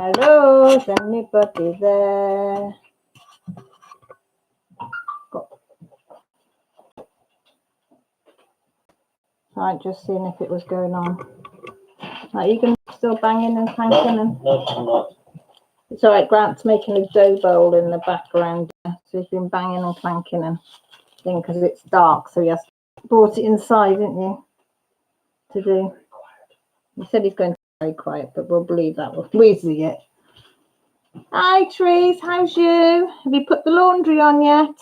Hello, is anybody there? Right, just seeing if it was going on. Right, you can still banging and clanking and. No, I'm not. It's all right. Grant's making a dough bowl in the background, so he's been banging and clanking and thing because it's dark. So he has brought it inside, didn't you? To do. He said he's going to be very quiet, but we'll believe that. We'll wheezy it. Hi, Trees. How's you? Have you put the laundry on yet?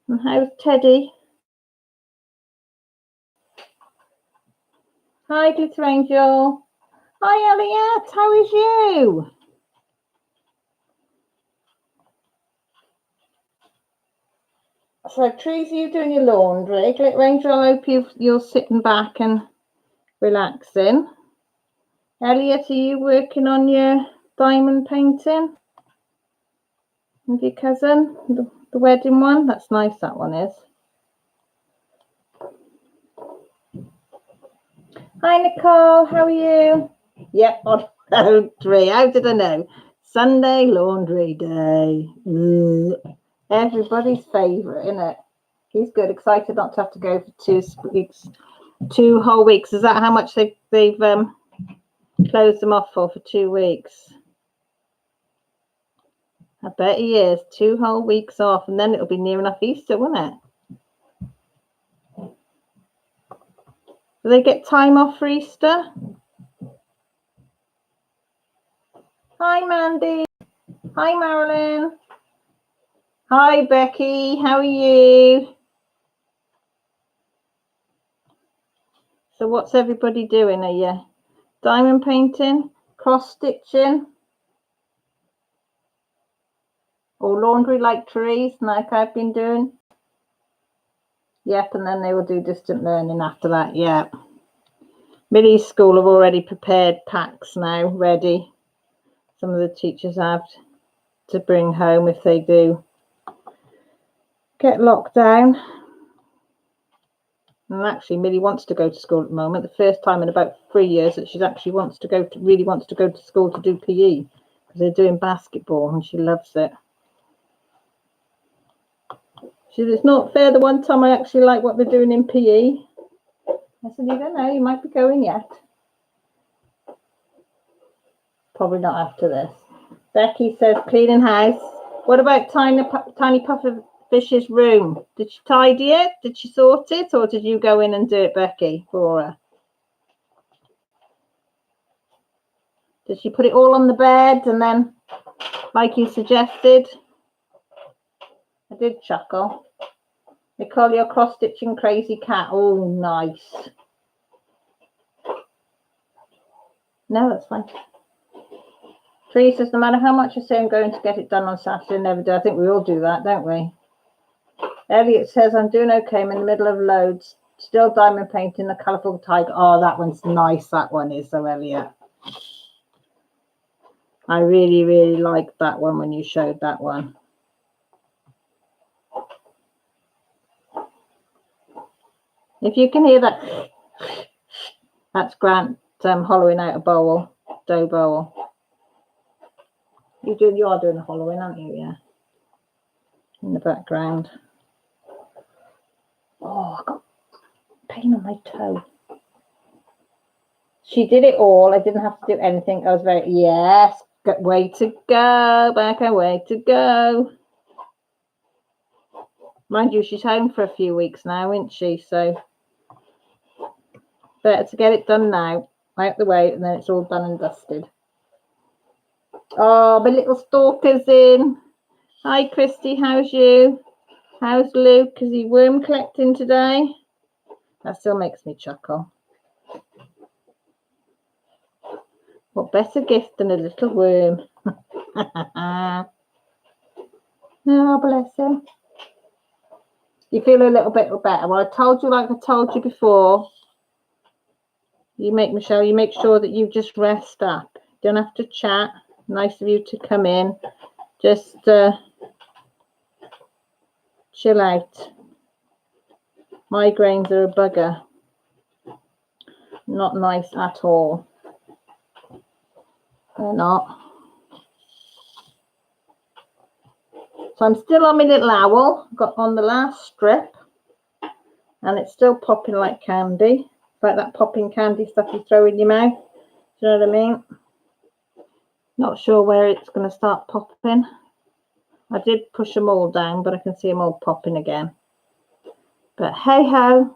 And how's Teddy? Hi, Glitter Angel. Hi, Elliot. How is you? So, Trees, are you doing your laundry? Glitter Angel, I hope you're sitting back and relaxing. Elliot, are you working on your diamond painting? With your cousin? The wedding one? That's nice, that one is. Hi, Nicole. How are you? Yep, on laundry. How did I know? Sunday laundry day. Ugh. Everybody's favourite, isn't it? He's good. Excited not to have to go for 2 weeks, 2 whole weeks. Is that how much they've closed them off for 2 weeks? I bet he is. 2 whole weeks off, and then it'll be near enough Easter, won't it? Do they get time off for Easter? Hi, Mandy. Hi, Marilyn. Hi, Becky. How are you? So what's everybody doing? Are you diamond painting, cross stitching, or laundry like Therese, like I've been doing? Yep, and then they will do distant learning after that. Yep. Millie's school have already prepared packs now, ready. Some of the teachers have to bring home if they do get locked down. And actually, Millie wants to go to school at the moment. The first time in about 3 years that she actually really wants to go to school to do PE because they're doing basketball and she loves it. She said, it's not fair. The one time I actually like what they're doing in PE. I said, you don't know, you might be going yet. Probably not after this. Becky says, cleaning house. What about Tiny Pufferfish's room? Did she tidy it? Did she sort it? Or did you go in and do it, Becky, for her? Did she put it all on the bed and then, like you suggested? I did chuckle. Nicole, your cross-stitching crazy cat. Oh, nice. No, that's fine. Tree says, no matter how much I say I'm going to get it done on Saturday, I never do. I think we all do that, don't we? Elliot says, I'm doing okay. I'm in the middle of loads. Still diamond painting the colourful tiger. Oh, that one's nice. That one is, though, Elliot. I really, really liked that one when you showed that one. If you can hear that, that's Grant hollowing out a bowl, dough bowl. You are doing the hollowing, aren't you? Yeah. In the background. Oh, I got pain on my toe. She did it all. I didn't have to do anything. I was very, yes, way to go, Becca, way to go. Mind you, she's home for a few weeks now, isn't she? So better to get it done now, out the way, and then it's all done and dusted. Oh, my little stalker's in. Hi, Christy, how's you? How's Luke? Is he worm collecting today? That still makes me chuckle. What better gift than a little worm? Oh, bless him. You feel a little bit better. Well, I told you, like I told you before, Michelle, you make sure that you just rest up. Don't have to chat. Nice of you to come in. Just chill out. Migraines are a bugger. Not nice at all. They're not. So I'm still on my little owl. Got on the last strip. And it's still popping like candy. It's like that popping candy stuff you throw in your mouth. Do you know what I mean? Not sure where it's going to start popping. I did push them all down, but I can see them all popping again. But hey ho,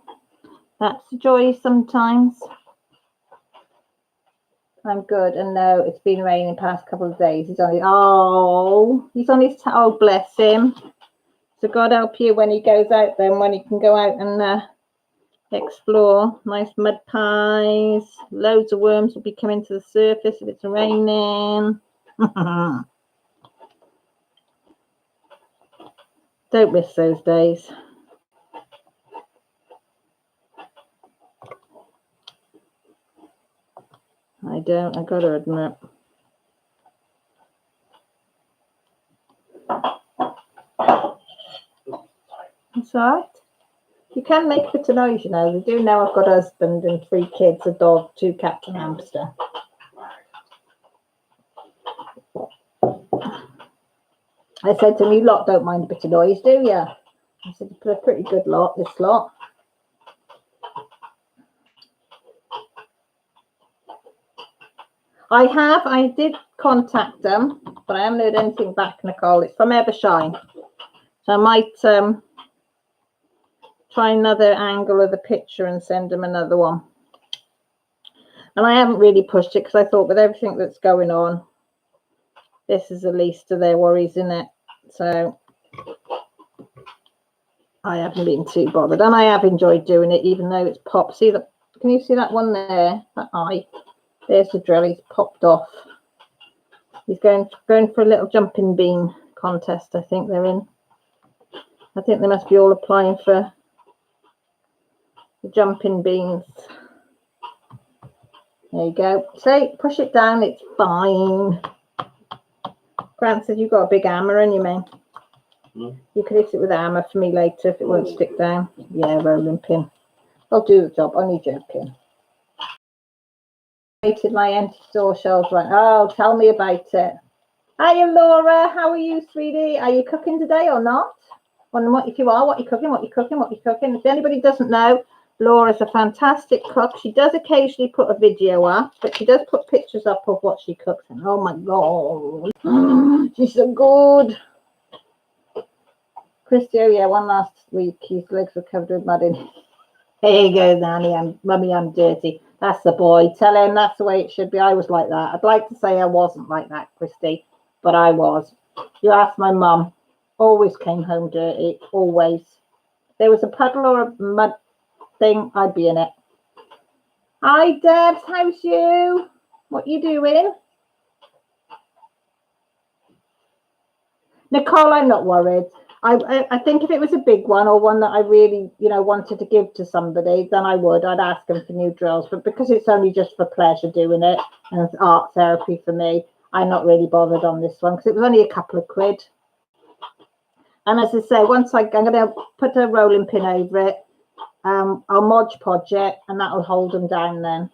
that's the joy sometimes. I'm good. And no, it's been raining the past couple of days. He's on his oh, bless him. So God help you when he goes out then, when he can go out and explore. Nice mud pies. Loads of worms will be coming to the surface if it's raining. Don't miss those days. I don't, I gotta admit. It's alright. You can make a bit of noise, you know. They do know I've got a husband and 3 kids, a dog, 2 cats and a hamster. I said to him, you lot don't mind a bit of noise, do you? I said, they're a pretty good lot, this lot. I did contact them, but I haven't heard anything back, Nicole. It's from Evershine. So I might try another angle of the picture and send them another one. And I haven't really pushed it because I thought with everything that's going on, this is the least of their worries, isn't it? So I haven't been too bothered. And I have enjoyed doing it, even though it's popped. See that? Can you see that one there? That eye. There's the drill. He's popped off. He's going for a little jumping bean contest, I think they're in. I think they must be all applying for the jumping beans. There you go. See, push it down, it's fine. Grant said you've got a big hammer, and you mean? You could hit it with a hammer for me later if it won't stick down. Yeah, rolling pin. I'll do the job, only joking. My empty store shelves right. Oh, tell me about it. Hiya, Laura. How are you, sweetie? Are you cooking today or not? What if you are? What are you cooking? What are you cooking? What are you cooking? If anybody doesn't know, Laura's a fantastic cook. She does occasionally put a video up, but she does put pictures up of what she cooks. And oh my God, she's so good. Christy, oh yeah, one last week. His legs were covered with mud in. Here you go, Nanny. Mummy, I'm dirty. That's the boy. Tell him that's the way it should be. I was like that. I'd like to say I wasn't like that, Christy, but I was. You ask my mum. Always came home dirty. Always. If there was a puddle or a mud thing, I'd be in it. Hi, Debs. How's you? What you doing? Nicole, I'm not worried. I think if it was a big one or one that I really, wanted to give to somebody, then I would. I'd ask them for new drills. But because it's only just for pleasure doing it and it's art therapy for me, I'm not really bothered on this one because it was only a couple of quid. And as I say, once I'm going to put a rolling pin over it, I'll Mod Podge it and that'll hold them down then.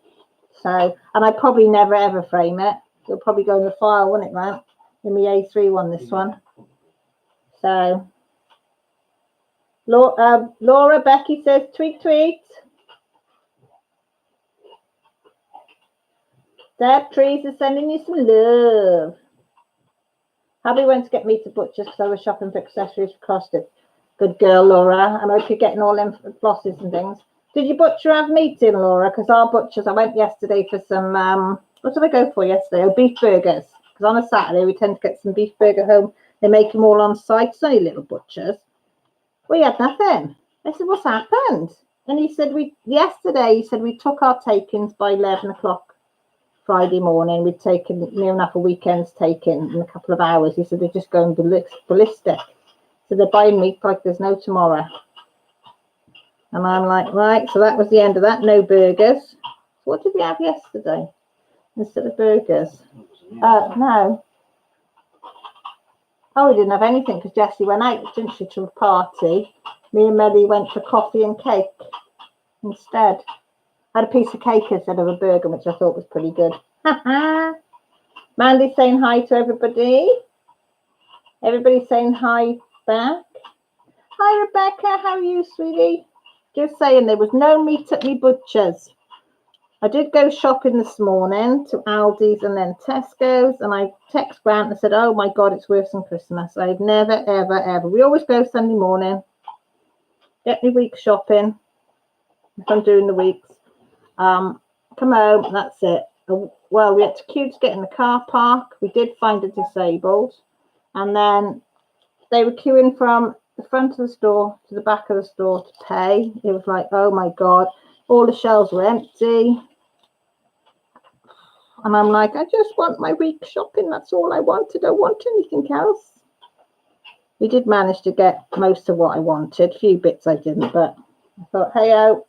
So, and I probably never ever frame it. It'll probably go in the file, won't it, man? In the A3 one, this one. So, Laura, Becky says, tweet, tweet. Deb Trees is sending you some love. Hubby went to get me to butchers because I was shopping for accessories for Costed. Good girl, Laura. I hope you're getting all them flosses and things. Did your butcher have meat in, Laura? Because our butchers, I went yesterday for some, what did I go for yesterday? Oh, beef burgers. Because on a Saturday, we tend to get some beef burger home. They make them all on site. It's only little butchers. We had nothing. I said, what's happened? And he said, yesterday, we took our takings by 11 o'clock Friday morning. We'd taken near enough a weekend's taken in a couple of hours. He said, they're just going ballistic. So they're buying meat like there's no tomorrow. And I'm like, right, so that was the end of that. No burgers. What did we have yesterday instead of burgers? No. Oh, we didn't have anything because Jessie went out, didn't she, to a party. Me and Melly went for coffee and cake instead. I had a piece of cake instead of a burger, which I thought was pretty good. Mandy's saying hi to everybody. Everybody's saying hi back. Hi, Rebecca. How are you, sweetie? Just saying, there was no meat at me butcher's. I did go shopping this morning to Aldi's and then Tesco's, and I text Grant and said, oh my God, it's worse than Christmas. I've never, ever, ever. We always go Sunday morning, get my week shopping if I'm doing the weeks. Come home, that's it. Well, we had to queue to get in the car park. We did find a disabled, and then they were queuing from the front of the store to the back of the store to pay. It was like, oh my God, all the shelves were empty. And I'm like, I just want my week shopping. That's all I wanted. I don't want anything else. We did manage to get most of what I wanted. A few bits I didn't, but I thought, hey-o.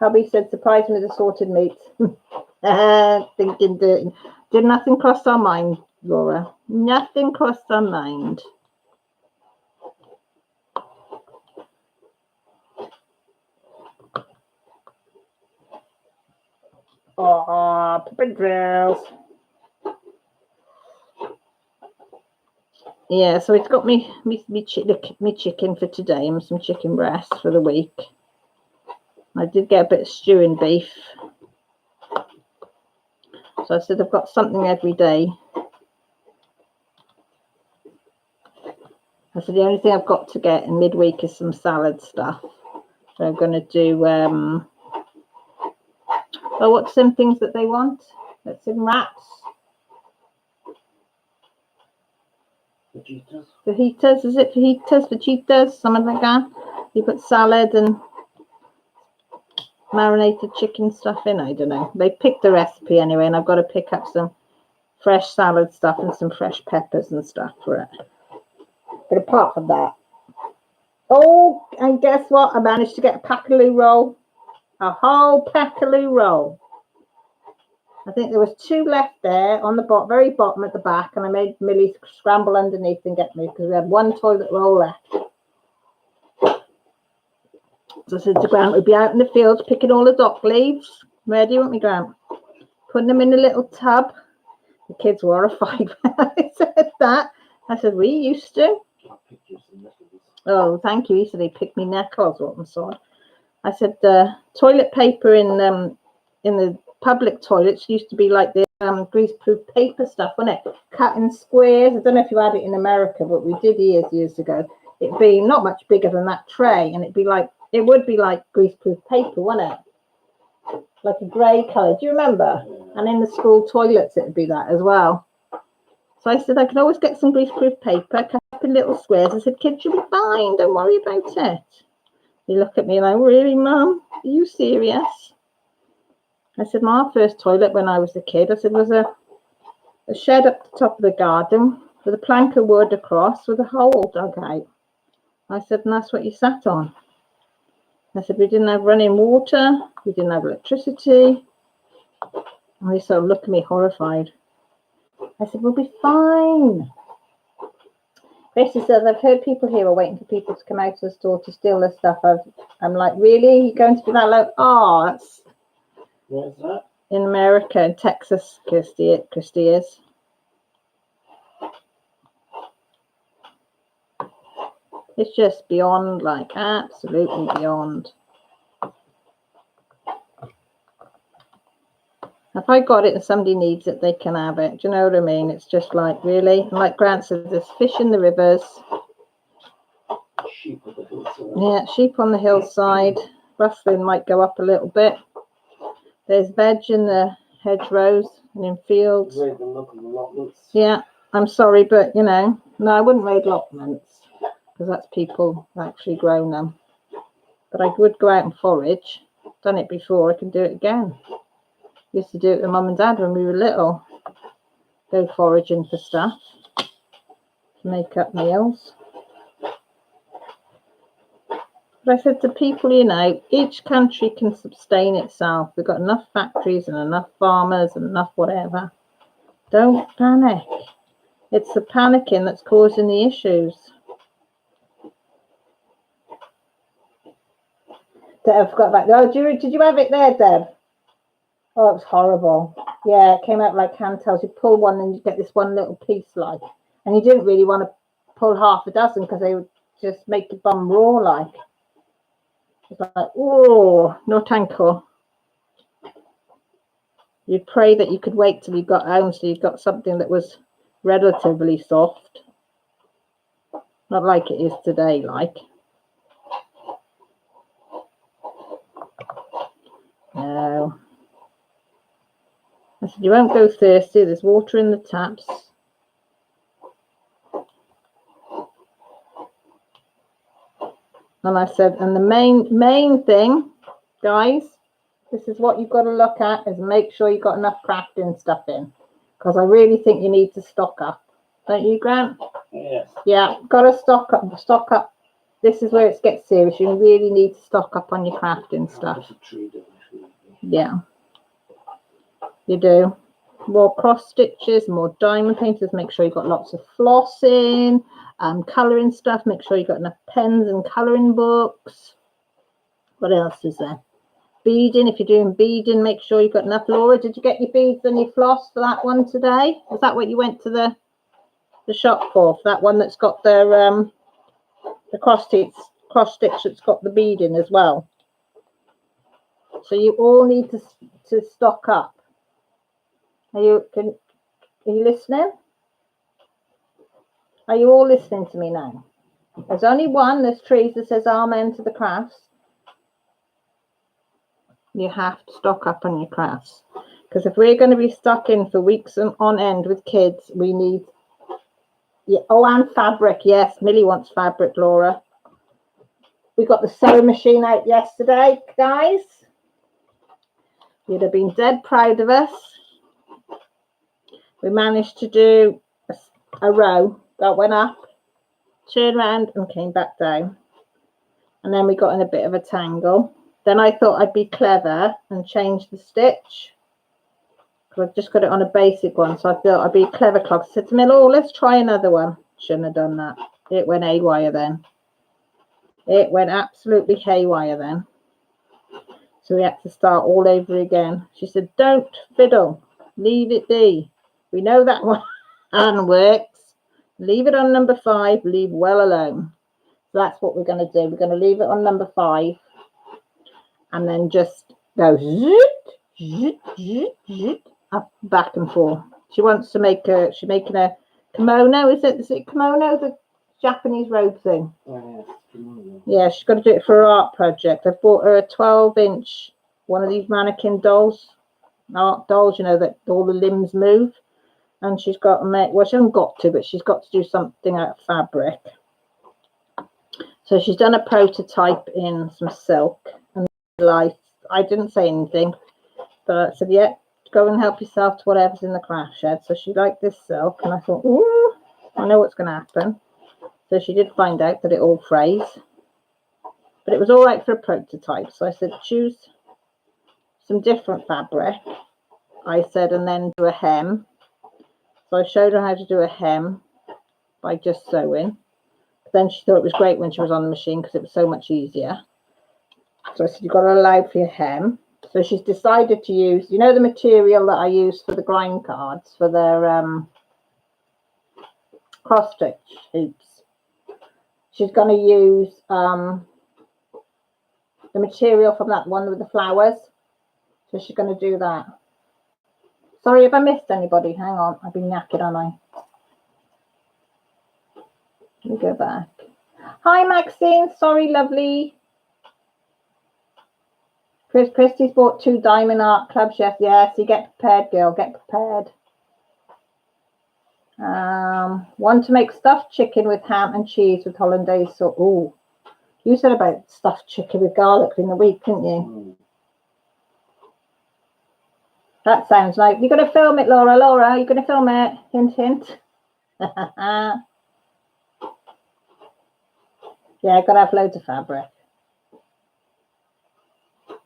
Hubby said, surprise me with assorted meat. Thinking dirty. Did nothing cross our mind, Laura. Nothing crossed our mind. Oh, Pepper Drills. Yeah, so it's got me chicken for today and some chicken breast for the week. I did get a bit of stewing beef. So I said I've got something every day. I said the only thing I've got to get in midweek is some salad stuff. So I'm going to do, what's some things that they want? That's in wraps. Fajitas, is it fajitas, something like that? You put salad and marinated chicken stuff in, I don't know. They picked the recipe anyway, and I've got to pick up some fresh salad stuff and some fresh peppers and stuff for it. But apart from that, oh, and guess what? I managed to get a packaloo roll. A whole packaloo roll. I think there was 2 left there on the very bottom at the back, and I made Millie scramble underneath and get me because we had 1 toilet roll left. So I said to Grant, we'd be out in the fields picking all the dock leaves. Ready, won't we, Grant? Putting them in a little tub. The kids were horrified when I said that. I said, we used to. Oh, thank you. He said he picked me neckles, what I'm sorry. I said toilet paper in the public toilets used to be like the greaseproof paper stuff, wasn't it? Cut in squares. I don't know if you had it in America, but we did years ago. It'd be not much bigger than that tray, and it would be like greaseproof paper, wouldn't it? Like a grey colour. Do you remember? And in the school toilets, it would be that as well. So I said I could always get some greaseproof paper, cut up in little squares. I said, kids, you'll be fine. Don't worry about it. They look at me like, really, Mum? Are you serious? I said, my first toilet when I was a kid, I said, was a shed up the top of the garden with a plank of wood across with a hole dug out. I said, and that's what you sat on. I said, we didn't have running water. We didn't have electricity. And they sort of looked at me horrified. I said, we'll be fine. Gracie says, I've heard people here are waiting for people to come out of the store to steal their stuff. I'm like, really? You're going to be that low? Oh, that's... Where's that? In America, in Texas, Christy is. It's just beyond, like, absolutely beyond. If I got it and somebody needs it, they can have it. Do you know what I mean? It's just like, really? And like Grant said, there's fish in the rivers. Sheep on the hillside. Yeah, sheep on the hillside. Rustling might go up a little bit. There's veg in the hedgerows and in fields. Raid the local allotments. Yeah, I'm sorry, but, you know, no, I wouldn't raid allotments because that's people actually grown them. But I would go out and forage. Done it before, I can do it again. Used to do it with Mum and Dad when we were little. Go foraging for stuff to make up meals. But I said to people, you know, each country can sustain itself. We've got enough factories and enough farmers and enough whatever. Don't panic. It's the panicking that's causing the issues. I forgot about that. Oh, did you have it there, Deb? Oh, it was horrible. Yeah, it came out like handtails. You pull one and you get this one little piece like. And you didn't really want to pull half a dozen because they would just make your bum raw like. It's like, oh, no thank you. You'd pray that you could wait till you got home so you got something that was relatively soft. Not like it is today, like. No. I said, you won't go thirsty. There's water in the taps. And I said, and the main thing, guys, this is what you've got to look at, is make sure you've got enough crafting stuff in. Because I really think you need to stock up. Don't you, Grant? Yes. Yeah, got to stock up. This is where it gets serious. You really need to stock up on your crafting stuff. Yeah, you do. More cross stitches, more diamond painters. Make sure you've got lots of floss in, colouring stuff. Make sure you've got enough pens and colouring books. What else is there? Beading. If you're doing beading, make sure you've got enough. Laura, did you get your beads and your floss for that one today? Was that what you went to the shop for that one that's got the cross stitch that's got the beading as well? So you all need to stock up. Are you listening? Are you all listening to me now? There's only one. There's trees that says amen to the crafts. You have to stock up on your crafts, because if we're going to be stuck in for weeks on end with kids, we need. Yeah. Oh, and fabric. Yes, Millie wants fabric, Laura. We got the sewing machine out yesterday, guys. You'd have been dead proud of us. We managed to do a row that went up, turned around and came back down. And then we got in a bit of a tangle. Then I thought I'd be clever and change the stitch. I've just got it on a basic one, so I thought I'd be a clever clock. I said to Mill, oh, let's try another one. Shouldn't have done that. It went haywire then. It went absolutely haywire then. So we had to start all over again. She said, don't fiddle. Leave it be. We know that one works. Leave it on number 5. Leave well alone. So that's what we're going to do. We're going to leave it on number 5. And then just go zit, zit, zit, zit, up, back and forth. She wants to make she's making a kimono. Is it kimono, the Japanese robe thing? Oh, yes. Yeah, she's got to do it for her art project. I bought her a 12-inch, one of these mannequin dolls, art dolls, you know, that all the limbs move. And she's got to make, well, she hasn't got to, but she's got to do something out of fabric. So she's done a prototype in some silk. And I didn't say anything, but I said, yeah, go and help yourself to whatever's in the craft shed. So she liked this silk, and I thought, ooh, I know what's going to happen. So she did find out that it all frays, but it was all right for a prototype. So I said, choose some different fabric. I said, and then do a hem. So I showed her how to do a hem by just sewing. Then she thought it was great when she was on the machine because it was so much easier. So I said, you've got to allow for your hem. So she's decided to use, you know, the material that I use for the grind cards, for their cross stitch hoops. She's going to use the material from that one with the flowers. So she's going to do that. Sorry if I missed anybody. Hang on. I've been yakking, haven't I? Let me go back. Hi, Maxine. Sorry, lovely. Christy's bought 2 Diamond Art Clubs. Yes, yes. You get prepared, girl. Get prepared. Want to make stuffed chicken with ham and cheese with hollandaise sauce. Oh, you said about stuffed chicken with garlic in the week, didn't you? That sounds like you're going to film it, Laura. Laura, you're going to film it. Hint, hint. Yeah, got to have loads of fabric.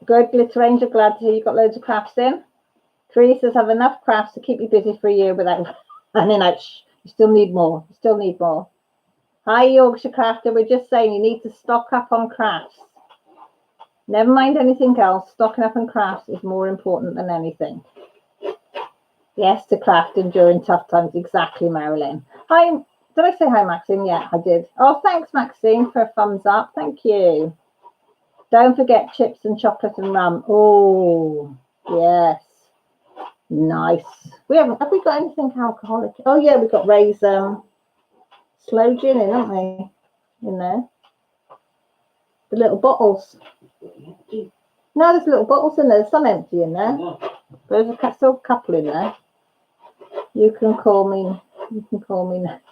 Good, Glitter Angel. Glad to hear you got loads of crafts in. Teresa's have enough crafts to keep you busy for a year without running out. You still need more. You still need more. Hi, Yorkshire Crafter. We're just saying you need to stock up on crafts. Never mind anything else. Stocking up on crafts is more important than anything. Yes, to crafting during tough times. Exactly, Marilyn. Hi. Did I say hi, Maxine? Yeah, I did. Oh, thanks, Maxine, for a thumbs up. Thank you. Don't forget chips and chocolate and rum. Oh, yes. Nice. Have we got anything alcoholic? Oh, yeah, we've got Ray's slow gin in, haven't we? In there. The little bottles. No, there's little bottles in there. There's some empty in there. There's still a couple in there. You can call me.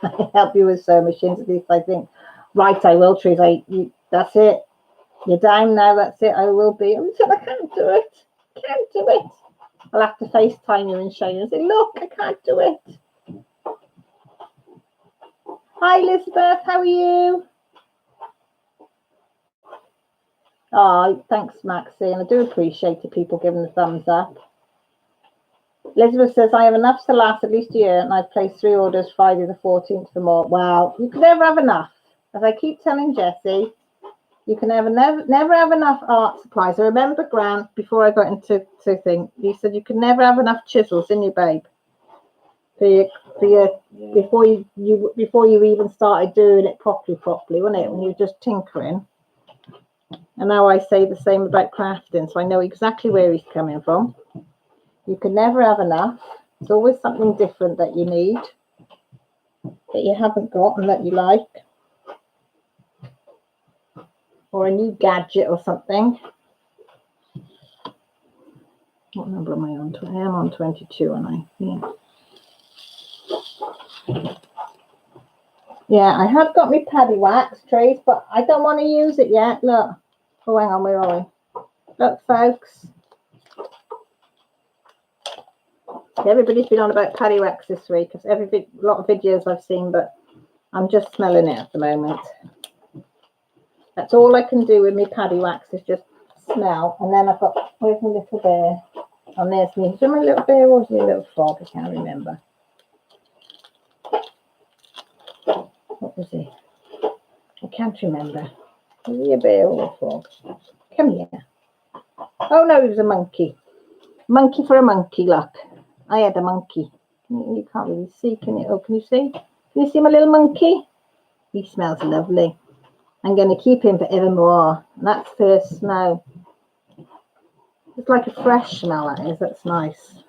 I help you with sewing machines at least, I think. Right, I will, Trees. That's it. You're down now. That's it. I will be. I can't do it. Can't do it. I'll have to FaceTime you and show you and say, look, I can't do it. Hi, Elizabeth. How are you? Oh, thanks, Maxine. I do appreciate the people giving the thumbs up. Elizabeth says, I have enough to last at least a year, and I've placed 3 orders Friday the 14th for more. Wow, you can never have enough. As I keep telling Jessie, you can never have enough art supplies. I remember Grant, before I got into thing, he said you can never have enough chisels in your babe before you even started doing it properly, wasn't it? When you're just tinkering. And now I say the same about crafting, so I know exactly where he's coming from. You can never have enough. There's always something different that you need, that you haven't got and that you like. Or a new gadget or something. What number am I on? I am on 22, aren't I? Yeah. Yeah, I have got my paddy wax trays, but I don't want to use it yet. Look. Oh, hang on, where are we? Look, folks. Everybody's been on about paddy wax this week. It's a lot of videos I've seen, but I'm just smelling it at the moment. That's all I can do with my paddy wax is just smell. And then I've got, where's my little bear? And there's me. Is it my little bear or is it a little frog? I can't remember. What was he? I can't remember. Was he a bear or a frog? Come here. Oh no, he was a monkey. Monkey for a monkey, look. I had a monkey. You can't really see, can you? Oh, can you see? Can you see my little monkey? He smells lovely. I'm going to keep him forevermore. And that's first smell. It's like a fresh smell, that is. That's nice.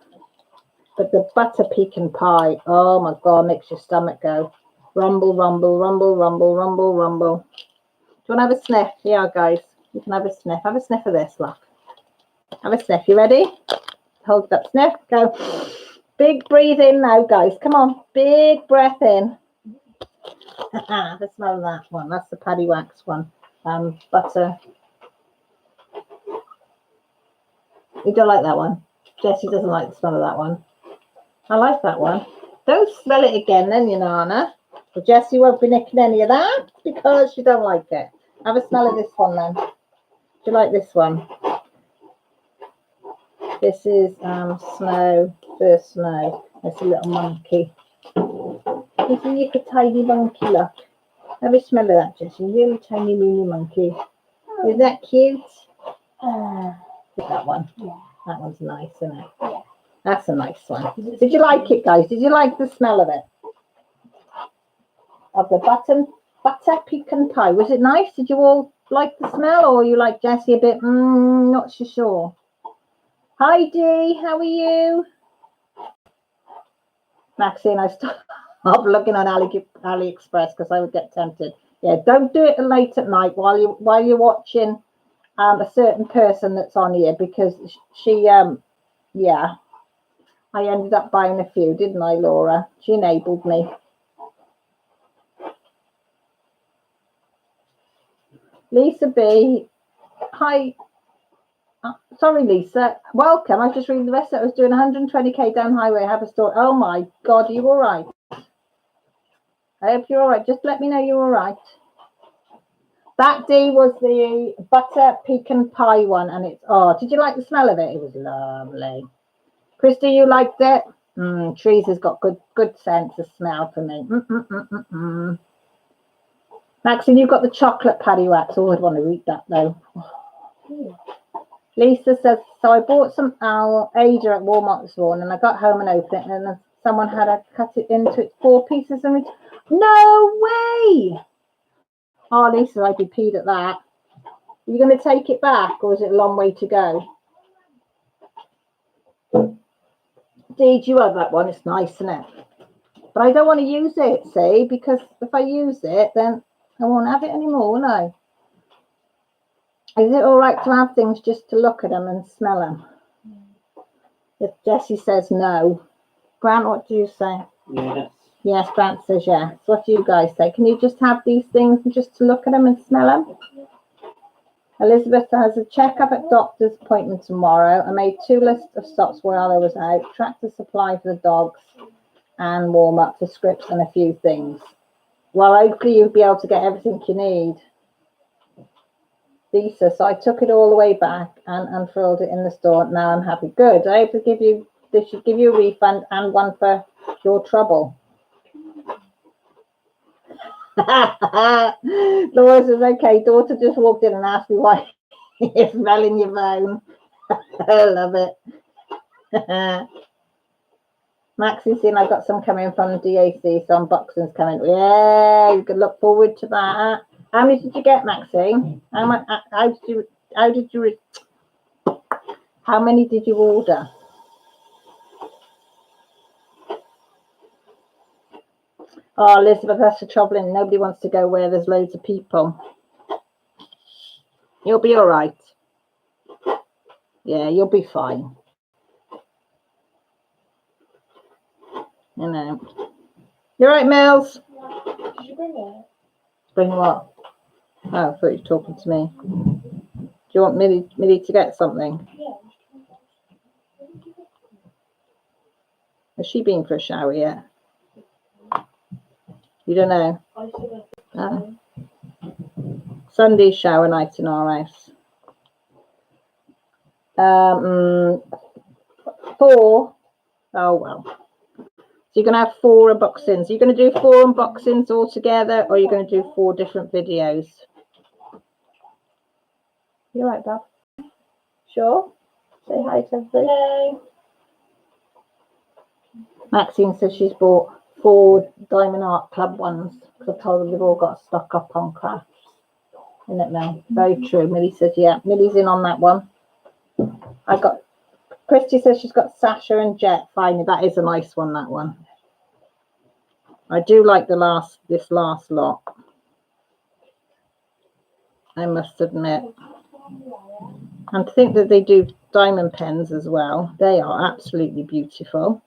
But the butter pecan pie, oh my God, makes your stomach go. Rumble, rumble, rumble, rumble, rumble, rumble. Do you want to have a sniff? Yeah, guys. You can have a sniff. Have a sniff of this, look. Have a sniff. You ready? Hold that sniff. Go. Big breathe in now, guys. Come on. Big breath in. Have a smell of that one. That's the paddy wax one. Butter. You don't like that one? Jessie doesn't like the smell of that one. I like that one. Don't smell it again then, you know, Anna. But Jessie won't be nicking any of that because she don't like it. Have a smell of this one then. Do you like this one? This is snow, first snow. It's a little monkey. It's a little tiny monkey, look. Have a smell of that, Jessie. Really tiny, mini monkey. Is that cute? That one. Yeah. That one's nice, isn't it? Yeah. That's a nice one. Did you like it, guys? Did you like the smell of it? Of the butter pecan pie. Was it nice? Did you all like the smell, or you like Jessie a bit? Not so sure. Hi, Dee. How are you? Maxine, I stopped looking on AliExpress because I would get tempted. Yeah, don't do it late at night while you're watching a certain person that's on here, because she yeah, I ended up buying a few, didn't I, Laura? She enabled me. Lisa B, hi. Sorry, Lisa. Welcome. I was just reading the rest of it. I was doing 120k down highway. I have a store. Oh my God, are you all right? I hope you're all right. Just let me know you're all right. That D was the butter pecan pie one, and it's, oh, did you like the smell of it? It was lovely. Christy, you liked it? Trees has got good sense of smell for me. Maxine, you've got the chocolate paddy wax. Oh, I'd want to eat that though. Lisa says, so I bought some Ada at Walmart this morning, and I got home and opened it, and then someone had to cut it into 4 pieces and no way. Oh, Lisa, I'd be peed at that. Are you going to take it back, or is it a long way to go? Did you have that one? It's nice, isn't it? But I don't want to use it, see, because if I use it, then I won't have it anymore, will I? Is it all right to have things just to look at them and smell them? If Jessie says no. Grant, what do you say? Yes. Yes, Grant says yes. What do you guys say? Can you just have these things just to look at them and smell them? Elizabeth has a checkup at doctor's appointment tomorrow. I made 2 lists of stops while I was out. Tractor supply for the dogs and warm up for scripts and a few things. Well, hopefully you'll be able to get everything you need. Lisa, so I took it all the way back and unfurled it in the store. Now I'm happy. Good. I hope they should give you a refund and one for your trouble. Laura says, okay, daughter just walked in and asked me why you're smelling your phone. I love it. Maxie's saying I've got some coming from DAC, some unboxings coming. Yeah, you can look forward to that. How many did you get, Maxie? How many did you order? Oh, Elizabeth, that's the trouble, and nobody wants to go where there's loads of people. You'll be all right. Yeah, you'll be fine. You know. You're right, Mills? Did you bring it? Bring what? Oh, I thought you were talking to me. Do you want Millie to get something? Yeah. Has she been for a shower yet? You don't know? I should Oh. Sunday shower night in our house. 4. Oh, well. So you're going to have 4 unboxings. Are you going to do 4 unboxings all together, or are you going to do 4 different videos? You right, Bob? Sure? Say hi to everybody. Hello. Maxine says she's bought 4 Diamond Art Club ones, because I told her they've all got stuck up on crafts. Isn't it, Mel? Very true. Millie says, yeah. Millie's in on that one. Christy says she's got Sasha and Jet. Finally, that is a nice one, that one. I do like this last lot. I must admit. And to think that they do diamond pens as well. They are absolutely beautiful.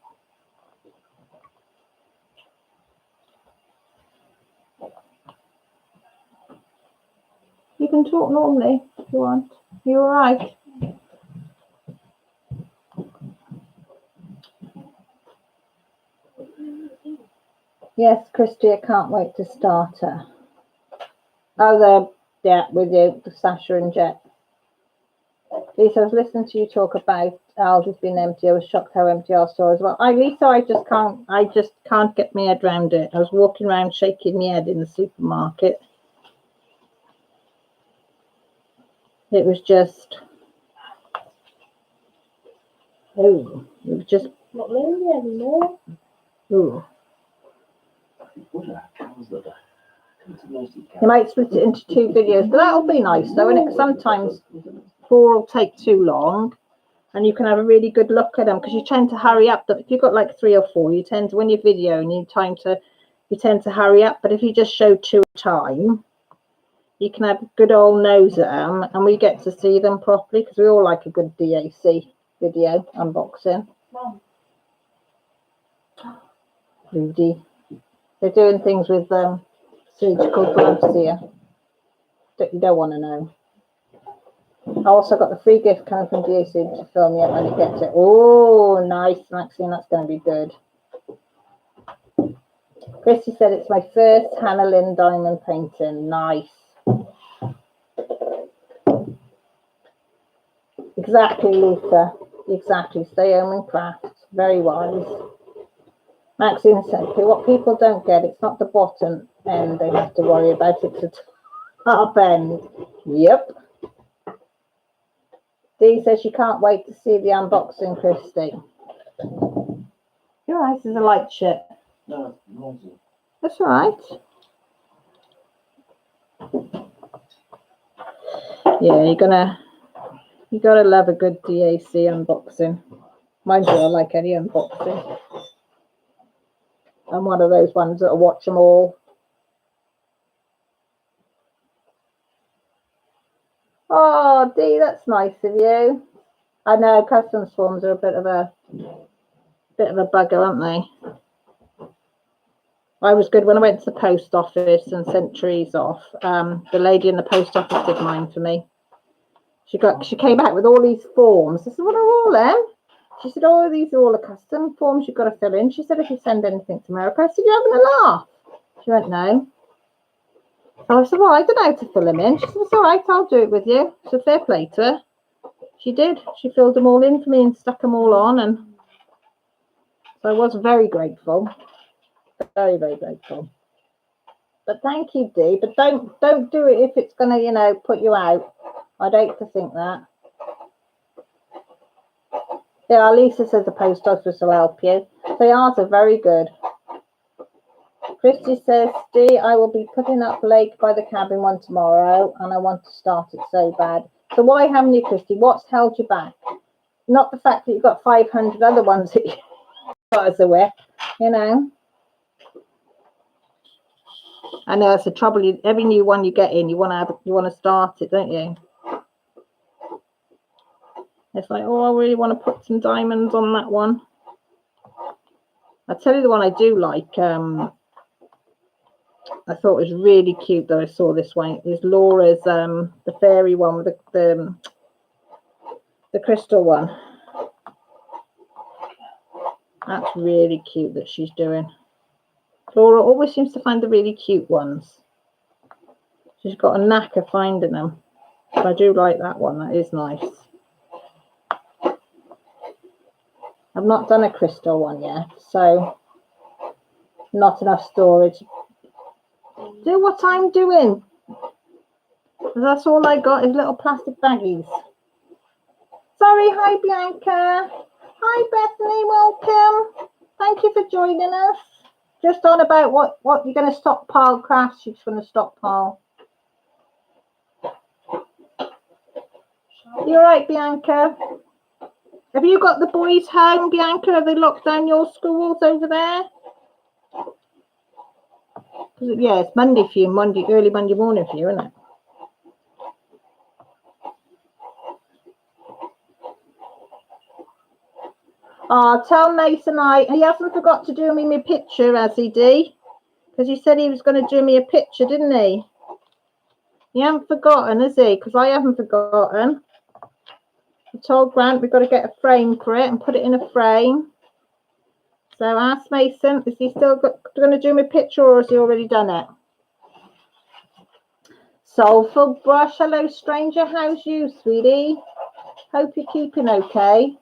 You can talk normally if you want. You all right? Yes, Christy, I can't wait to start her. Oh, yeah, with you, Sasha and Jet. Lisa, I was listening to you talk about Aldi's being empty. I was shocked how empty our store is. Well, Lisa, I just can't get my head around it. I was walking around shaking my head in the supermarket. It was just, it was just, Not lonely anymore. ooh. You might split it into 2 videos, but that'll be nice though, and sometimes 4 will take too long, and you can have a really good look at them because you tend to hurry up. If you've got like 3 or 4, you tend to, when you're videoing, you tend to hurry up. But if you just show 2 at a time, you can have a good old nose at them, and we get to see them properly because we all like a good DAC video unboxing. Mum. Rudy, they're doing things with surgical gloves here that you don't want to know. I also got the free gift coming from DAC to film yet when it gets it. Oh, nice, Maxine, that's going to be good. Christy said it's my first Hannah Lynn diamond painting. Nice. Exactly, Lisa. Exactly. Stay home and craft. Very wise. Maxine said, okay, what people don't get, it's not the bottom end they have to worry about, it's the top end. Yep. Dee says she can't wait to see the unboxing, Christy. Your eyes is a light shit. No, noisy. That's all right. Yeah, you gotta love a good DAC unboxing. Mind you, I like any unboxing. I'm one of those ones that'll watch them all. Oh, Dee, that's nice of you. I know customs forms are a bit of a bugger, aren't they? I was good when I went to the post office and sent trees off. The lady in the post office did mine for me. She came back with all these forms. I said, what are all them? She said, oh, these are all the custom forms you've got to fill in. She said, if you send anything to America. I said, you're having a laugh. She went, no. So I said, well, I don't know how to fill them in. She said, it's all right, I'll do it with you. So fair play to her. She did. She filled them all in for me and stuck them all on. And so I was very grateful. Very, very grateful. But thank you, Dee. But don't do it if it's going to, put you out. I'd hate to think that. Yeah, Lisa says the post office will help you. They are very good. Christy says, Dee, I will be putting up Lake by the cabin one tomorrow, and I want to start it so bad. So why haven't you, Christy? What's held you back? Not the fact that you've got 500 other ones that you've got as a whip, I know it's the trouble. Every new one you get in, you want to start it, don't you? It's like, oh, I really want to put some diamonds on that one. I'll tell you the one I do like. I thought was really cute that I saw this one. Is Laura's the fairy one with the crystal one. That's really cute that she's doing. Laura always seems to find the really cute ones. She's got a knack of finding them. But I do like that one. That is nice. I've not done a crystal one yet, so not enough storage. Do what I'm doing. That's all I got is little plastic baggies. Sorry, hi Bianca. Hi Bethany, welcome. Thank you for joining us. Just on about what you're going to stockpile crafts. You're just going to stockpile. You all right, Bianca? Have you got the boys home, Bianca? Have they locked down your schools over there? Yeah, it's Monday for you, early Monday morning for you, isn't it? Oh, tell Mason he hasn't forgot to do me my picture, has he, Dee? Because he said he was going to do me a picture, didn't he? He hasn't forgotten, has he? Because I haven't forgotten. I told Grant we've got to get a frame for it and put it in a frame. So ask Mason, is he still going to do me a picture or has he already done it? Soulful Brush, hello stranger, how's you, sweetie? Hope you're keeping okay.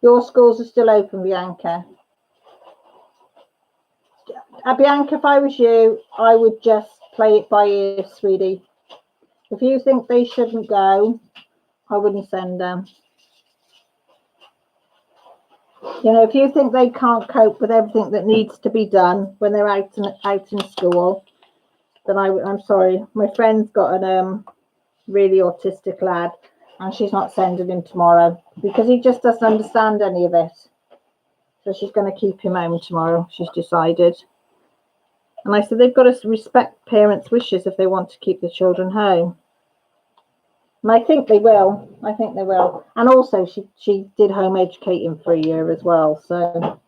Your schools are still open, Bianca. Bianca, if I was you, I would just play it by ear, sweetie. If you think they shouldn't go, I wouldn't send them. If you think they can't cope with everything that needs to be done when they're out in school, then I'm sorry. My friend's got a really autistic lad, and she's not sending him tomorrow because he just doesn't understand any of it. So she's going to keep him home tomorrow. She's decided. And I said they've got to respect parents' wishes if they want to keep the children home. And I think they will. I think they will. And also, she did home educating for a year as well. So,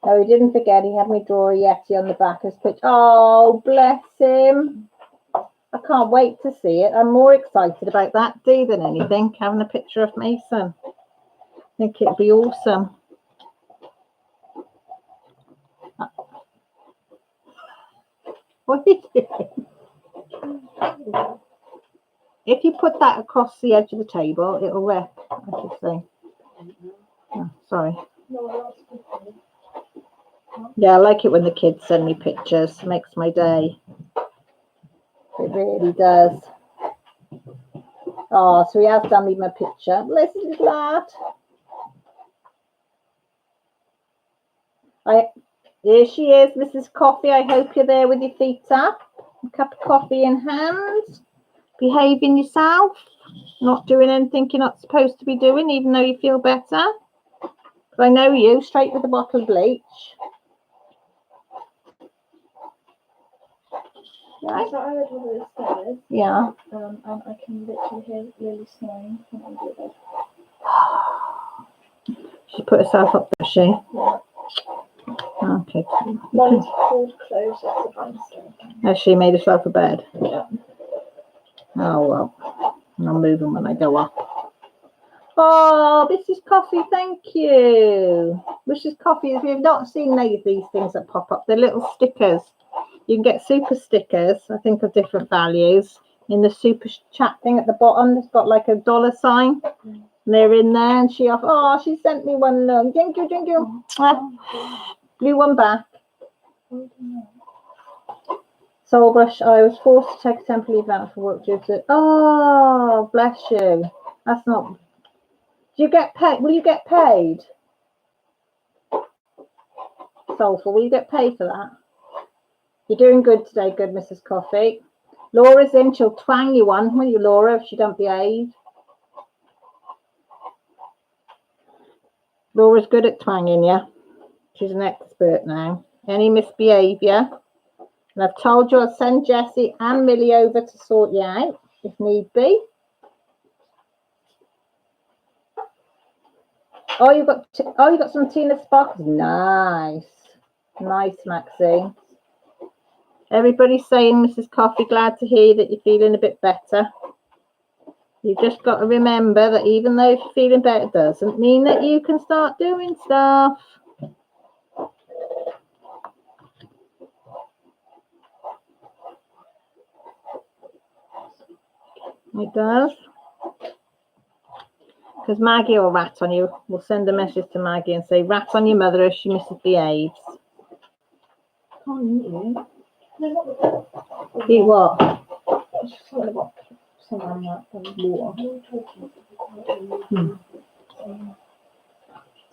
oh, he didn't forget. He had me draw a Yeti on the back of his picture. Oh, bless him! I can't wait to see it. I'm more excited about that day than anything. Having a picture of Mason. I think it'd be awesome. What are you doing? If you put that across the edge of the table, it'll rip, I should say. Oh, sorry. Yeah, I like it when the kids send me pictures. It makes my day. It really does. Oh, so he has done me my picture. Bless his little heart. Here she is, Mrs. Coffee. I hope you're there with your feet up. A cup of coffee in hand. Behaving yourself. Not doing anything you're not supposed to be doing, even though you feel better. Because I know you, straight with a bottle of bleach. Right. So I went over the stairs, Yeah. and I can literally hear Lily snoring from under the bed. She put herself up, does she? Yeah. Okay. Mum's pulled clothes off the banister. Has she made herself a bed? Yeah. Oh, well. I'll move them when I go up. Oh, Mrs. Coffee, thank you. Mrs. Coffee, if you've not seen these things that pop up, they're little stickers. You can get super stickers, I think, of different values. In the super chat thing at the bottom, it's got like a dollar sign. And they're in there, and she sent me one. Thank you, thank you. Blue one back. Soul brush. I was forced to take a temporary leave out for work due to. Oh, bless you. That's not. Do you get paid? Will you get paid? Soulful, will you get paid for that? You're doing good today, good Mrs. Coffee. Laura's in, she'll twang you one, will you, Laura, if she don't behave? Laura's good at twanging you. She's an expert now. Any misbehaviour? And I've told you I'll send Jessie and Millie over to sort you out, if need be. Oh, you got some Tina Sparkles. Nice. Nice, Maxine. Everybody's saying, Mrs. Coffee, glad to hear that you're feeling a bit better. You've just got to remember that even though you're feeling better, doesn't mean that you can start doing stuff. It does. Because Maggie will rat on you. We'll send a message to Maggie and say, rat on your mother if she misbehaves. Can't eat you. No, not with that. Eat what? It's just something about someone like water.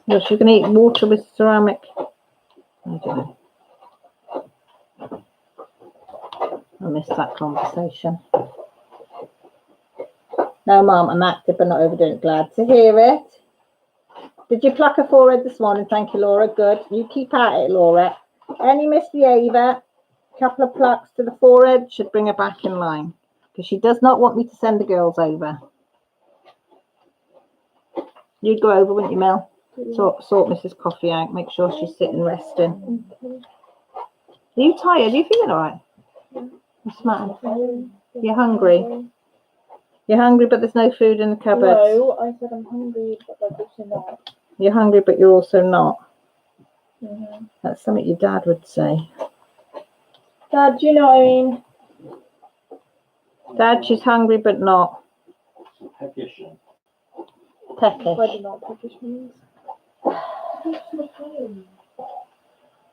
Well, she's going to eat water with ceramic. I don't know. I missed that conversation. No, Mum, I'm active but not overdoing it. Glad to hear it. Did you pluck her forehead this morning? Thank you, Laura. Good. You keep at it, Laura. Any misbehaviour, a couple of plucks to the forehead should bring her back in line. Because she does not want me to send the girls over. You'd go over, wouldn't you, Mel? Sort Mrs. Coffee out. Make sure she's sitting resting. Are you tired? Are you feeling all right? You're smarting. You're hungry. You're hungry, but there's no food in the cupboard. No, I said I'm hungry, but I'm also not. You're hungry, but you're also not. Mm-hmm. That's something your dad would say. Dad, do you know what I mean? Dad, she's hungry, but not. Peckish. Peckish. I do not peckish means.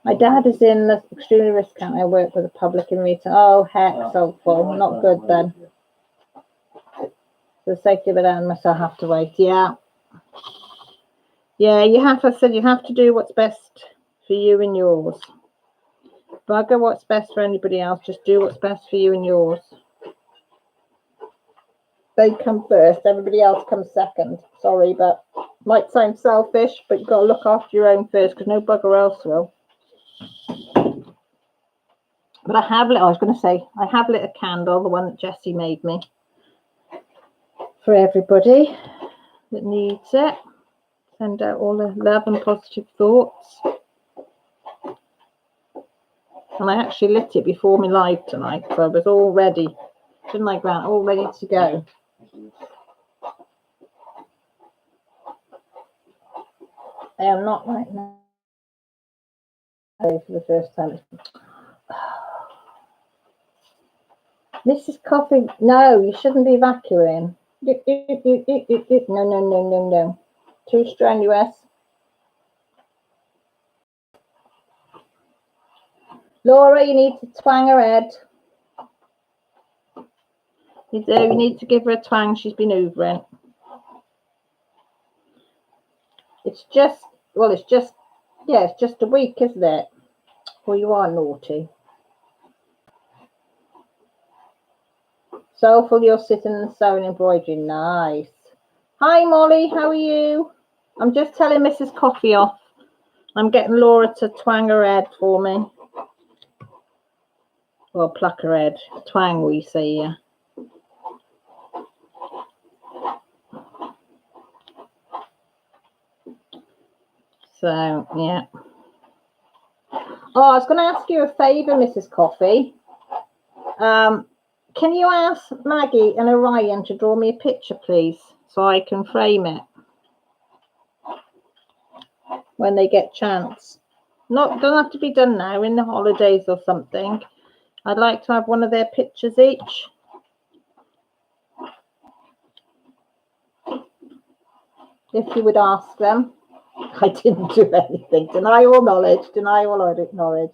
My dad is in the extremely risk count. I work with a public in retail. Oh, heck, so full. Not good then. For the sake of it and myself, I have to wait. Yeah. Yeah, I said you have to do what's best for you and yours. Bugger what's best for anybody else. Just do what's best for you and yours. They come first. Everybody else comes second. Sorry, but might sound selfish, but you've got to look after your own first because no bugger else will. But I have lit a candle, the one that Jessie made me, for everybody that needs it. Send out all the love and positive thoughts. And I actually lit it before me live tonight, so I was all ready. Didn't I, Grant? All ready to go. I am not right now. For the first time. Mrs. Coffee, no, you shouldn't be vacuuming. No. Too strenuous. Laura, you need to twang her head. You do. You need to give her a twang. She's been hoovering. It's just, well, it's just a week, isn't it? Well, you are naughty. Soulful, you're sitting and sewing embroidery. Nice. Hi, Molly. How are you? I'm just telling Mrs. Coffee off. I'm getting Laura to twang her head for me. Well, pluck her head. Twang, we say, yeah. So, yeah. Oh, I was going to ask you a favour, Mrs. Coffee. Can you ask Maggie and Orion to draw me a picture, please, so I can frame it when they get chance? Don't have to be done now, in the holidays or something. I'd like to have one of their pictures each. If you would ask them. I didn't do anything. Deny all knowledge. Deny all knowledge.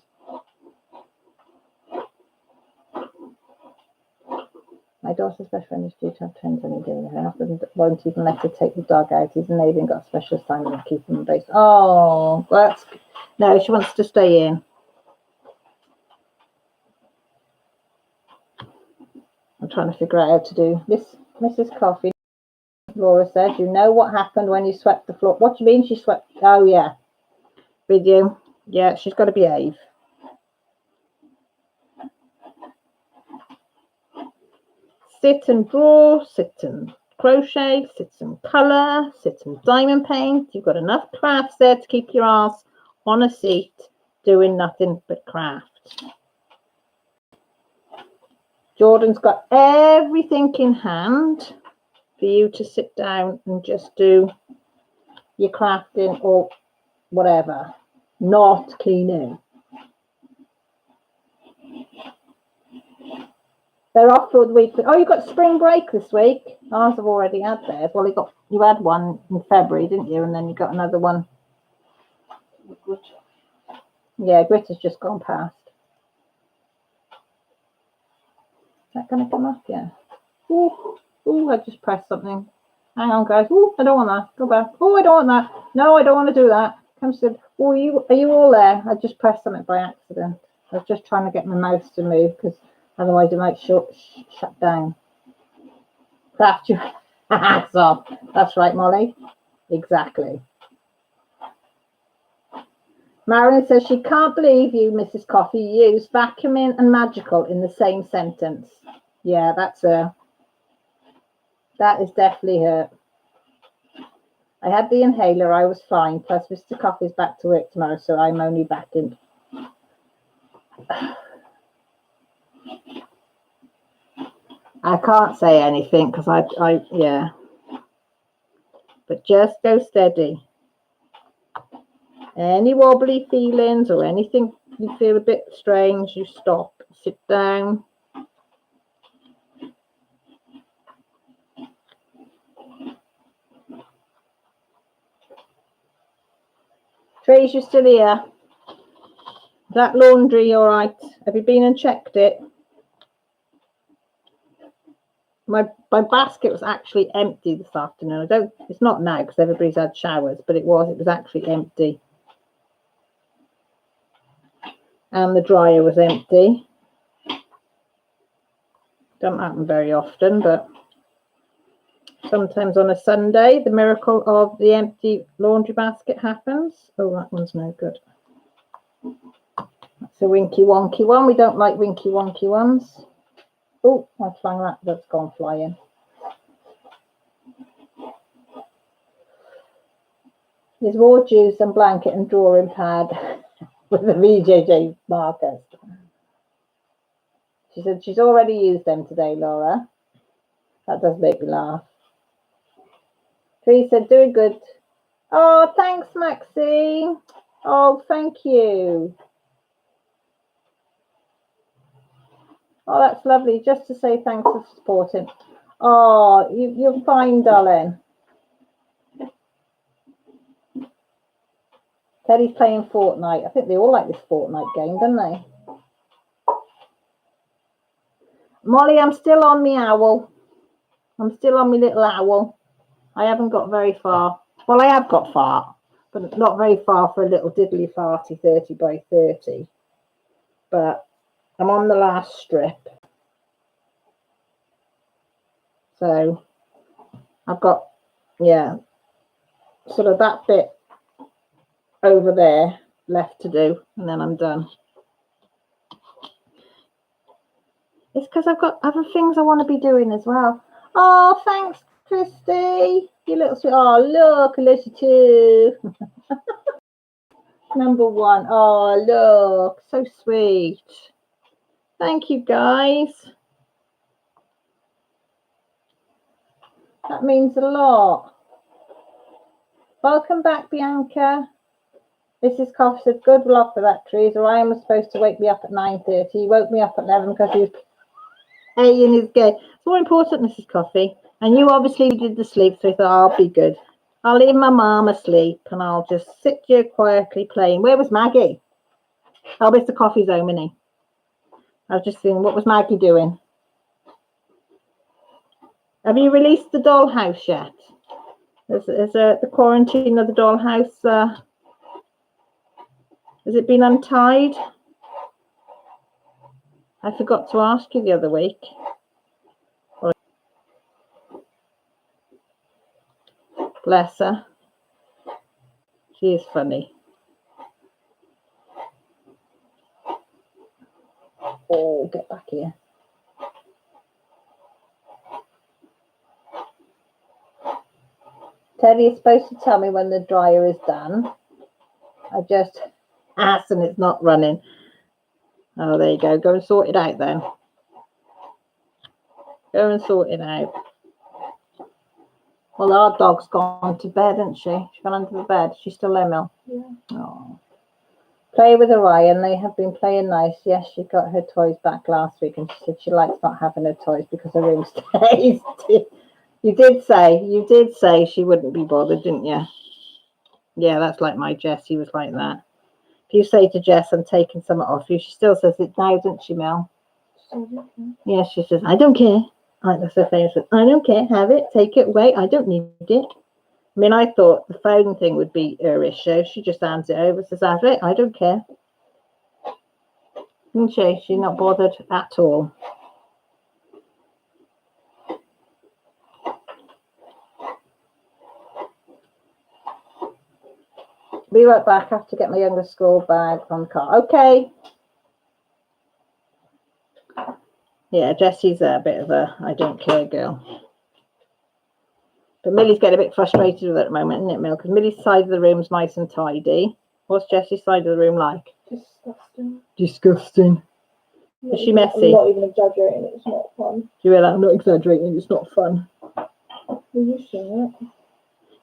My daughter's best friend is due to have twins any day. Her husband won't even let her take the dog out. He's an even got a special assignment of keeping them based. Oh, that's no, she wants to stay in. I'm trying to figure out how to do this. Mrs. Coffee, Laura said, you know what happened when you swept the floor? What do you mean she swept? Oh, yeah. With you. Yeah, she's got to behave. Sit and draw, sit and crochet, sit and colour, sit and diamond paint. You've got enough crafts there to keep your ass on a seat doing nothing but craft. Jordan's got everything in hand for you to sit down and just do your crafting or whatever, not cleaning. They're off for the week. Oh, you got spring break this week. Ours have already had theirs. Well, you had one in February, didn't you? And then you got another one. Yeah, Grita's just gone past. Is that going to come up? Yeah. Ooh, I just pressed something. Hang on, guys. Ooh, I don't want that. Go back. Oh, I don't want that. No, I don't want to do that. Come to. Oh, are you all there? I just pressed something by accident. I was just trying to get my mouse to move because otherwise it might shut down. Craft your hats off. That's right, Molly. Exactly. Marilyn says she can't believe you, Mrs. Coffee, used vacuuming and magical in the same sentence. Yeah, that's her. That is definitely her. I had the inhaler. I was fine. Plus, Mr. Coffee's back to work tomorrow, so I'm only back in. I can't say anything because yeah. But just go steady. Any wobbly feelings or anything you feel a bit strange, you stop. Sit down. Trace, you're still here. Is that laundry all right? Have you been and checked it? My basket was actually empty this afternoon. It's not now because everybody's had showers, but it was actually empty. And the dryer was empty. Don't happen very often, but sometimes on a Sunday, the miracle of the empty laundry basket happens. Oh, that one's no good. That's a winky wonky one. We don't like winky wonky ones. Oh, I flung that. That's gone flying. There's more juice and blanket and drawing pad with the VJJ markers. She said she's already used them today, Laura. That does make me laugh. Tree said, doing good. Oh, thanks, Maxie. Oh, thank you. Oh, that's lovely. Just to say thanks for supporting. Oh, you're fine, darling. Teddy's playing Fortnite. I think they all like this Fortnite game, don't they? Molly, I'm still on me owl. I'm still on my little owl. I haven't got very far. Well, I have got far, but not very far for a little diddly farty 30 by 30. But I'm on the last strip. So I've got, yeah, sort of that bit over there left to do, and then I'm done. It's because I've got other things I want to be doing as well. Oh, thanks, Christy. You little sweet. Oh, look, Alicia too. Number one. Oh, look, so sweet. Thank you, guys. That means a lot. Welcome back, Bianca. Mrs. Cough said, good luck with that, Teresa. Ryan was supposed to wake me up at 9:30. He woke me up at 11 because he was paying his game. It's more important, Mrs. Coffee. And you obviously did the sleep, so I thought, I'll be good. I'll leave my mum asleep and I'll just sit here quietly playing. Where was Maggie? Oh, Mr. Coffee's home, isn't he? I was just thinking, what was Maggie doing? Have you released the dollhouse yet? Is the quarantine of the dollhouse, has it been untied? I forgot to ask you the other week. Bless her. She is funny. Oh, get back here. Teddy is supposed to tell me when the dryer is done. I just asked and it's not running. Oh, there you go. Go and sort it out then. Go and sort it out. Well, our dog's gone to bed, hasn't she? She's gone under the bed. She's still there, Mel? Yeah. Oh. Play with Orion. They have been playing nice. Yes, she got her toys back last week and she said she likes not having her toys because her room stays. You did say she wouldn't be bothered, didn't you? Yeah, that's like my Jess. He was like that. If you say to Jess, I'm taking some off you, she still says it now, doesn't she, Mel? Yeah, she says, I don't care. That's her famous. I don't care. Have it. Take it away. I don't need it. I mean, I thought the phone thing would be her issue. She just hands it over, says, have it. I don't care. Isn't she? She's not bothered at all. Be right back. I have to get my youngest school bag from the car. Okay. Yeah, Jessie's a bit of a I don't care girl. But Millie's getting a bit frustrated with it at the moment, isn't it, Mill? Because Millie's side of the room's nice and tidy. What's Jessie's side of the room like? Disgusting. Disgusting. Is she messy? I'm not even exaggerating. It's not fun. Do you realize I'm not exaggerating? It's not fun. Are you sure?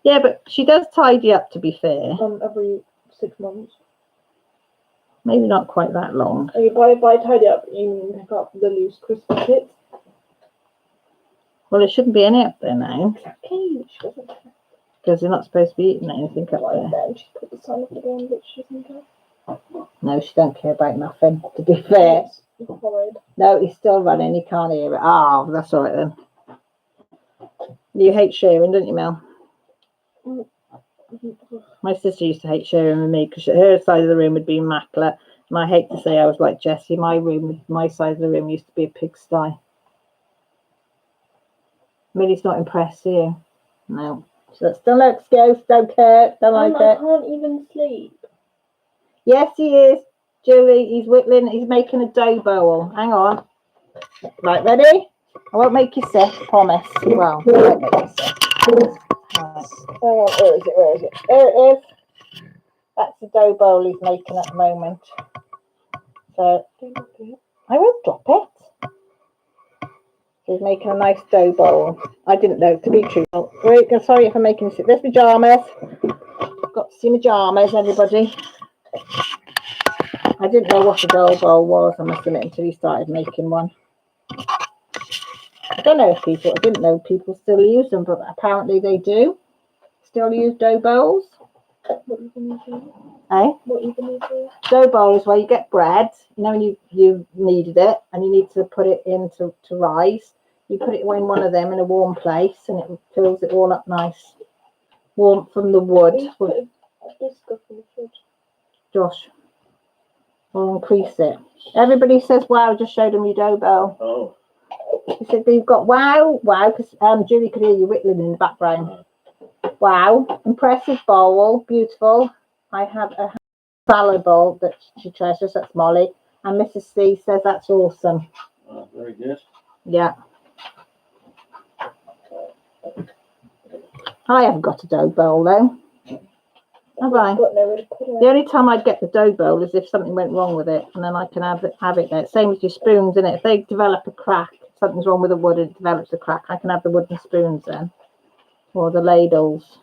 Yeah, but she does tidy up, to be fair. Every 6 months. Maybe not quite that long. Okay, by tidy up, you pick up the loose Christmas bits. Well, there shouldn't be any up there now. Okay, she doesn't care. Because they're not supposed to be eating anything up there. Then she put the sign up again, but she doesn't care. No, she don't care about nothing, to be fair. It's horrid. No, he's still running. He can't hear it. Oh, that's all right then. You hate sharing, don't you, Mel? My sister used to hate sharing with me because her side of the room would be immaculate. And I hate to say I was like Jessie. My side of the room used to be a pigsty. Millie's not impressed, are you? No. So that's still no excuse. Don't care. Don't like it. I can't even sleep. Yes, he is. Julie, he's whittling. He's making a dough bowl. Hang on. Right, ready? I won't make you sick, promise. Well, I won't make you sick. Right. Where is it? There it is. That's the dough bowl he's making at the moment. So, I won't drop it. He's making a nice dough bowl. I didn't know, to be truthful. Wait, sorry if I'm making you sick. There's pyjamas. Got to see my pyjamas, everybody. I didn't know what a dough bowl was, I must admit, until he started making one. I don't know if I didn't know people still use them, but apparently they do. Still use dough bowls. What you gonna do? Eh? What you gonna do? Dough bowl is where you get bread, you know, when you kneaded it and you need to put it in to rise. You put it in one of them in a warm place and it fills it all up nice. Warm from the wood. Please put a biscuit in the fridge. Josh, we'll increase it. Everybody says, wow, just showed them your dough bowl. Oh. He said, you've got wow, because Julie could hear you whittling in the background. Wow, impressive bowl, beautiful. I have a salad bowl that she treasures, that's Molly. And Mrs. C says that's awesome. Very good. Yeah. I haven't got a dough bowl though. Have I? Got nowhere to put it. The only time I'd get the dough bowl is if something went wrong with it, and then I can have it there. Same as your spoons, innit? If they develop a crack, something's wrong with the wood and it develops a crack, I can have the wooden spoons then. Or the ladles.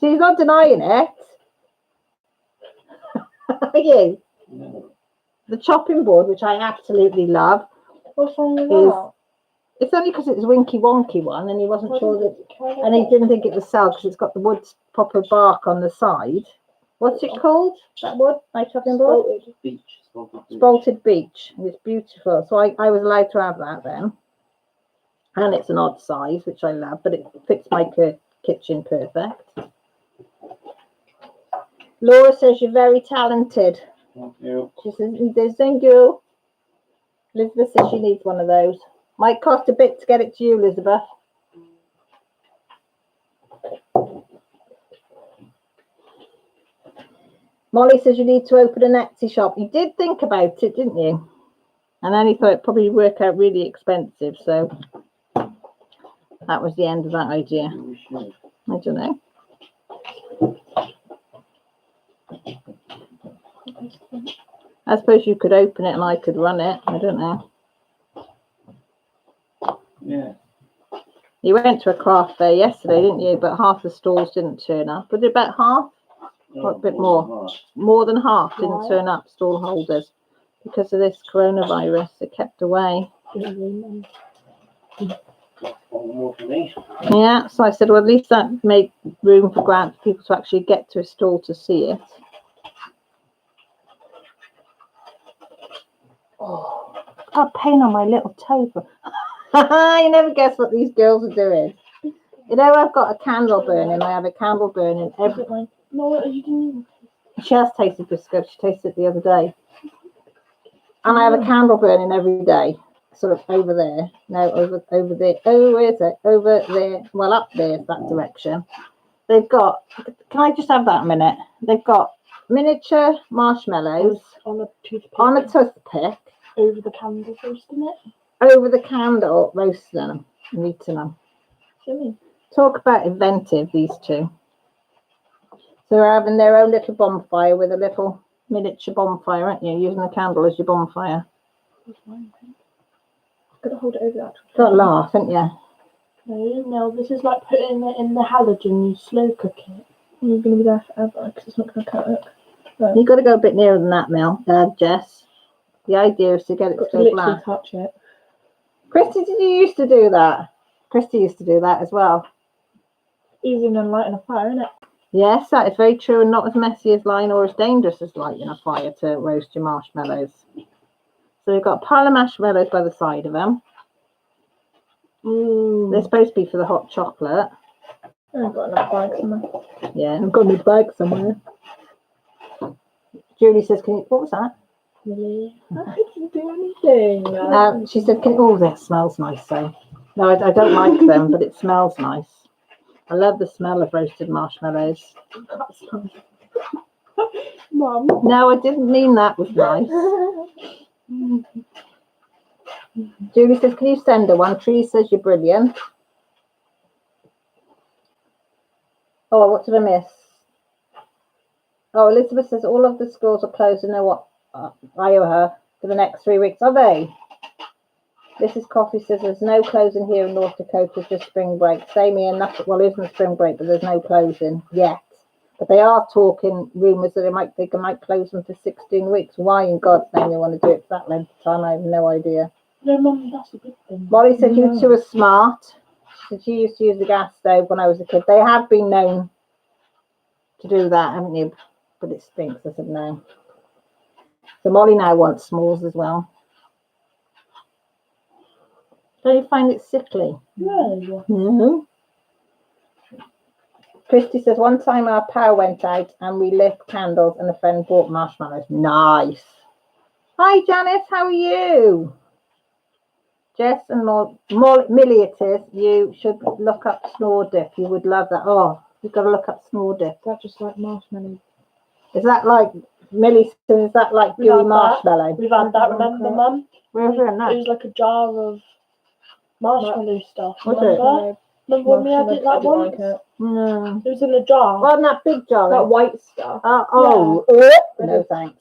So he's not denying it. Are you? No. The chopping board, which I absolutely love, What's wrong with is that? it's only because it's a winky wonky one and he wasn't sure that, That. and he didn't think it was sell because it's got the wood proper bark on the side. What's it called? That wood? My chopping board? Salted. Beach. Salted beach. Spalted beech, and it's beautiful. So I was allowed to have that then. And it's an odd size, which I love, but it fits my kitchen perfect. Laura says you're very talented. Thank you. She says, thank you. Elizabeth says she needs one of those. Might cost a bit to get it to you, Elizabeth. Molly says you need to open an Etsy shop. You did think about it, didn't you? And then he thought it'd probably work out really expensive, so that was the end of that idea. We should. I don't know. I suppose you could open it and I could run it. I don't know. Yeah. You went to a craft fair yesterday, didn't you? But half the stalls didn't turn up. Was it about half? Or a bit more? More than half didn't turn up, stall holders. Because of this coronavirus, they kept away. One more for me. Yeah, so I said, well, at least that made room for Grant for people to actually get to a stall to see it. Oh, I've got pain on my little toe. You never guess what these girls are doing. You know, I've got a candle burning. I have a candle burning every. No, what are you doing? She has tasted biscuit. She tasted it the other day. And I have a candle burning every day, sort of over there. No, over there. Oh, where's it? Over there. Well, up there, that direction. They've got. Can I just have that a minute? They've got miniature marshmallows On a toothpick. on a toothpick Over the candle, roasting it. over the candle, roasting them and eating them. What do you mean? Talk about inventive, these two. So they're having their own little bonfire with a little miniature bonfire, aren't you? Using the candle as your bonfire. Gotta hold it over that. Got to laugh, haven't you? No, this is like putting it in the halogen. You slow cook it. And you're gonna be there forever because it's not gonna cook. No. You've got to go a bit nearer than that, Jess. The idea is to get it Got to to go literally black. touch it. Christy, did you used to do that? Christy used to do that as well. Easier than lighting a fire, isn't it? Yes, that is very true, and not as messy as lighting or as dangerous as lighting a fire to roast your marshmallows. So we've got a pile of marshmallows by the side of them. They're supposed to be for the hot chocolate. I've got enough bag somewhere. Yeah, I've got my bag somewhere. Julie says, "Can you?" What was that? Really? I didn't do anything. She said, "Can?" Oh, that smells nice. So, no, I don't like them, but it smells nice. I love the smell of roasted marshmallows. Mum. No, I didn't mean that was nice. Julie says, "Can you send her one?" Tree says, "You're brilliant." Oh, what did I miss? Oh, Elizabeth says all of the schools are closed and I owe her for the next 3 weeks. Are they? Mrs. Coffee says there's no closing here in North Dakota, just spring break. Same here, nothing. Well, it isn't spring break, but there's no closing yet. But they are talking rumours that they might close them for 16 weeks. Why in God's name they want to do it for that length of time? I have no idea. No, Mum, that's a good thing. Molly said you two are smart. She said she used to use the gas stove when I was a kid. They have been known to do that, haven't you? But it stinks. I said no. So Molly now wants s'mores as well. Don't you find it sickly? No. No. Christy says, one time our power went out and we lit candles and a friend bought marshmallows. Nice. Hi, Janice. How are you? Jess and Millie it is. You should look up Snore Dip. You would love that. Oh, you've got to look up Snore Dip. That's just like marshmallow. Is that like, Millie says, is that like We've had gooey that. marshmallow? We've had that, remember, Mum? Where's it now? It was like a jar of marshmallow stuff. Was Remember? Remember when we had it like once? No. It was in a jar. Well, in that big jar. That white stuff. No thanks.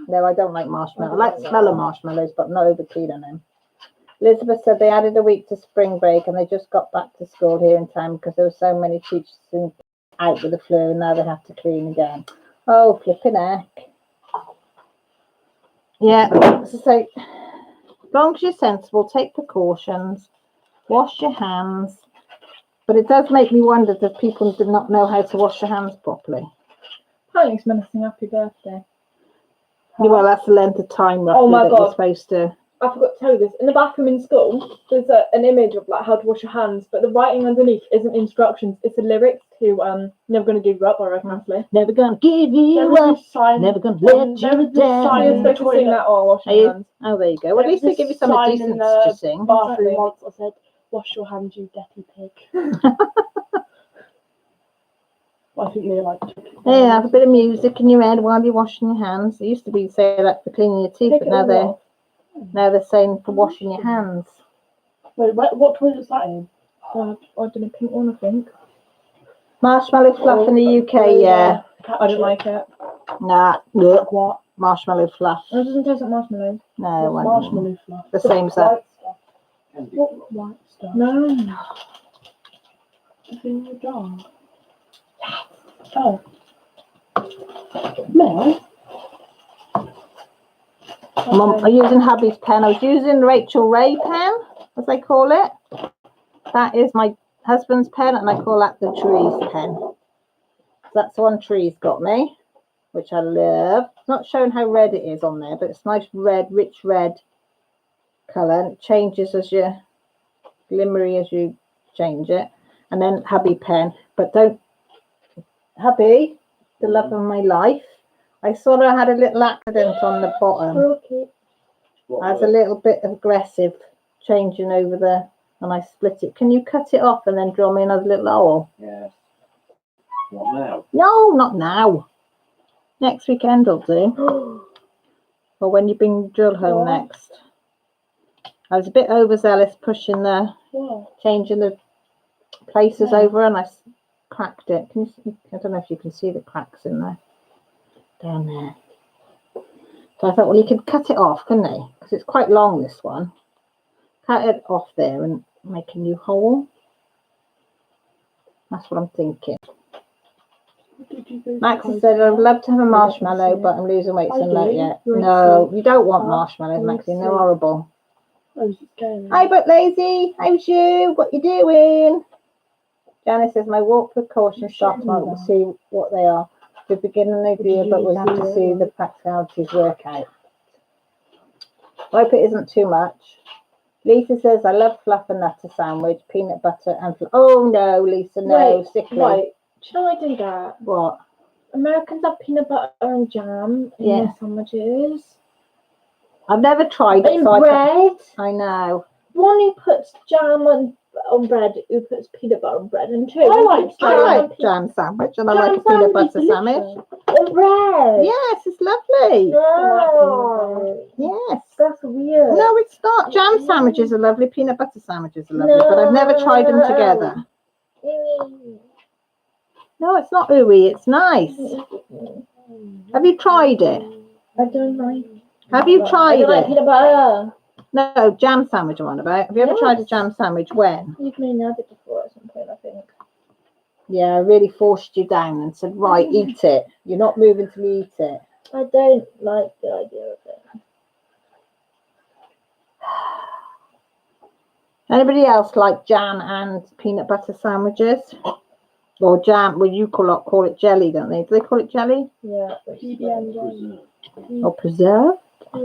No, I don't like marshmallow. I like the smell of marshmallows, but not over keen on them. Elizabeth said they added a week to spring break and they just got back to school here in time because there were so many teachers out with the flu and now they have to clean again. Oh, flipping heck. Yeah, so say, as long as you're sensible, take precautions, wash your hands. But it does make me wonder that people do not know how to wash their hands properly. Apparently it's menacing happy birthday. Yeah, well, that's the length of time roughly my that God. you're supposed to. I forgot to tell you this. In the bathroom in school, there's an image of like how to wash your hands, but the writing underneath isn't instructions. It's the lyrics to Never Gonna Give You Up, I reckon, actually. Never gonna give you up. Never gonna let you down. You're supposed to sing that or wash your hands. Oh, there you go. Well, at least they give you something decent to sing. Bathroom once I said, "Wash your hands, you dirty pig." I think they like to. Yeah, have a bit of music in your head while you're washing your hands. It used to be say that for cleaning your teeth, but now they're saying for washing your hands. Wait, what toilet is that in? I don't know, pink one, I think. Marshmallow fluff in the UK, yeah. I don't like it. Nah, look. What? Marshmallow fluff. It doesn't taste like marshmallow. No, Marshmallow fluff. The same as that. What white stuff? No. It's in your jar. Oh. No. Mum, I'm using hubby's pen. I was using Rachel Ray pen, as they call it. That is my husband's pen, and I call that the trees pen. That's the one Trees got me, which I love. It's not showing how red it is on there, but it's nice red, rich red colour. And it changes as you, glimmery as you change it. And then hubby pen. But don't, hubby, the love of my life. I sort of had a little accident on the bottom. Okay. I was a little bit aggressive changing over there, and I split it. Can you cut it off and then draw me another little hole? Yeah. What now? No, not now. Next weekend will do. Or when you bring drill home next. I was a bit overzealous pushing the, changing the places over, and I cracked it. Can you see? I don't know if you can see the cracks in there. Down there. So I thought, well, you could cut it off, couldn't you? Because it's quite long, this one. Cut it off there and make a new hole. That's what I'm thinking. Max has said, I'd love to have a marshmallow, but I'm losing weight, so not yet. No, you don't want marshmallows, Maxie. They're horrible. Hi, but lazy. How's you? What you doing? Janice says, my walk precaution starts tomorrow. We'll see what they are. The beginning idea, but we'll have to see the practicalities work out. Hope it isn't too much. Lisa says, I love fluff and Natter sandwich, peanut butter and fluff. Oh no, Lisa, no, sickly. Wait, should I do that? What? Americans have peanut butter and jam in their sandwiches. I've never tried it. In bread. I know. One who puts jam on bread, who puts peanut butter on bread, and two. I like jam sandwich, and I like a peanut butter sandwich. On bread. Yes, it's lovely. No. Yes. That's weird. No, it's not. Jam sandwiches are lovely. Peanut butter sandwiches are lovely, but I've never tried them together. No, it's not ooey. It's nice. Have you tried it? I don't like. Have you tried it? I don't like peanut butter. No, jam sandwich I'm on about. Have you ever tried a jam sandwich? When? You've made it before at some point, I think. Yeah, I really forced you down and said, right, eat it. You're not moving till you eat it. I don't like the idea of it. Anybody else like jam and peanut butter sandwiches? Or jam, well, you call it jelly, don't they? Do they call it jelly? Yeah. Or preserve?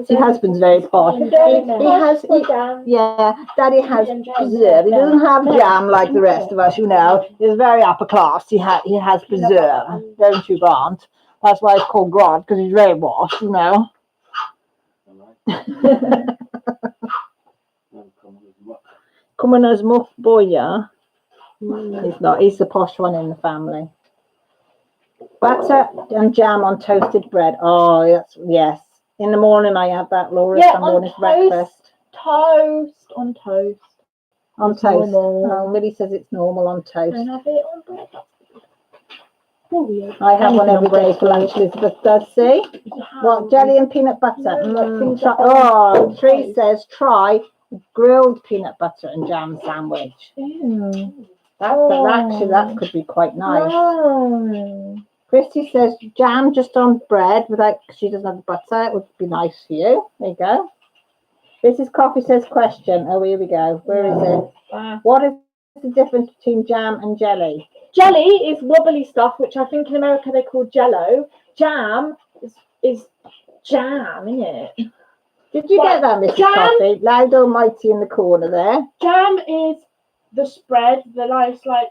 See, husband's very posh. Yeah, Daddy has preserve. He doesn't have jam like the rest of us, you know. He's very upper class. He has preserve, don't you, Grant? That's why it's called Grant, because he's very posh, you know. Coming as much boy, yeah. He's not. He's the posh one in the family. Butter and jam on toasted bread. Oh, yes. In the morning, I have that, Laura. Yeah, some morning breakfast. Toast on toast. On It's toast. normal. Oh, Millie says it's normal on toast. Don't have it on bread. I have one every day for lunch. Elizabeth does. See? What, jelly and peanut butter? Tree says try grilled peanut butter and jam sandwich. That could be quite nice. Christy says jam just on bread without, because she doesn't have the butter. It would be nice for you. There you go. Mrs. Coffee says question. Oh, here we go. Where is it? What is the difference between jam and jelly? Jelly is wobbly stuff, which I think in America they call jello. Jam is jam, isn't it? Did you get that, Mrs. Coffee? Loud almighty in the corner there. Jam is the spread, the nice, like,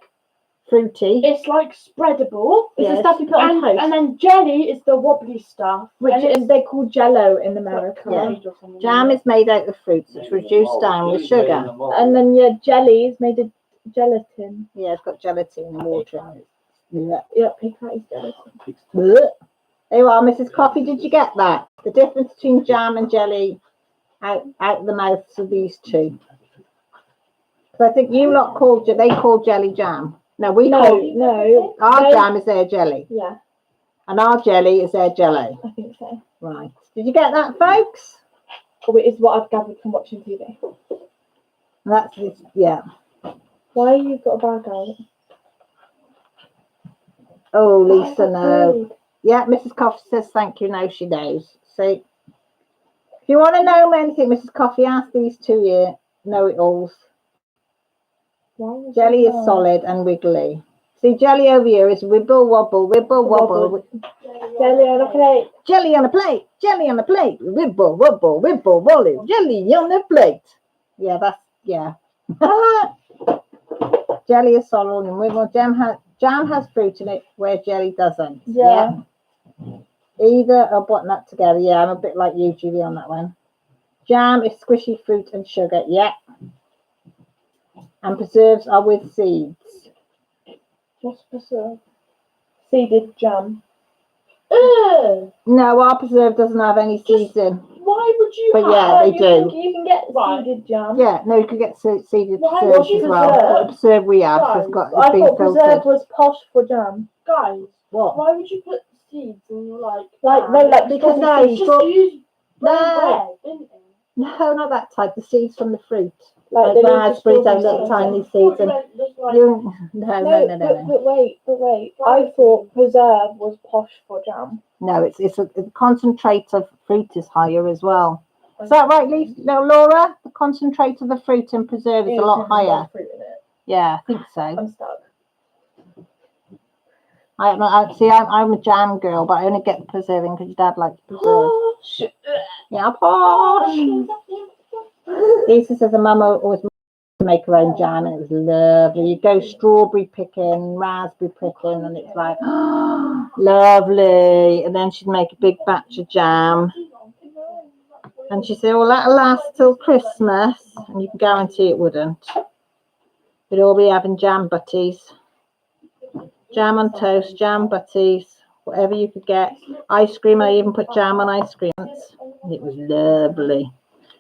fruity. It's like spreadable. It's the stuff you put on toast. And then jelly is the wobbly stuff. Which they call jello in America. Yeah. Jam is made out of fruits. It's reduced down with sugar. And then jelly is made of gelatin. Yeah, it's got gelatin and water in it. Yeah, pig patty's gelatin. There you are, Mrs. Coffee. Did you get that? The difference between jam and jelly out the mouths of these two. Because I think you lot they call jelly jam. No, no. Our jam is their jelly. Yeah. And our jelly is their jello. I think so. Right. Did you get that, folks? Oh, it is what I've gathered from watching TV. That's it, yeah. Why you got a bag out? Oh, Lisa, no. Yeah, Mrs. Coffee says thank you. No, she knows. See, if you want to know anything, Mrs. Coffee, ask these two here know-it-alls. Jelly is solid and wiggly. See, jelly over here is wibble wobble, wibble wobble. Jelly on a plate. Jelly on a plate. Jelly on a plate. Wibble wobble, wibble wobble. Jelly on a plate. Yeah, jelly is solid and wibble. Jam has fruit in it where jelly doesn't. Yeah. Either or button that together. Yeah, I'm a bit like you, Julie, on that one. Jam is squishy fruit and sugar. Yeah. And preserves are with seeds. What's preserve? Seeded jam. Ugh. No, our preserve doesn't have any seeds in. Why would you But yeah, they do. You can get seeded jam. Yeah, no, you can get seeded Why preserves would as you well. preserve? The preserve we have Guys, has got I it's been thought preserve filtered. was posh for jam. Guys, What? why would you put seeds in your Because no, just use bread, didn't it? no, not that type. The seeds from the fruit. Like Like raspberries have little tiny seeds. And you, no. But wait. I thought preserve was posh for jam. No, it's the concentrate of fruit is higher as well. Is that right, no, Laura? The concentrate of the fruit in preserve is a lot higher. Fruit in it. Yeah, I think so. I'm stuck. I'm a jam girl, but I only get the preserving because your dad likes preserve. Yeah, posh. Lisa says her mum always to make her own jam, and it was lovely. You go strawberry picking, raspberry picking, and it's like lovely. And then she'd make a big batch of jam. And she said, well, that'll last till Christmas. And you can guarantee it wouldn't. We'd all be having jam butties. Jam on toast, jam butties, whatever you could get. Ice cream, I even put jam on ice cream. It was lovely.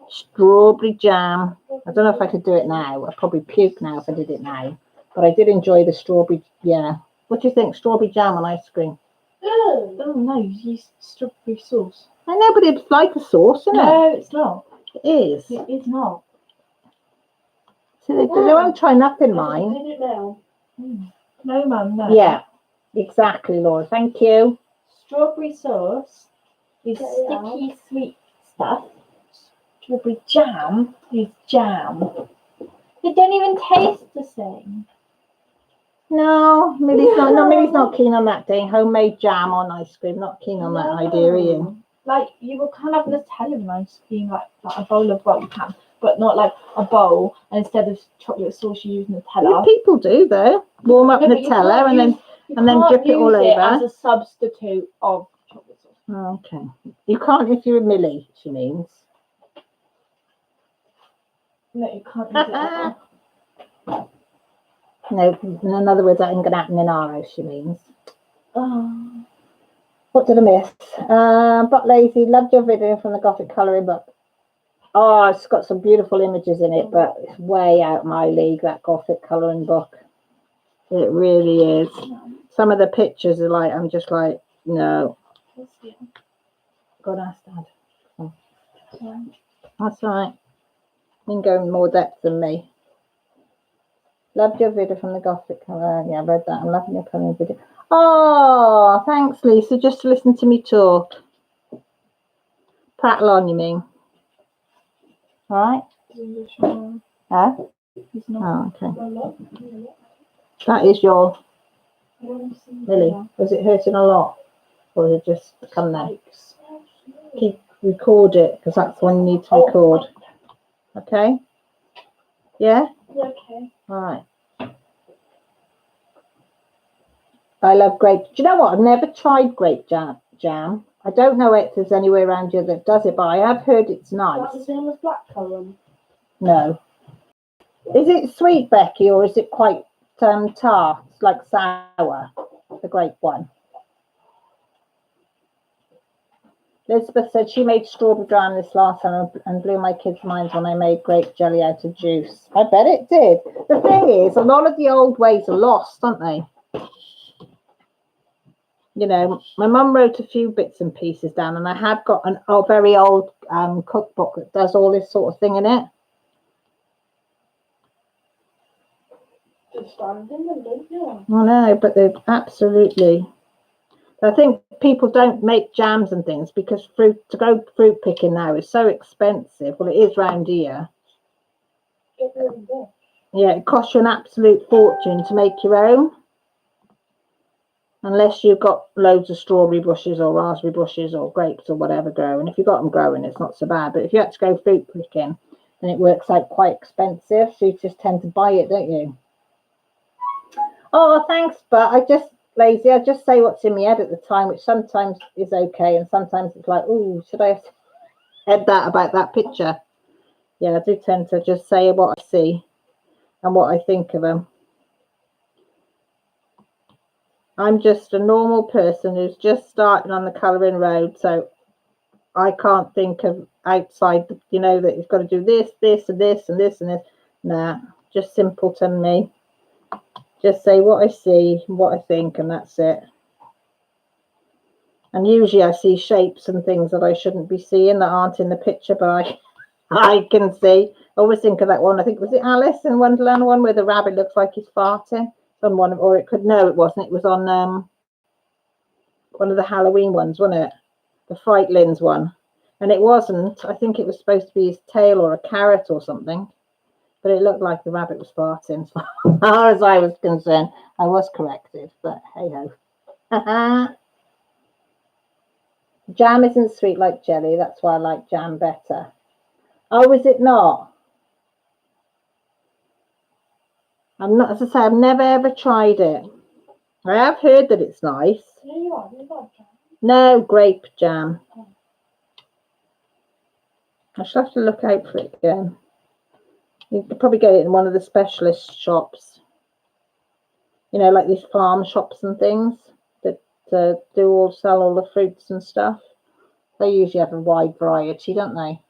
Strawberry jam. I don't know if I could do it now. I'd probably puke now if I did it now. But I did enjoy the strawberry, yeah. What do you think? Strawberry jam on ice cream? Oh no, you use strawberry sauce. I know, but it's like a sauce, isn't it? No, it's not. It is. It is not. So they won't try nothing, I mine. did it now. No, mum, no. Yeah, exactly, Laura. Thank you. Strawberry sauce is sticky, sweet stuff. Strawberry jam is jam. They don't even taste the same. No, Millie's not keen on that thing. Homemade jam on ice cream. Not keen on that idea, are you? Like you will kind of have Nutella and ice cream, like a bowl of what you can, but not like a bowl. And instead of chocolate sauce, you use Yeah, Nutella. people do though. Warm up No, but you Nutella can't and use- you then can't drip it all use over. as a substitute of chocolate sauce. Oh, okay. You can't if you're a Millie, she means. No, you can't use it ever. No, in other words, that ain't gonna happen in Aro, she means. Oh. What did I miss? But Lazy, loved your video from the Gothic colouring book. Oh, it's got some beautiful images in it, but it's way out my league, that Gothic colouring book. It really is. Some of the pictures are like, I'm just like, no. God, ask Dad. Oh. That's right. You can go in more depth than me. Loved your video from the Gothic colour. Yeah, I read that. I'm loving your colouring video. Oh, thanks, Lisa. Just to listen to me talk. Prattle on, you mean? All right. Huh? Oh, okay. That is your Millie. Was it hurting a lot, or is it just come there? Keep record it because that's when you need to record. Okay. Yeah. Okay. All right. I love grape. Do you know what? I've never tried grape jam. I don't know if there's anywhere around here that does it, but I have heard it's nice. Is that the same as blackcurrant? No. Is it sweet, Becky, or is it quite tart? It's like sour, the grape one. Elizabeth said she made strawberry jam this last time and blew my kids' minds when I made grape jelly out of juice. I bet it did. The thing is, a lot of the old ways are lost, aren't they? You know, my mum wrote a few bits and pieces down, and I have got a very old cookbook that does all this sort of thing in it. I know, but they're absolutely. I think people don't make jams and things because to go fruit picking now is so expensive. Well, it is round here. Yeah, it costs you an absolute fortune to make your own. Unless you've got loads of strawberry bushes or raspberry bushes or grapes or whatever growing. If you've got them growing, it's not so bad. But if you had to go fruit picking, then it works out quite expensive. So you just tend to buy it, don't you? Oh, thanks, but I just say what's in my head at the time, which sometimes is okay. And sometimes it's like, oh, should I have said that about that picture? Yeah, I do tend to just say what I see and what I think of them. I'm just a normal person who's just starting on the colouring road, so I can't think of outside, you know, that you've got to do this, this, and this, and this, and this. Nah, just simpleton me. Just say what I see, what I think, and that's it. And usually I see shapes and things that I shouldn't be seeing that aren't in the picture, but I can see. I always think of that one. I think, was it Alice in Wonderland one where the rabbit looks like he's farting? Someone, or it could, no, it wasn't. It was on one of the Halloween ones, wasn't it? The Fright Lin's one. And it wasn't. I think it was supposed to be his tail or a carrot or something. But it looked like the rabbit was farting. As far as I was concerned, I was corrected. But hey ho. Jam isn't sweet like jelly. That's why I like jam better. Oh, is it not? I'm not, as I say, I've never ever tried it. I have heard that it's nice. No, grape jam. I should have to look out for it again. You could probably get it in one of the specialist shops. You know, like these farm shops and things that sell all the fruits and stuff. They usually have a wide variety, don't they?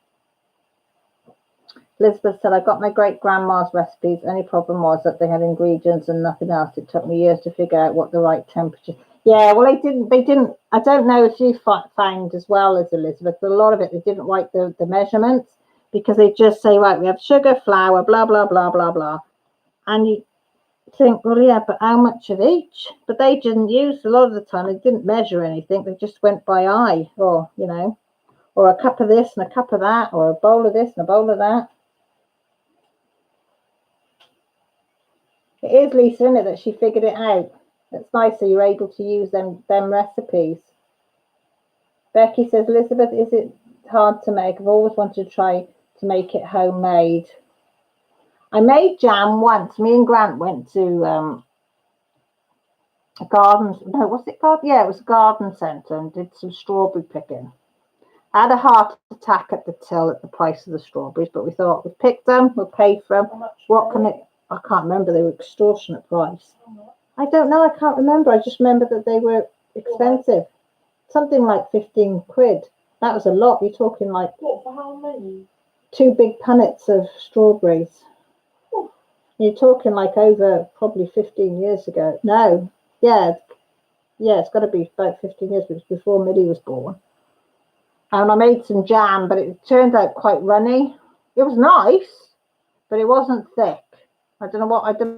Elizabeth said, I got my great-grandma's recipes. Only problem was that they had ingredients and nothing else. It took me years to figure out what the right temperature. Yeah, well, they didn't. I don't know if you found as well as Elizabeth, but a lot of it, they didn't write the measurements because they just say, right, we have sugar, flour, blah, blah, blah, blah, blah. And you think, well, yeah, but how much of each? But they didn't use, a lot of the time, they didn't measure anything. They just went by eye or, you know, or a cup of this and a cup of that or a bowl of this and a bowl of that. It is, Lisa, isn't it, that she figured it out. It's nice that you're able to use them recipes. Becky says, Elizabeth, is it hard to make? I've always wanted to try to make it homemade. I made jam once. Me and Grant went to a garden. No, was it garden? Yeah, it was a garden centre and did some strawberry picking. I had a heart attack at the till at the price of the strawberries, but we thought we'll pick them, we'll pay for them. What can it? I can't remember. They were extortionate price. I don't know. I can't remember. I just remember that they were expensive. Something like 15 quid. That was a lot. You're talking like What, for how many? 2 big punnets of strawberries. You're talking like over probably 15 years ago. No, yeah, it's got to be about 15 years, because before Millie was born. And I made some jam, but it turned out quite runny. It was nice, but it wasn't thick. I don't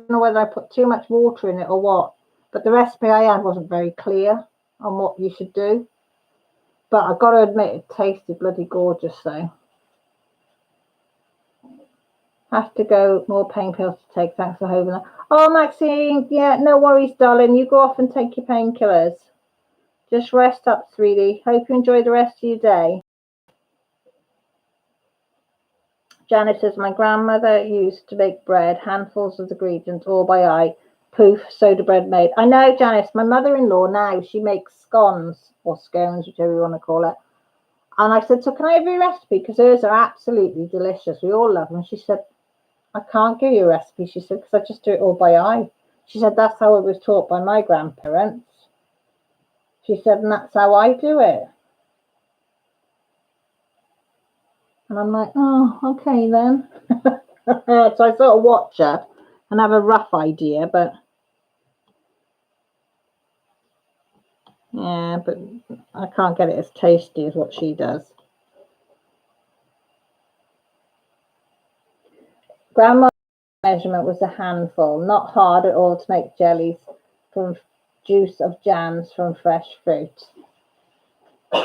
know whether I put too much water in it or what. But the recipe I had wasn't very clear on what you should do. But I've got to admit, it tasted bloody gorgeous, so. Have to go, more pain pills to take. Thanks for holding that. Oh, Maxine, yeah, no worries, darling. You go off and take your painkillers. Just rest up, sweetie. Hope you enjoy the rest of your day. Janet says, my grandmother used to make bread, handfuls of ingredients, all by eye. Poof, soda bread made. I know, Janice. My mother-in-law now, she makes scones, or scones, whichever you want to call it. And I said, so can I have your recipe? Because hers are absolutely delicious. We all love them. She said, I can't give you a recipe, she said, because I just do it all by eye. She said, that's how it was taught by my grandparents. She said, and that's how I do it. And I'm like, oh, okay then. So I sort of watch her and have a rough idea, but yeah, but I can't get it as tasty as what she does. Grandma's measurement was a handful, not hard at all to make jellies from juice of jams from fresh fruit.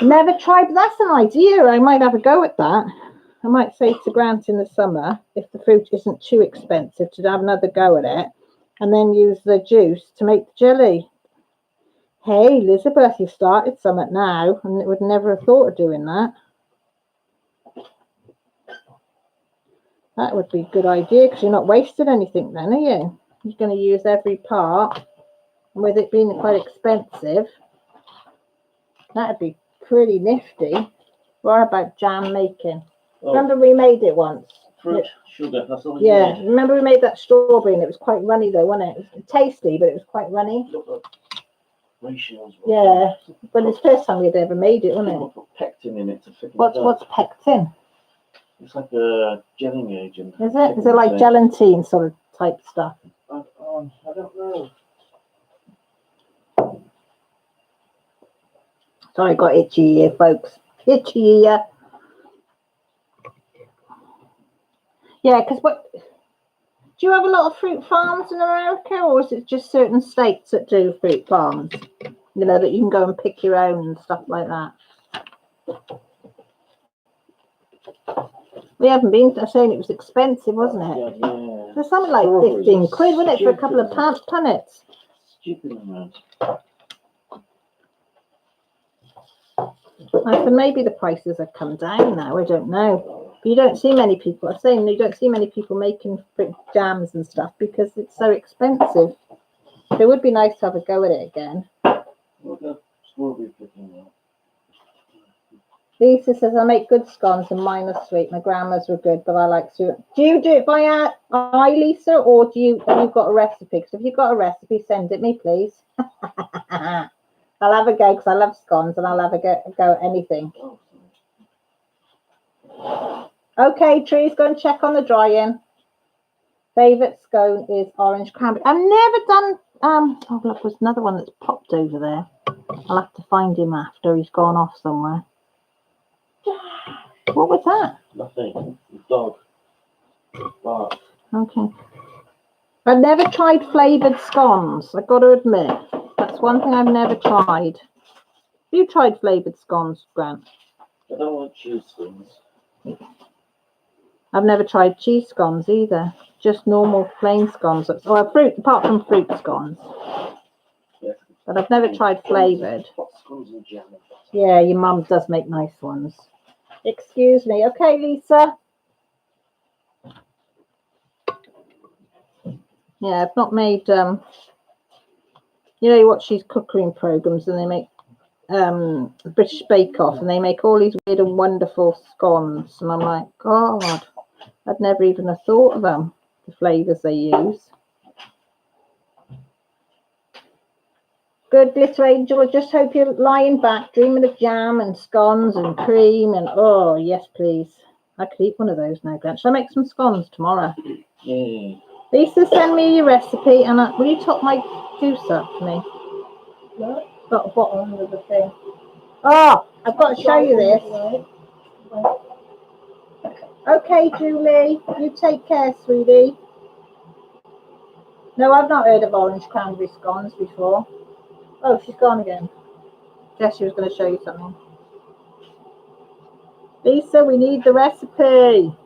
Never tried, but that's an idea. I might have a go at that. I might say to Grant in the summer, if the fruit isn't too expensive, to have another go at it and then use the juice to make the jelly. Hey, Elizabeth, you've started something now, and it would never have thought of doing that. That would be a good idea, because you're not wasting anything then, are you? You're going to use every part, and with it being quite expensive, that'd be pretty nifty. What about jam making? Oh. Remember we made it once? Fruit, sugar, that's all. Yeah, remember we made that strawberry, and it was quite runny though, wasn't it? It was tasty, but it was quite runny. Yeah, but it's the first time we'd ever made it, wasn't it? Put pectin in it to thicken what's pectin? It's like a gelling agent. Is it? Is it like gelatine sort of type stuff? I don't know. Sorry, I got itchy ear, folks. Itchy ear. Yeah, because what? Do you have a lot of fruit farms in America, or is it just certain states that do fruit farms? You know, that you can go and pick your own and stuff like that. We haven't been saying it was expensive, wasn't it? Yeah, yeah. There's something like 15 quid, wasn't it, for a couple of punnets? Stupid amount. I said maybe the prices have come down now. I don't know. But you don't see many people. I'm saying you don't see many people making fruit jams and stuff because it's so expensive. But it would be nice to have a go at it again. Lisa says, I make good scones and mine are sweet. My grandma's were good, but I like to. Do you do it by eye, Lisa, or have you got a recipe? Because if you've got a recipe, send it me, please. I'll have a go because I love scones and I'll have a go at anything. Okay, Trees, go and check on the drying. Favourite scone is orange cranberry. I've never done. Oh look, there's another one that's popped over there. I'll have to find him after he's gone off somewhere. What was that? Nothing. Dog. Bark. Okay. I've never tried flavoured scones. I've got to admit, that's one thing I've never tried. Have you tried flavoured scones, Grant? I don't want cheese scones. I've never tried cheese scones either. just normal plain scones. Or fruit, apart from fruit scones. Yeah. But I've never tried flavoured. Hot scones and jam. Yeah, your mum does make nice ones. Excuse me. Okay, Lisa. Yeah, I've not made you know, you watch these cooking programs and they make British Bake Off and they make all these weird and wonderful scones and I'm like, God, I'd never even have thought of them, the flavours they use. Good, Glitter Angel. I just hope you're lying back dreaming of jam and scones and cream and oh yes please. I could eat one of those now, Grant. Shall I make some scones tomorrow? Yeah. Lisa, send me your recipe and will you top my juice up for me? No. Got a bottle under the thing. Oh, I've got to show you this. Okay, Julie, you take care, sweetie. No, I've not heard of orange cranberry scones before. Oh, she's gone again. Jessie was going to show you something. Lisa, we need the recipe.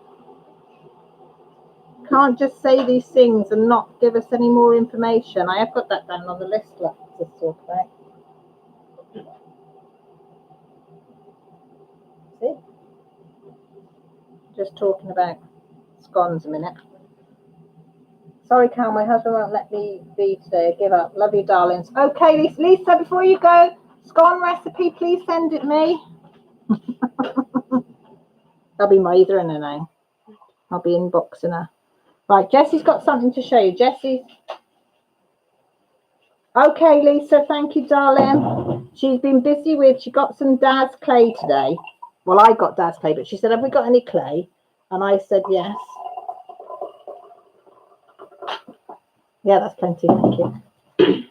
Can't just say these things and not give us any more information. I have got that down on the list to talk about. See? Just talking about scones a minute. Sorry, Cal, my husband won't let me be today. Give up. Love you, darlings. Okay, Lisa, before you go, scone recipe, please send it me. I'll be mothering her now. I'll be inboxing her. Right, Jessie's got something to show you. Jessie. Okay, Lisa, thank you, darling. She's been busy with, she got some Dad's clay today. Well, I got Dad's clay, but she said, have we got any clay? And I said, yes. Yeah, that's plenty, thank you.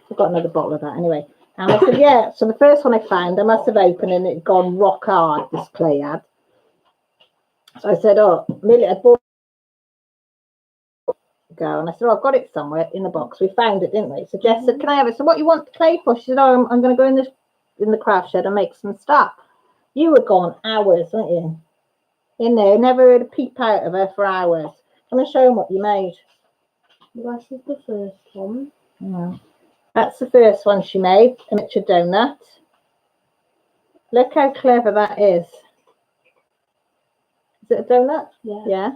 I've got another bottle of that anyway. And I said, yeah. So the first one I found, I must have opened and it had gone rock hard, this clay had. So I said, oh, Millie, I bought it go. And I said, oh, I've got it somewhere in the box. We found it, didn't we? So Jess said, can I have it? So what you want the clay for? She said, oh, I'm going to go in the craft shed and make some stuff. You were gone hours, weren't you? In there, never heard a peep out of her for hours. I'm going to show them what you made. This is the first one. Yeah. That's the first one she made, a miniature donut. Look how clever that is. Is it a donut? Yeah. Yeah.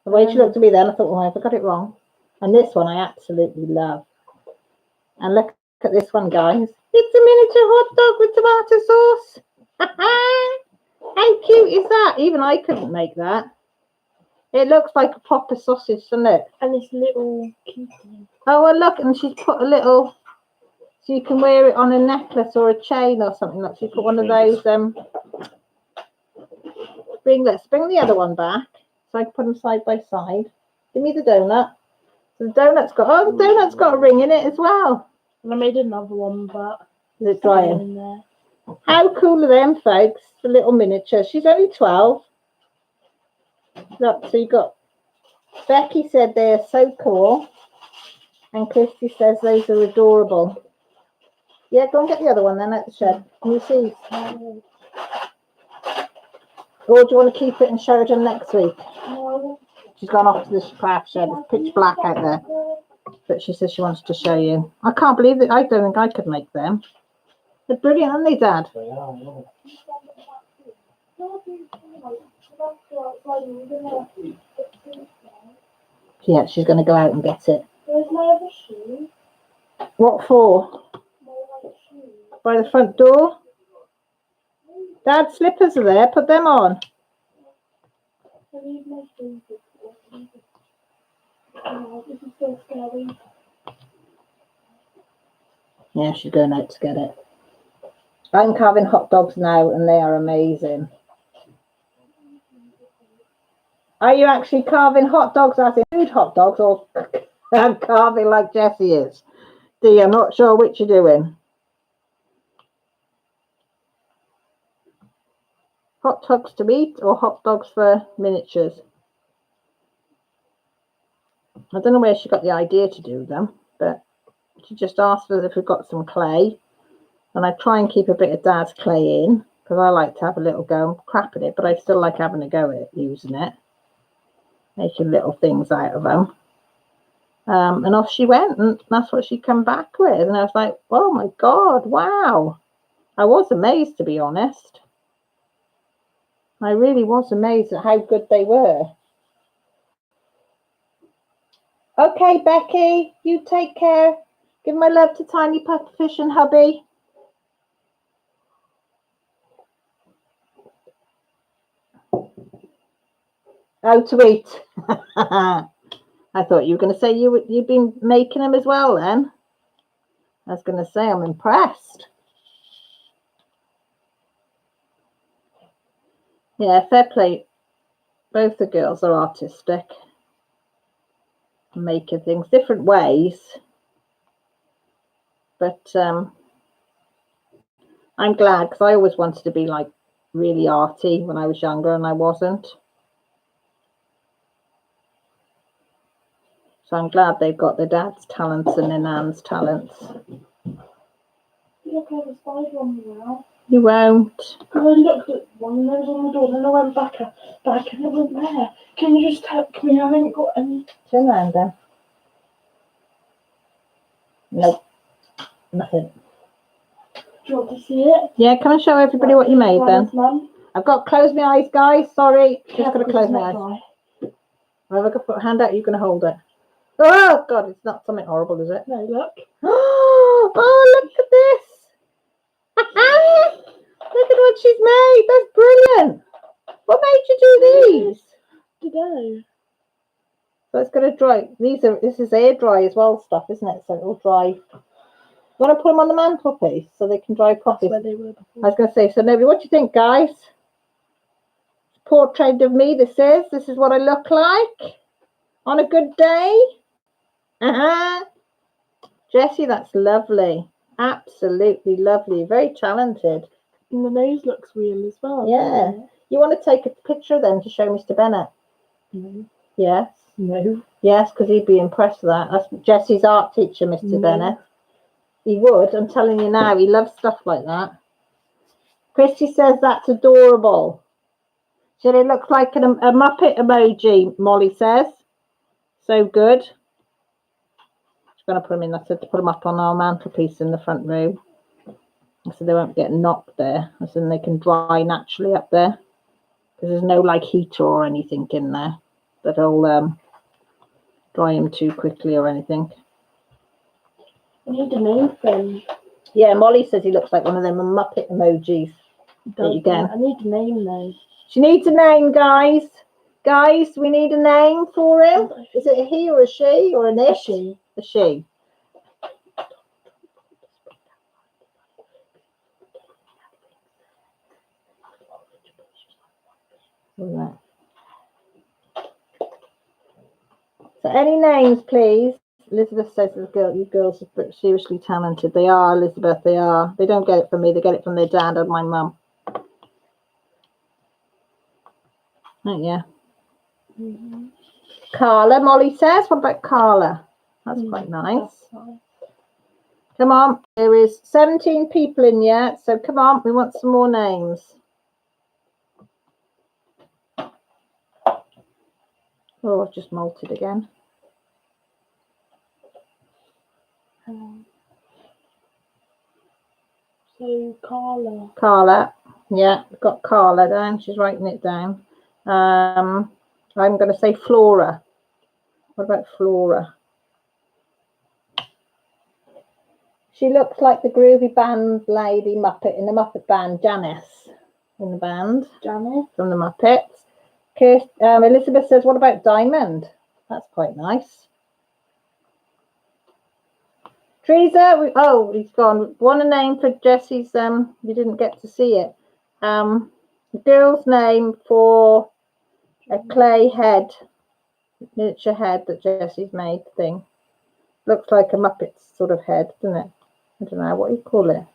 The way she looked at me then, I thought, well, I got it wrong. And this one I absolutely love. And look at this one, guys. It's a miniature hot dog with tomato sauce. How cute is that? Even I couldn't make that. It looks like a proper sausage, doesn't it? And this little cutie. Oh, well, look, and she's put a little, so you can wear it on a necklace or a chain or something. Like she put one of those, let's bring the other one back, so I can put them side by side. Give me the donut. So the donut's got a ring in it as well. And I made another one, but Is it drying? in there. How cool are them, folks? The little miniature. She's only 12. Look, so you got Becky said they are so cool, and Christy says those are adorable. Yeah, go and get the other one then at the shed. Can you see? Or do you want to keep it and show them next week? No. She's gone off to the craft shed. It's pitch black out there, but she says she wants to show you. I can't believe it. I don't think I could make them. They're brilliant, aren't they, Dad? They are, Yeah, she's going to go out and get it. Where's my other shoe? What for? My white shoe. By the front door? Dad's slippers are there. Put them on. I need my shoes. Oh, this is so scary. Yeah, she's going out to get it. I'm carving hot dogs now, and they are amazing. Are you actually carving hot dogs as in food hot dogs, or I'm carving like Jessie is? Dee, I'm not sure which you're doing. Hot dogs to eat or hot dogs for miniatures? I don't know where she got the idea to do them, but she just asked us if we've got some clay. And I try and keep a bit of Dad's clay in, because I like to have a little go and crap at it, but I still like having a go at it, using it. Making little things out of them. And off she went, and that's what she come back with. And I was like, oh my God, wow. I was amazed, to be honest. I really was amazed at how good they were. Okay, Becky, you take care. Give my love to Tiny Pufferfish and hubby. Oh, to eat. I thought you were going to say you've been making them as well then. I was going to say I'm impressed. Yeah, fair play. Both the girls are artistic. Making things different ways. But I'm glad because I always wanted to be like really arty when I was younger and I wasn't. So I'm glad they've got their dad's talents and their nan's talents. Look, there's a spider on the wall. You won't. I looked at one and there was on the door, then I went back and it wasn't there. Can you just help me? I haven't got any. Turn around then. Nope. Nothing. Do you want to see it? Yeah, come and show everybody what you made then. Mum. I've got to close my eyes, guys. Sorry. Just got to close my eyes. Dry. Well, I've got to put a hand out. You're going to hold it. Oh, God. It's not something horrible, is it? No, look. Oh, look at this. Look at what she's made. That's brilliant. What made you do these? Today. So it's going to dry. This is air dry as well stuff, isn't it? So it'll dry. You want to put them on the mantelpiece so they can dry properly? That's where they were before. I was going to say, so nobody, what do you think, guys? Portrait of me, this is what I look like on a good day. Jessie, that's lovely. Absolutely lovely. Very talented. And the nose looks real as well. Yeah. You want to take a picture then to show Mr. Bennett? No. Yes. No. Yes, because he'd be impressed with that. That's Jessie's art teacher, Mr. No. Bennett. He would. I'm telling you now. He loves stuff like that. Christy says that's adorable. So it looks like a Muppet emoji, Molly says. So good. Just going to put them in. I said to put them up on our mantelpiece in the front room. So they won't get knocked there. So then they can dry naturally up there. Because there's no like heater or anything in there that'll dry them too quickly or anything. I need a name for him. Yeah, Molly says he looks like one of them Muppet emojis. There you go. I need a name though. She needs a name, guys. Guys, we need a name for him. Is it a he or a she or an it? A she. So any names, please. Elizabeth says you girls are seriously talented. They are, Elizabeth, they are. They don't get it from me, they get it from their dad and my mum. Oh, yeah. Mm-hmm. Carla, Molly says. What about Carla? That's quite nice. Come on, there is 17 people in yet, so come on, we want some more names. Oh, I've just molted again. So Carla. Carla, yeah, got Carla down. She's writing it down. I'm going to say Flora. What about Flora? She looks like the groovy band lady Muppet in the Muppet band, Janice, in the band. Janet. From the Muppets. Elizabeth says, what about Diamond? That's quite nice. Teresa, he's gone. Want a name for Jessie's, you didn't get to see it. The girl's name for a clay head, miniature head that Jessie's made thing. Looks like a Muppet sort of head, doesn't it? I don't know, what do you call it?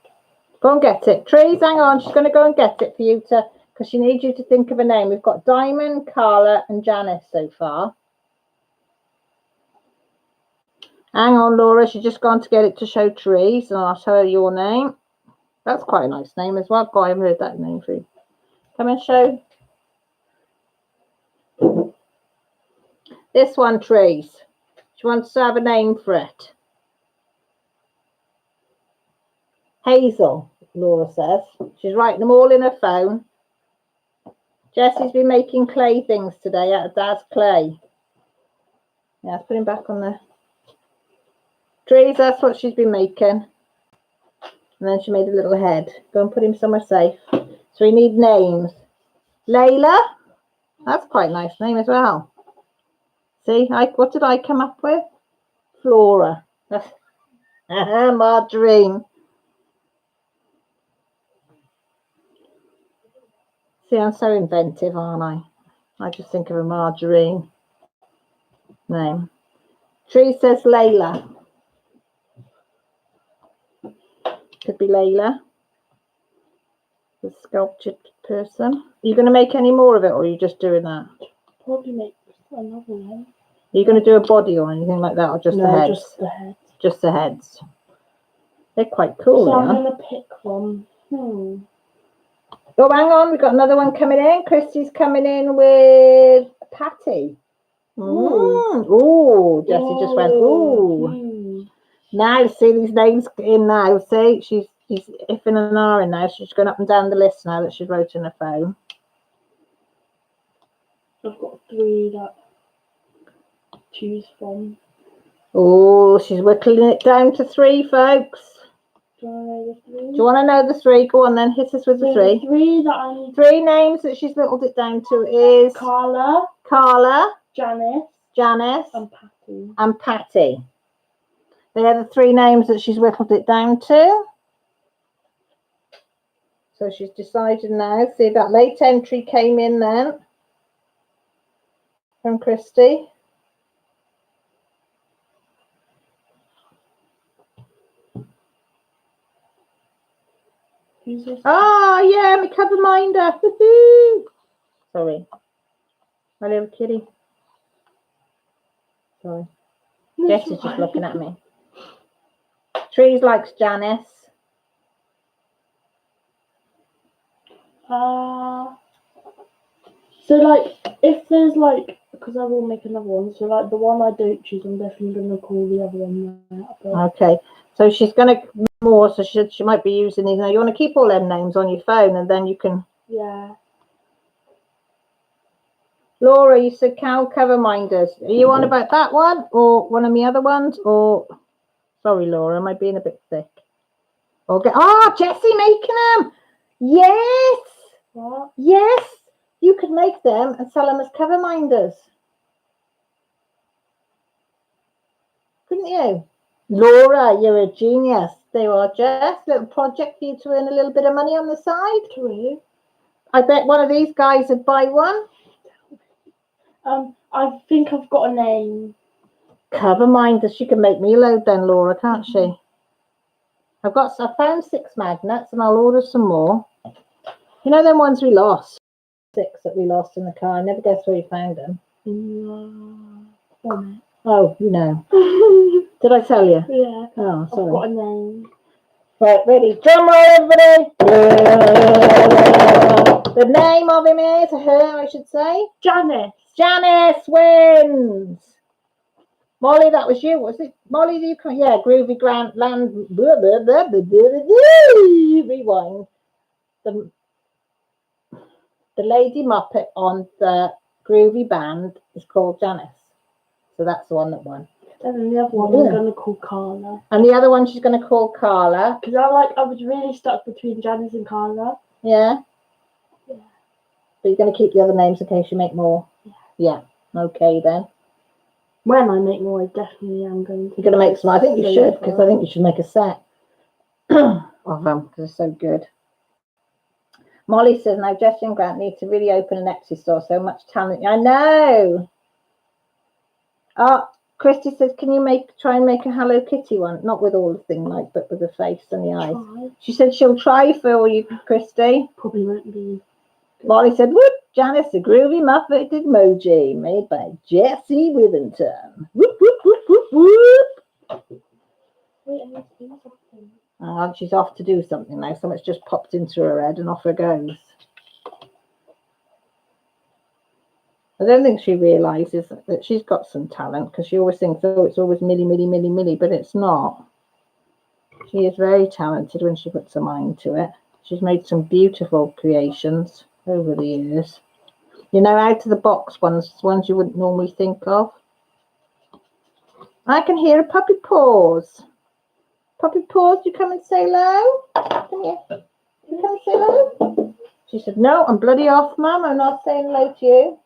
Go and get it. Trees, hang on, she's going to go and get it for you to, because she needs you to think of a name. We've got Diamond, Carla and Janice so far. Hang on, Laura, she's just gone to get it to show Therese, and I'll show her your name. That's quite a nice name as well. God, I haven't heard that name for you. Come and show. This one, Therese. She wants to have a name for it. Hazel, Laura says. She's writing them all in her phone. Jessie's been making clay things today out of Dad's clay. Yeah, let's put him back on the trees. That's what she's been making. And then she made a little head. Go and put him somewhere safe. So we need names. Layla. That's quite a nice name as well. See, what did I come up with? Flora. Margarine. See, I'm so inventive, aren't I? I just think of a margarine name. Tree says Layla. Could be Layla. The sculptured person. Are you going to make any more of it, or are you just doing that? Probably make another one. Are you going to do a body or anything like that, or just the heads? Just the heads. Just the heads. They're quite cool. So I'm Yeah? going to pick one. Oh, hang on. We've got another one coming in. Christy's coming in with Patty. Ooh, Jessie just went, ooh. Now, see these names in now. See, she's iffing and ahhing now. She's going up and down the list now that she's wrote in her phone. I've got 3 that choose from. Oh, she's whittling it down to 3, folks. Do you want to know the 3? Do you want to know the 3? Go on then, hit us with the 3. 3 that I need. 3 names that she's whittled it down to is Carla, Janice, and Patty. and Patty. They are the 3 names that she's whittled it down to. So she's decided now. See, that late entry came in then from Christy. Who's this? Oh, yeah, my cover minder. Woohoo! Sorry. My little kitty. Sorry. Jess is just looking at me. Trees likes Janice. So like, if there's like, because I will make another one. So like, the one I don't choose, I'm definitely gonna call the other one that. Okay. So she's gonna more. So she might be using these. Now you want to keep all them names on your phone, and then you can. Yeah. Laura, you said cow cover minders. Are you on about that one or one of the other ones? Or sorry, Laura, am I being a bit thick? Okay. Oh, Jessie making them. Yes. What? Yes. You could make them and sell them as cover minders. Couldn't you? Laura, you're a genius. There you are, Jess. Little project for you to earn a little bit of money on the side. True. I bet one of these guys would buy one. I think I've got a name. Cover minders. She can make me a load then, Laura, can't she? I found 6 magnets and I'll order some more. You know them ones we lost? 6 that we lost in the car. I never guess where you found them. Oh, you know. Did I tell you? Yeah. Oh, sorry. I've got a name. Right, ready. Drum roll, everybody. The name of him is her, I should say. Janice. Janice wins. Molly, that was you. Was it Molly? You come? Yeah, Groovy Grand Land. Rewind. The Lady Muppet on the Groovy Band is called Janice. So that's the one that won. And then the other one I'm going to call Carla. And the other one she's going to call Carla. Because I was really stuck between Janice and Carla. Yeah? Yeah. But you're going to keep the other names in case you make more? Yeah. Okay, then. When I make more, I definitely am going to. You're going to make some. I think you should, because I think you should make a set of them, because they're so good. Molly says, now Jessie and Grant need to really open an Etsy store. So much talent. I know. Oh, Christy says, can you try and make a Hello Kitty one? Not with all the thing like, but with the face and the eyes. Try. She said she'll try for you, Christy. Probably won't be. Molly said, whoop, Janice, the Groovy Muppet emoji made by Jessie Withington. Whoop, whoop, whoop, whoop, whoop. Wait, I need to do something. Oh, she's off to do something now. So much just popped into her head and off her goes. I don't think she realises that she's got some talent, because she always thinks, oh, it's always Millie, Millie, Millie, Millie, but it's not. She is very talented when she puts her mind to it. She's made some beautiful creations over the years. You know, out of the box ones you wouldn't normally think of. I can hear a puppy paws. Puppy paws, you come and say hello? Come here. You come and say hello? She said, no, I'm bloody off, Mum. I'm not saying hello to you.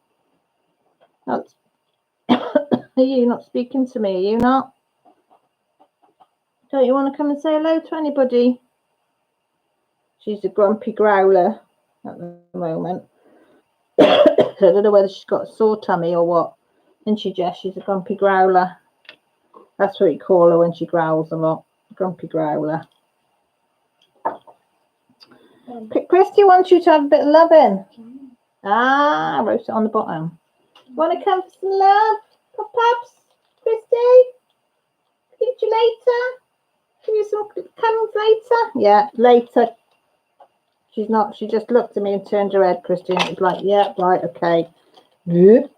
Not, are you not speaking to me? Are you not? Don't you want to come and say hello to anybody? She's a grumpy growler at the moment. So I don't know whether she's got a sore tummy or what. And she's a grumpy growler. That's what you call her when she growls a lot. Grumpy growler. Christy wants you to have a bit of loving. Ah, I wrote it on the bottom. Want to come for some love? Pop-ups? Christy? See you later? Give you some comes later? Yeah, later. She's not. She just looked at me and turned her head, Christy, and it was like, yeah, right, okay. Good.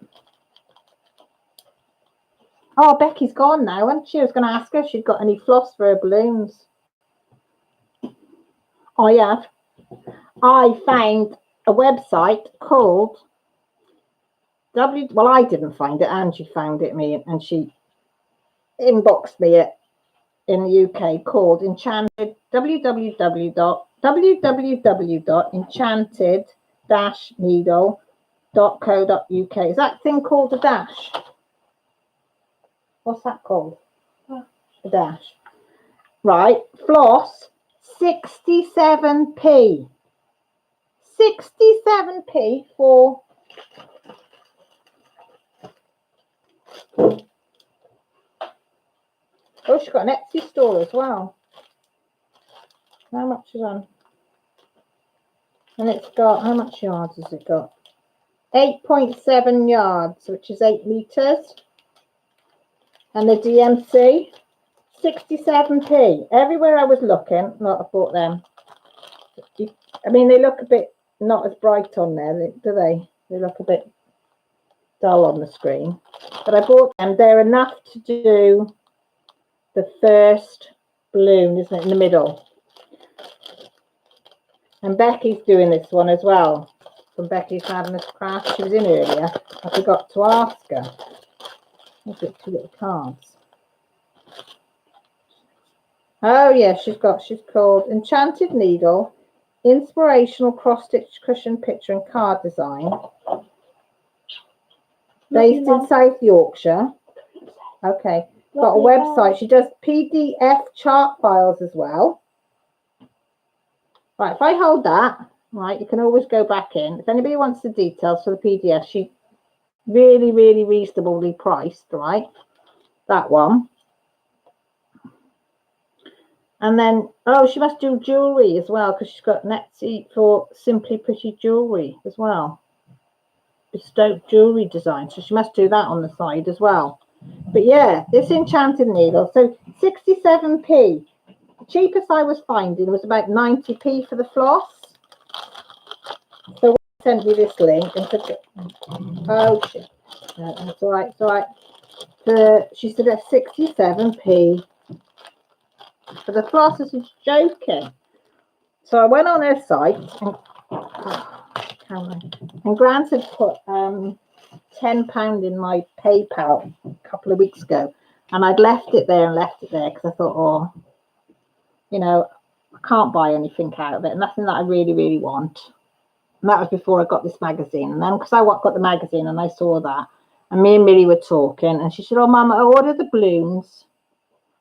Oh, Becky's gone now, and she was going to ask her if she'd got any floss for her balloons. I have. I found a website called well, I didn't find it. Angie found it me, and she inboxed me it in the UK, called Enchanted, www.enchanted-needle.co.uk. Is that thing called a dash? What's that called? A dash. Right, floss, 67p. 67p for oh, she's got an Etsy store as well. How much is on? And it's got, how much yards has it got? 8.7 yards, which is 8 meters. And the DMC, 67p. Everywhere I was looking, not I bought them. I mean, they look a bit not as bright on there, do they? They look a bit dull on the screen. But I bought them. They're enough to do the first balloon, isn't it, in the middle. And Becky's doing this one as well. From Becky's Madness Craft. She was in earlier. I forgot to ask her. I've got 2 little cards. Oh yeah, she's called Enchanted Needle, Inspirational Cross-Stitch Cushion Picture and Card Design. Based in South Yorkshire. Okay. Got a website. She does PDF chart files as well. Right, if I hold that, right, you can always go back in. If anybody wants the details for the PDF, she really, really reasonably priced, right? That one. And then, oh, she must do jewellery as well, because she's got an Etsy for Simply Pretty Jewellery as well. Bespoke jewellery design. So she must do that on the side as well. But yeah, this Enchanted Needle. So 67p. The cheapest I was finding was about 90p for the floss. So we sent me this link and said, oh shit. No, that's all right, it's all right. She said at 67p for the floss. This is joking. So I went on her site and Grant had put £10 in my PayPal a couple of weeks ago, and I'd left it there because I thought, oh, you know, I can't buy anything out of it, nothing that I really, really want. And that was before I got this magazine. And then because I got the magazine and I saw that, and me and Millie were talking, and she said, oh, Mum, I ordered the balloons,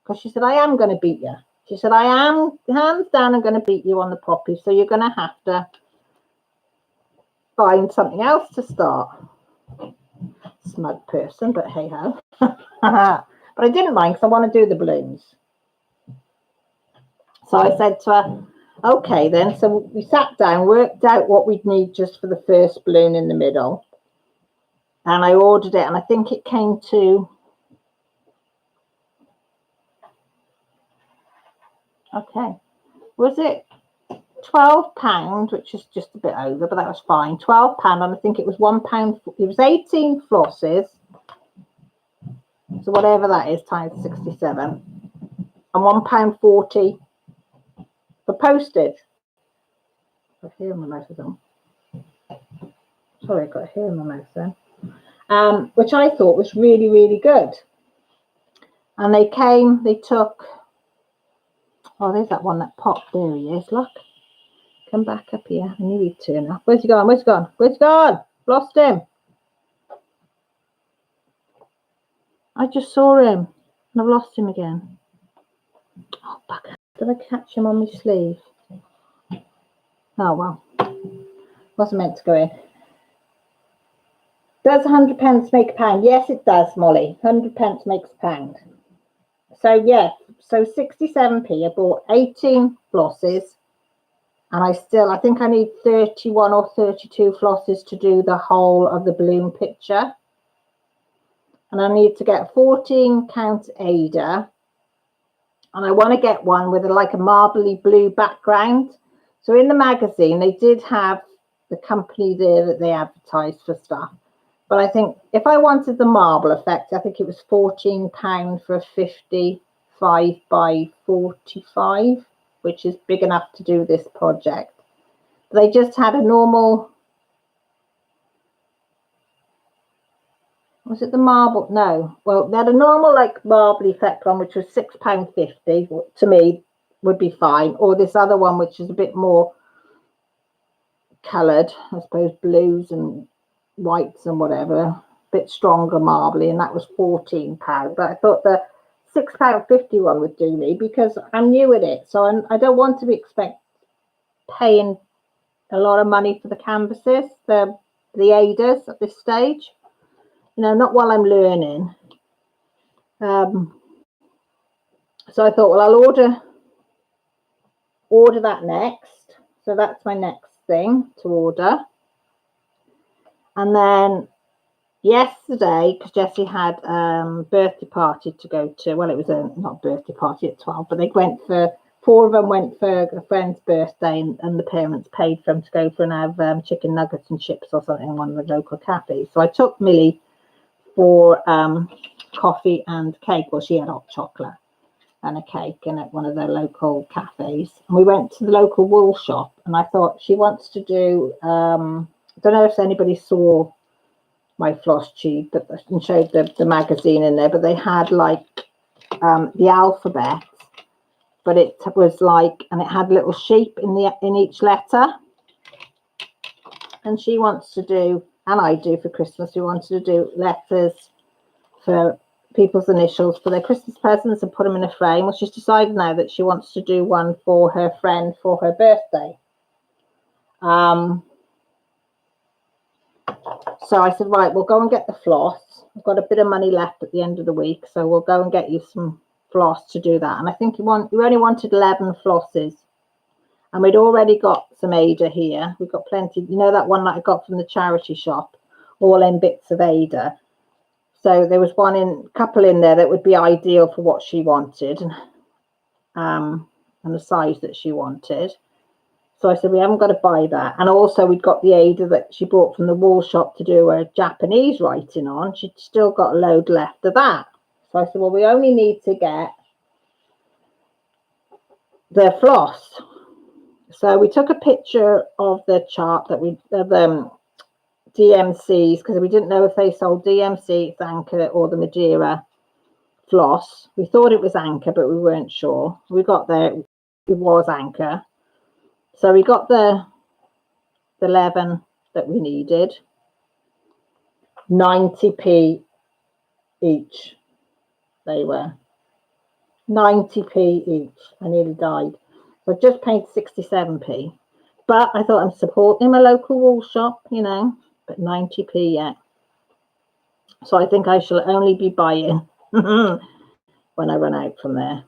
because she said, I am going to beat you. She said, I am, hands down, I'm going to beat you on the poppy, so you're going to have to find something else to start. Smug person, but hey ho. But I didn't mind, because I want to do the balloons. So I said to her, okay then. So we sat down, worked out what we'd need just for the first balloon in the middle. And I ordered it, and I think it came to, okay, was it £12, which is just a bit over, but that was fine. £12, and I think it was £1. It was 18 flosses. So whatever that is times 67, and £1.40 for postage. I've got hair in my mouth again. Sorry, I got hair in my mouth then. Which I thought was really, really good. And they came, they took, oh, there's that one that popped. There he is, look. Come back up here. I knew he'd turn up. Where's he gone? Where's he gone? Where's he gone? Lost him. I just saw him and I've lost him again. Oh, bugger. Did I catch him on my sleeve? Oh, well. Wasn't meant to go in. Does 100 pence make a pound? Yes, it does, Molly. 100 pence makes a pound. So, yeah. So, 67p. I bought 18 flosses. And I think I need 31 or 32 flosses to do the whole of the balloon picture. And I need to get 14 count Ada. And I want to get one with like a marbly blue background. So in the magazine, they did have the company there that they advertised for stuff. But I think if I wanted the marble effect, I think it was £14 for a 55 by 45, which is big enough to do this project. They just had a normal, was it the marble? No. Well, they had a normal like marble effect one, which was £6.50, to me would be fine. Or this other one, which is a bit more coloured, I suppose, blues and whites and whatever, a bit stronger marbly, and that was £14. But I thought the £6.50 one would do me because I'm new at it. So I don't want to be paying a lot of money for the canvases, the Adas at this stage. You know, not while I'm learning. So I thought, well, I'll order that next. So that's my next thing to order. And then yesterday, because Jessie had birthday party to go to. Well, it was not birthday party at 12, but they went for, 4 of them went for a friend's birthday, and the parents paid for them to go for and have chicken nuggets and chips or something in one of the local cafes. So I took Millie for coffee and cake. Well, she had hot chocolate and a cake in at one of their local cafes. And we went to the local wool shop, and I thought she wants to do, I don't know if anybody saw my floss tube, but and showed the magazine in there, but they had like the alphabet, but it was like, and it had little sheep in each letter. And she wants to do, and I do for Christmas, we wanted to do letters for people's initials for their Christmas presents and put them in a frame. Well, she's decided now that she wants to do one for her friend for her birthday. So I said, right, we'll go and get the floss. I've got a bit of money left at the end of the week, so we'll go and get you some floss to do that. And I think you only wanted 11 flosses. And we'd already got some Ada here. We've got plenty. You know that one that I got from the charity shop, all in bits of Ada. So there was couple in there that would be ideal for what she wanted, and the size that she wanted. So I said, we haven't got to buy that. And also we'd got the Ada that she bought from the wool shop to do her Japanese writing on. She'd still got a load left of that. So I said, well, we only need to get the floss. So we took a picture of the chart that DMCs, because we didn't know if they sold DMC, Anchor, or the Madeira floss. We thought it was Anchor, but we weren't sure. We got there, it was Anchor. So we got the 11 that we needed, 90p each. They were 90p each. I nearly died. So I just paid 67p. But I thought I'm supporting my local wool shop, you know, but 90p yet. So I think I shall only be buying when I run out from there.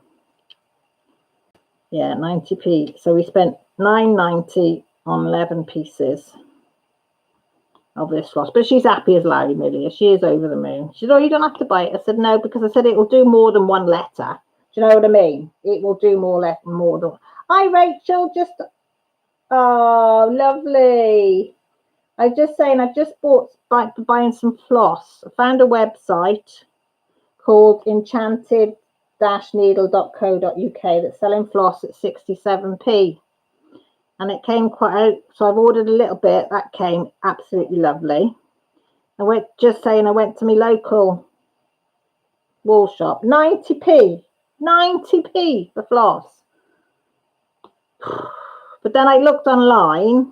Yeah, 90p. So we spent £9.90 on 11 pieces of this floss. But she's happy as Larry, Millie. She is over the moon. She said, oh, you don't have to buy it. I said, no, because I said it will do more than one letter. Do you know what I mean? It will do more than. Hi, Rachel. Just Oh, lovely. I'm just saying, I've just buying some floss. I found a website called enchanted-needle.co.uk that's selling floss at 67p. And it came quite out, so I've ordered a little bit. That came absolutely lovely. I went to my local wool shop, 90p for floss. But then I looked online,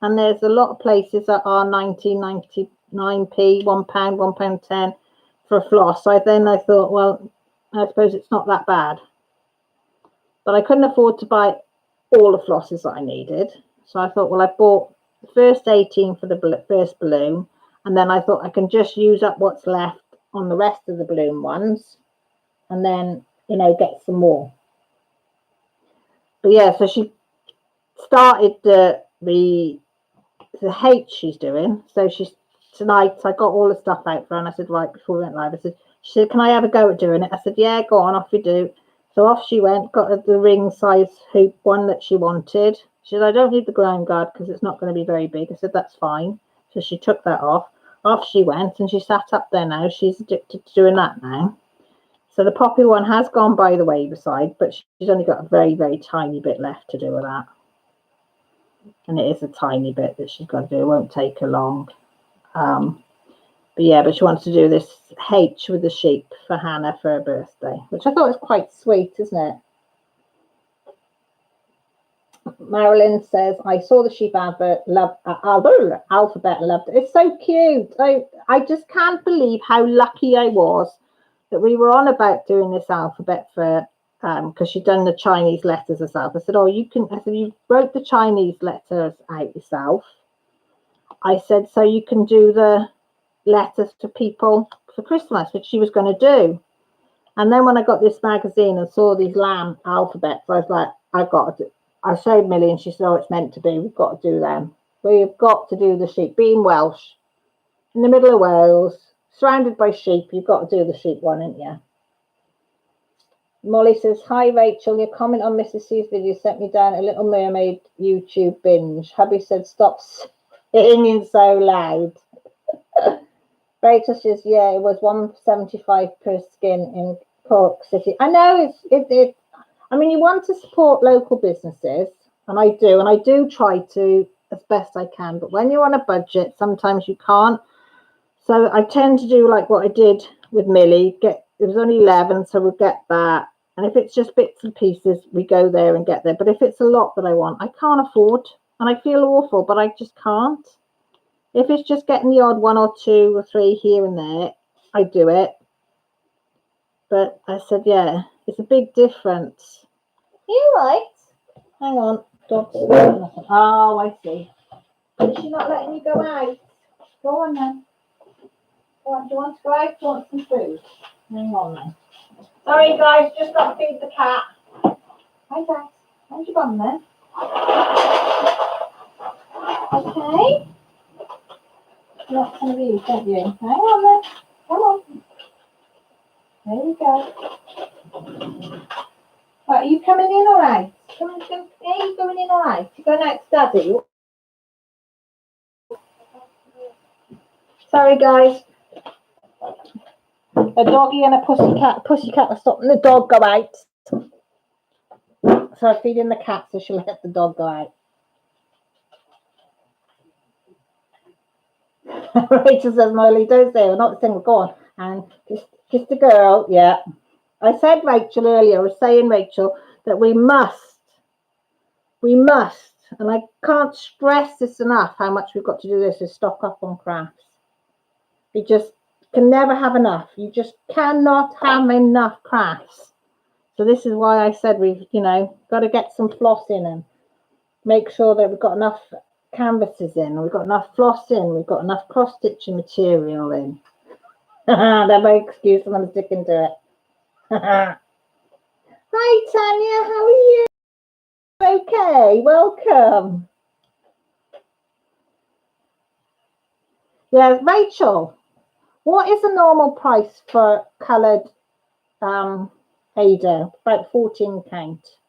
and there's a lot of places that are 99p, £1, £1.10 for a floss. So then I thought, well, I suppose it's not that bad. But I couldn't afford to buy all the flosses that I needed. So I thought, well, I bought the first 18 for the first balloon. And then I thought I can just use up what's left on the rest of the balloon ones. And then, get some more. But yeah, so she started the H she's doing. So tonight I got all the stuff out for her, and I said, right, before we went live, she said, can I have a go at doing it? I said, yeah, go on, off you do. So off she went, got the ring size hoop one that she wanted. She said, I don't need the ground guard because it's not going to be very big. I said, that's fine. So she took that off. Off she went, and she sat up there now. She's addicted to doing that now. So the poppy one has gone by the wave side, but she's only got a very, very tiny bit left to do with that. And it is a tiny bit that she's got to do. It won't take her long. But she wants to do this H with the sheep for Hannah for her birthday, which I thought was quite sweet, isn't it? Marilyn says, I saw the sheep advert, alphabet, loved it. It's so cute. I just can't believe how lucky I was that we were on about doing this alphabet for, because she'd done the Chinese letters herself. I said, you wrote the Chinese letters out yourself. I said, so you can do the letters to people for Christmas, which she was going to do. And then when I got this magazine and saw these lamb alphabets, I was like, I've got to do. I showed Millie, and she said, oh, it's meant to be. We've got to do them. We've got to do the sheep. Being Welsh, in the middle of Wales, surrounded by sheep, you've got to do the sheep one, ain't you? Molly says, hi, Rachel. Your comment on Mrs. C's video sent me down a Little Mermaid YouTube binge. Hubby said, stop singing so loud. Rachel says, yeah, it was $1.75 per skin in Cork City. I know I mean, you want to support local businesses, and I do try to as best I can. But when you're on a budget, sometimes you can't. So I tend to do like what I did with Millie. It was only 11, so we'll get that. And if it's just bits and pieces, we go there and get there. But if it's a lot that I want, I can't afford, and I feel awful, but I just can't. If it's just getting the odd 1 or 2 or 3 here and there, I do it. But I said, yeah, it's a big difference. You right? Hang on, dog's. Oh, I see. Is she not letting you go out? Go on then. Go on, do you want to go out? Do you want some food? Hang on then. Sorry guys, just got to feed the cat. Hi guys, how's you gone then? Okay. You want some of these, don't you? Hang on then. Come on. There you go. Right, are you coming in all right? Are you going in all right? You going out to Daddy? Sorry, guys. A doggy and a pussycat. Pussycat are stopping the dog go out. So I'm feeding the cat so she'll let the dog go out. Rachel says, Molly, don't say we're not single. Go on. And kiss the girl. Yeah. I said, Rachel, earlier, I was saying, Rachel, that we must, and I can't stress this enough, how much we've got to do this, is stock up on crafts. You just can never have enough. You just cannot have enough crafts. So this is why I said we've, got to get some floss in and make sure that we've got enough canvases in, we've got enough floss in, we've got enough cross-stitching material in. That's my excuse, and I'm sticking to it. Hi, Tanya, how are you? Okay, welcome. Yeah, Rachel, what is the normal price for coloured Ada? About 14 count.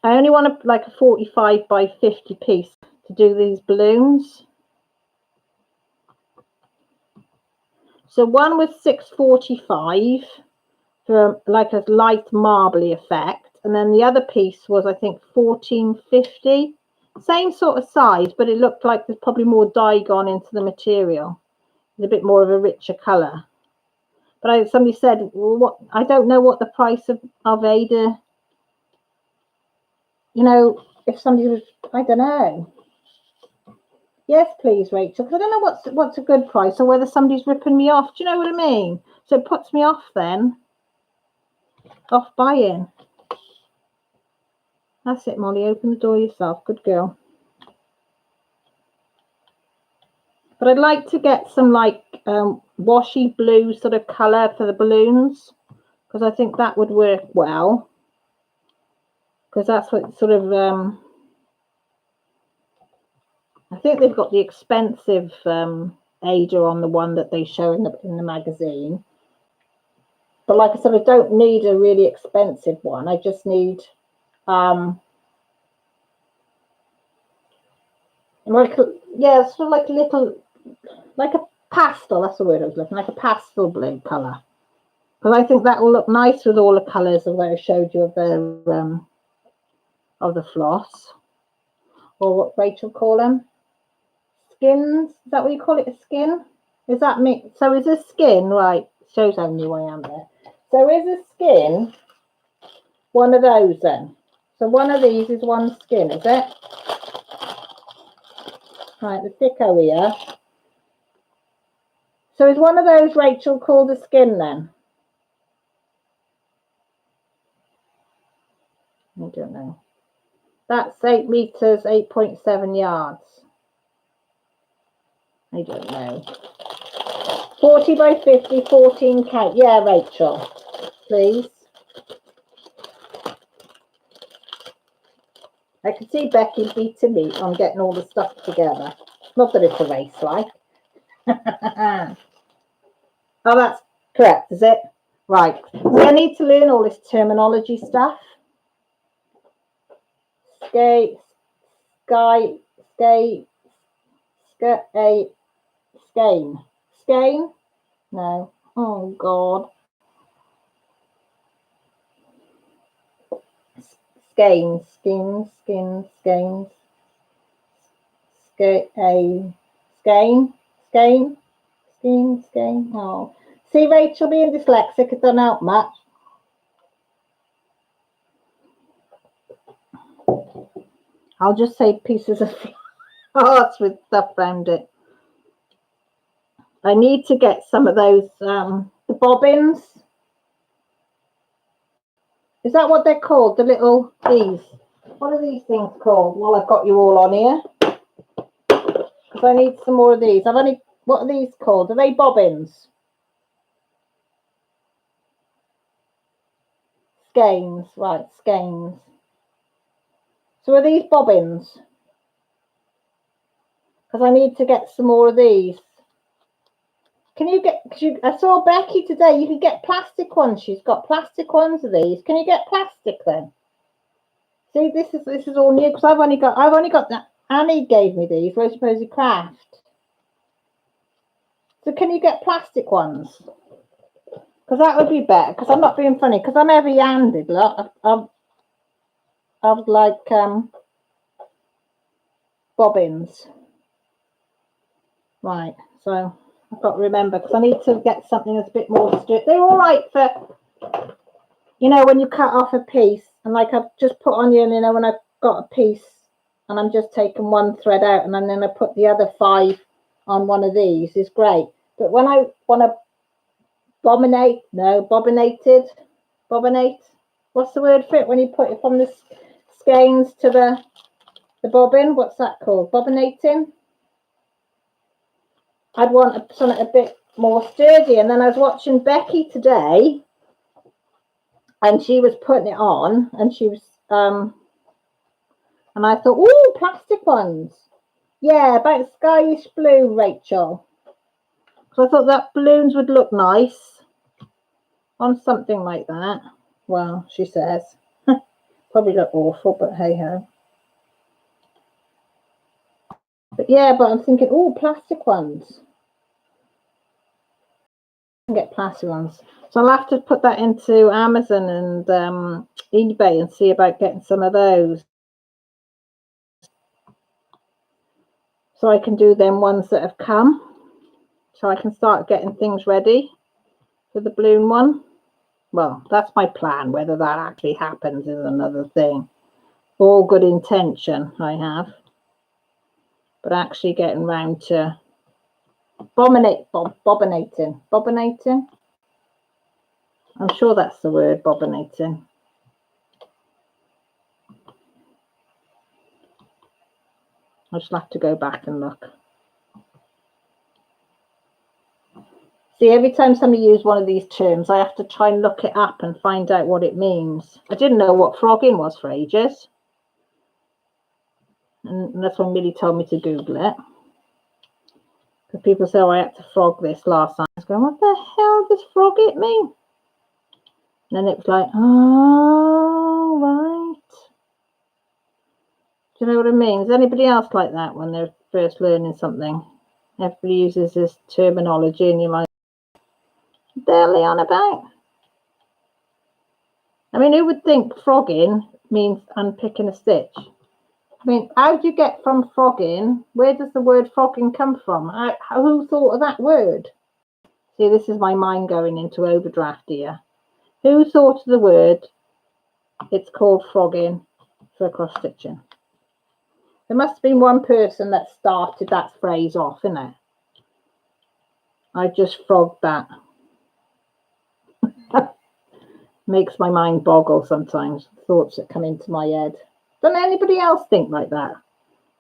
I only want like a 45 by 50 piece to do these balloons. So one was 645 for like a light marbly effect, and then the other piece was I think 1450. Same sort of size, but it looked like there's probably more dye gone into the material. It's a bit more of a richer colour. But somebody said, well, what? I don't know what the price of Ada. You know, if somebody was, I don't know. Yes, please, Rachel, because I don't know what's a good price or whether somebody's ripping me off. Do you know what I mean? So it puts me off then. Off buying. That's it, Molly. Open the door yourself. Good girl. But I'd like to get some like washy blue sort of colour for the balloons, because I think that would work well. Because that's what sort of I think they've got the expensive Ada on the one that they show in the magazine. But like I said, I don't need a really expensive one. I just need like yeah, sort of like a little, like a pastel. That's the word I was looking, like a pastel blue colour. Because I think that will look nice with all the colours of where I showed you of the floss, or what Rachel call them. Skins, is that what you call it, a skin? Is that me? So is a skin, right, shows how new I am there. So is a skin one of those then? So one of these is one skin, is it? Right, the thicko here. So is one of those, Rachel, called a skin then? I don't know. That's 8 meters, 8.7 yards. I don't know. 40 by 50, 14 count. Yeah, Rachel, please. I can see Becky beating me on getting all the stuff together. Not that it's a race, like. Oh, that's correct, is it? Right. So I need to learn all this terminology stuff. Skein. No. Oh God. Skeins. Oh. See, Rachel, being dyslexic, it doesn't help much. I'll just say pieces of floss with stuff around it. I need to get some of those, the bobbins. Is that what they're called? The little, these. What are these things called? Well, I've got you all on here. Because I need some more of these. What are these called? Are they bobbins? Skeins, right, skeins. So are these bobbins? Because I need to get some more of these. Can you get, I saw Becky today, you can get plastic ones. She's got plastic ones of these. Can you get plastic then? See, this is all new, because I've only got that. Annie gave me these, Rosie Posy Craft. So can you get plastic ones? Because that would be better, because I'm not being funny, because I'm heavy-handed, look. I've like bobbins. Right, so I've got to remember, because I need to get something that's a bit more strict. They're all right for, you know, when you cut off a piece, and like I've just put on you, you know, when I've got a piece, and I'm just taking one thread out, and then I put the other 5 on one of these, is great. But when I want to bobbinate, what's the word for it, when you put it from the skeins to the bobbin, what's that called? Bobbinating? I'd want something a bit more sturdy. And then I was watching Becky today, and she was putting it on, and she was and I thought, oh, plastic ones. Yeah, about skyish blue, Rachel. So I thought that balloons would look nice on something like that. Well, she says. Probably look awful, but hey ho. But yeah, but I'm thinking, oh, plastic ones. I can get plastic ones. So I'll have to put that into Amazon and eBay and see about getting some of those. So I can do them ones that have come. So I can start getting things ready for the balloon one. Well, that's my plan. Whether that actually happens is another thing. All good intention I have. But actually getting round to bobbinating. I'm sure that's the word, bobbinating. I'll just have to go back and look. See, every time somebody uses one of these terms, I have to try and look it up and find out what it means. I didn't know what frogging was for ages. And that's when Millie told me to Google it. Because people say, oh, I had to frog this last night. I was going, what the hell does frog it mean? And then it was like, oh, right. Do you know what I mean? Is anybody else like that when they're first learning something? Everybody uses this terminology and you're like, what the hell are they on about? I mean, who would think frogging means unpicking a stitch? I mean, how do you get from frogging? Where does the word frogging come from? Who thought of that word? See, this is my mind going into overdraft here. Who thought of the word? It's called frogging for cross stitching. There must have been one person that started that phrase off, innit? I just frogged that. Makes my mind boggle sometimes. Thoughts that come into my head. Don't anybody else think like that?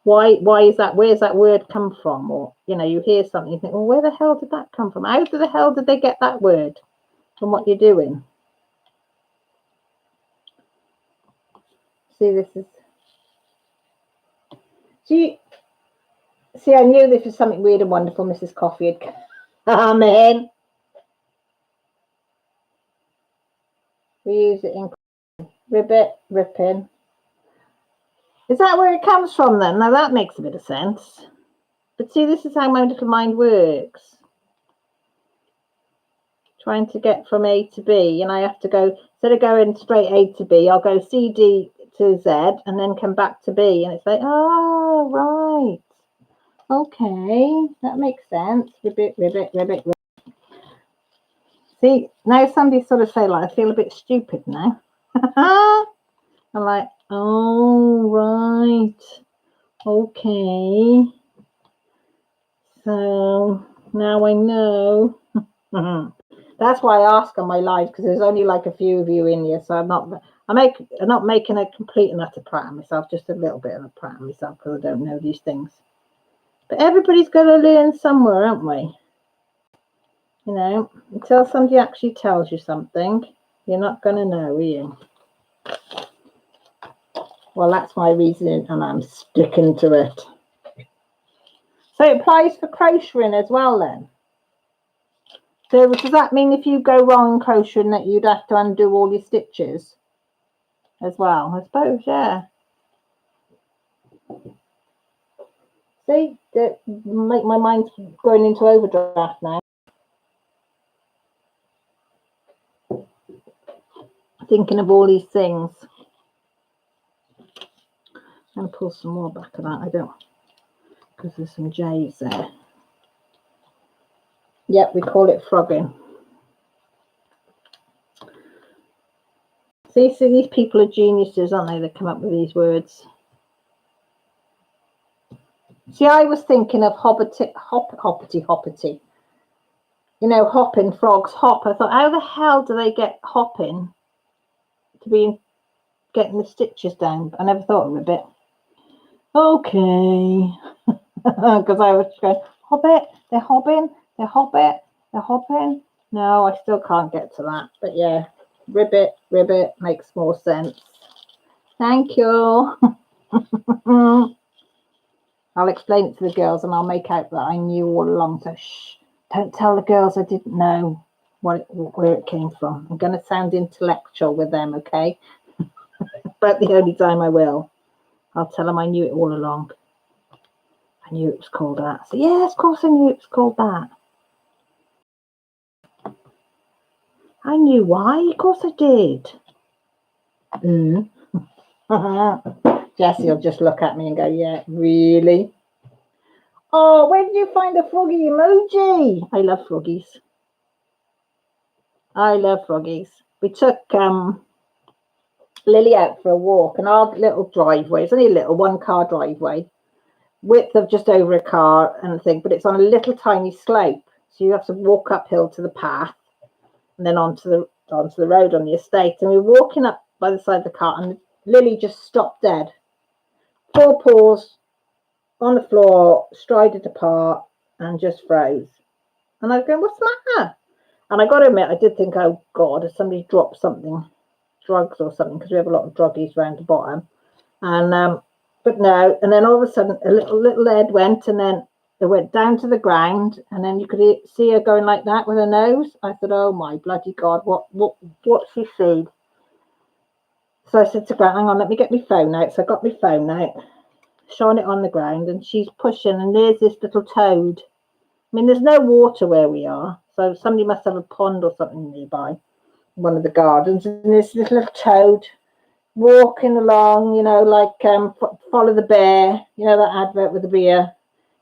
Why is that? Where's that word come from? Or, you know, you hear something, you think, well, where the hell did that come from? How the hell did they get that word from what you're doing? See, this is... See, I knew this was something weird and wonderful. Mrs. Coffee had come in. We use it in ribbit, ripping. Is that where it comes from then? Now that makes a bit of sense. But see, this is how my little mind works. Trying to get from A to B, and I have to go, instead of going straight A to B, I'll go C, D to Z, and then come back to B. And it's like, oh, right. Okay, that makes sense. Ribbit, ribbit, ribbit, ribbit. See, now somebody sort of say, like, I feel a bit stupid now. I'm like, oh, right. Okay. So now I know. That's why I ask on my live, because there's only like a few of you in here, so I'm not making a complete and utter prat of myself, just a little bit of a prat of myself because I don't know these things. But everybody's got to learn somewhere, aren't we? You know, until somebody actually tells you something, you're not going to know, are you? Well, that's my reasoning, and I'm sticking to it. So it applies for crocheting as well, then. So does that mean if you go wrong crocheting that you'd have to undo all your stitches as well? I suppose, yeah. See, make my mind going into overdraft now. Thinking of all these things. I'm going to pull some more back of that. I don't, because there's some J's there. Yep, we call it frogging. See, these people are geniuses, aren't they, that come up with these words. See, I was thinking of hoppity. You know, hopping, frogs hop. I thought, how the hell do they get hopping to be getting the stitches down? I never thought of it a bit. Okay. Because I was going, hobbit, they're hobbing, they're hobbit, they're hopping. No, I still can't get to that. But yeah, ribbit makes more sense. Thank you. I'll explain it to the girls and I'll make out that I knew all along. So shh, don't tell the girls I didn't know where it came from. I'm going to sound intellectual with them, okay? about the only time I will. I'll tell them I knew it all along. I knew it was called that. So yes, of course I knew it was called that. I knew why. Of course I did. Jessie will just look at me and go, yeah, really? Oh, where did you find the froggy emoji? I love froggies. I love froggies. We took Lily out for a walk, and our little driveway, it's only a little one-car driveway, width of just over a car and thing, but it's on a little tiny slope. So you have to walk uphill to the path and then onto the road on the estate. And we were walking up by the side of the car, and Lily just stopped dead. 4 paws on the floor, strided apart, and just froze. And I was going, what's the matter? And I got to admit, I did think, oh God, has somebody dropped something, drugs or something, because we have a lot of druggies around the bottom. And but no, and then all of a sudden a little head went, and then it went down to the ground, and then you could see her going like that with her nose. I thought, oh my bloody God, what she seen? So I said to Grant, hang on, let me get my phone out. So I got my phone out, shone it on the ground, and she's pushing, and there's this little toad. I mean, there's no water where we are, so somebody must have a pond or something nearby, one of the gardens, and there's this little toad walking along, you know, like Follow the Bear, you know, that advert with the bear,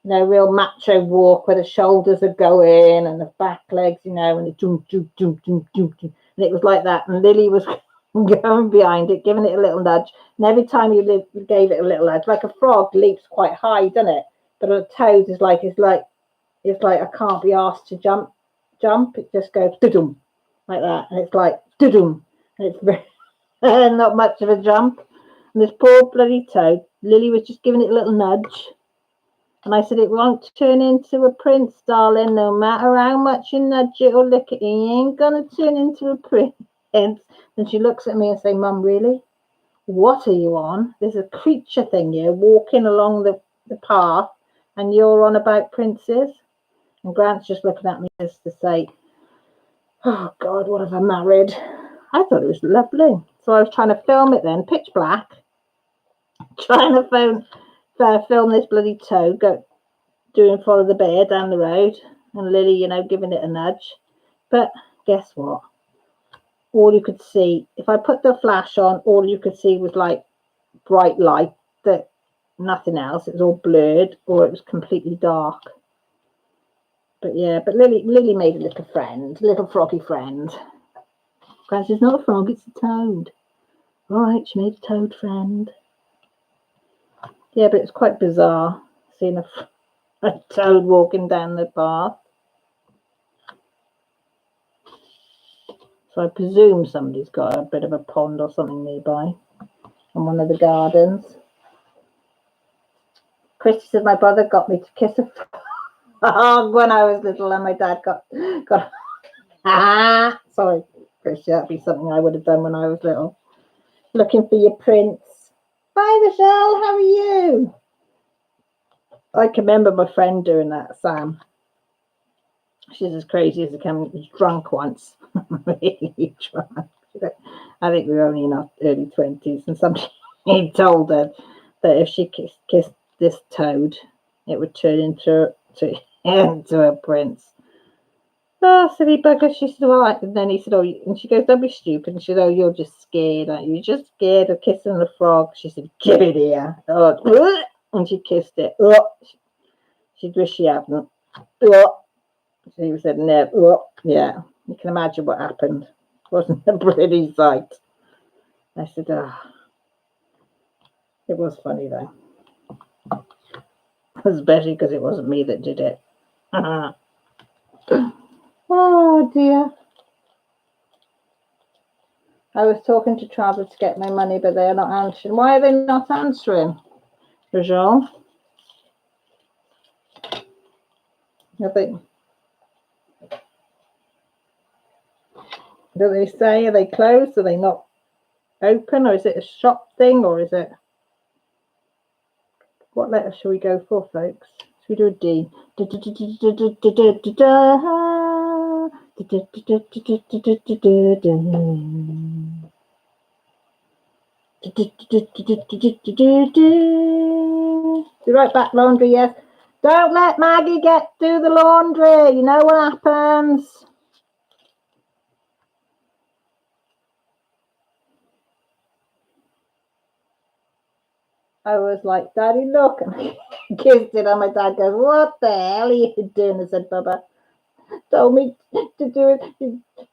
you know, real macho walk where the shoulders are going and the back legs, you know, and the doom, doom, doom, doom, doom, doom. And it was like that. And Lily was going behind it, giving it a little nudge. And every time you gave it a little nudge, like a frog leaps quite high, doesn't it? But a toad is like, it's like I can't be asked to jump. It just goes doo-doom, like that. And it's like doo-doom. And it's very not much of a jump. And this poor bloody toad, Lily was just giving it a little nudge. And I said, it won't turn into a prince, darling, no matter how much you nudge it or lick it, he ain't going to turn into a prince. And she looks at me and says, Mum, really? What are you on? There's a creature thing here walking along the path, and you're on about princes? And Grant's just looking at me as to say, oh, God, what have I married? I thought it was lovely. So I was trying to film it then, pitch black, trying to film this bloody toad doing Follow the Bear down the road, and Lily, you know, giving it a nudge. But guess what? All you could see, if I put the flash on, all you could see was like bright light, that nothing else. It was all blurred, or it was completely dark. But yeah, but Lily made a little friend, little froggy friend. Grant says, not a frog, it's a toad. All right, she made a toad friend. Yeah, but it's quite bizarre seeing a toad walking down the path. So I presume somebody's got a bit of a pond or something nearby in one of the gardens. Christy said my brother got me to kiss a frog when I was little, and my dad got sorry, Christy, that'd be something I would have done when I was little. Looking for your prince. Hi, Michelle, how are you? I can remember my friend doing that, Sam. She's as crazy as it can. She was drunk once, really drunk. I think we were only in our early 20s, and somebody told her that if she kissed this toad, it would turn into a prince. Oh, silly bugger. She said, well, and then he said, oh, and she goes, don't be stupid. And she said, oh, you're just scared, aren't you? You're just scared of kissing a frog. She said, give it here. Oh, and she kissed it. Oh, she'd wish she hadn't. Oh. She said, no. Oh, yeah, you can imagine what happened. It wasn't a pretty sight. I said, oh. It was funny, though. Especially because it wasn't me that did it. Oh, dear. I was talking to Travis to get my money, but they're not answering. Why are they not answering, Rajal? Do they say, are they closed? Are they not open? Or is it a shop thing? Or is it... What letter shall we go for, folks? Should we do a D? Be right back, laundry, yes. Don't let Maggie do the laundry. You know what happens. I was like, Daddy, look. And I kissed it, and my dad goes, what the hell are you doing? I said, Bubba told me to do it,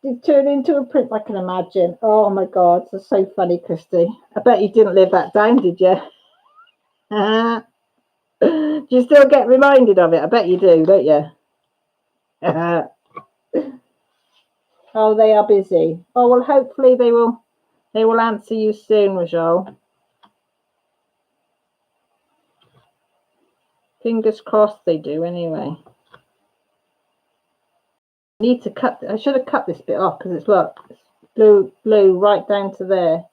to turn into a prince. I can imagine. Oh my God, it's so funny, Christy. I bet you didn't live that down, did you? Do you still get reminded of it? I bet you do, don't you? Oh, they are busy. Oh well, hopefully they will answer you soon, Rajol. Fingers crossed they do anyway. I need to cut. I should have cut this bit off because it's look, it's blue right down to there.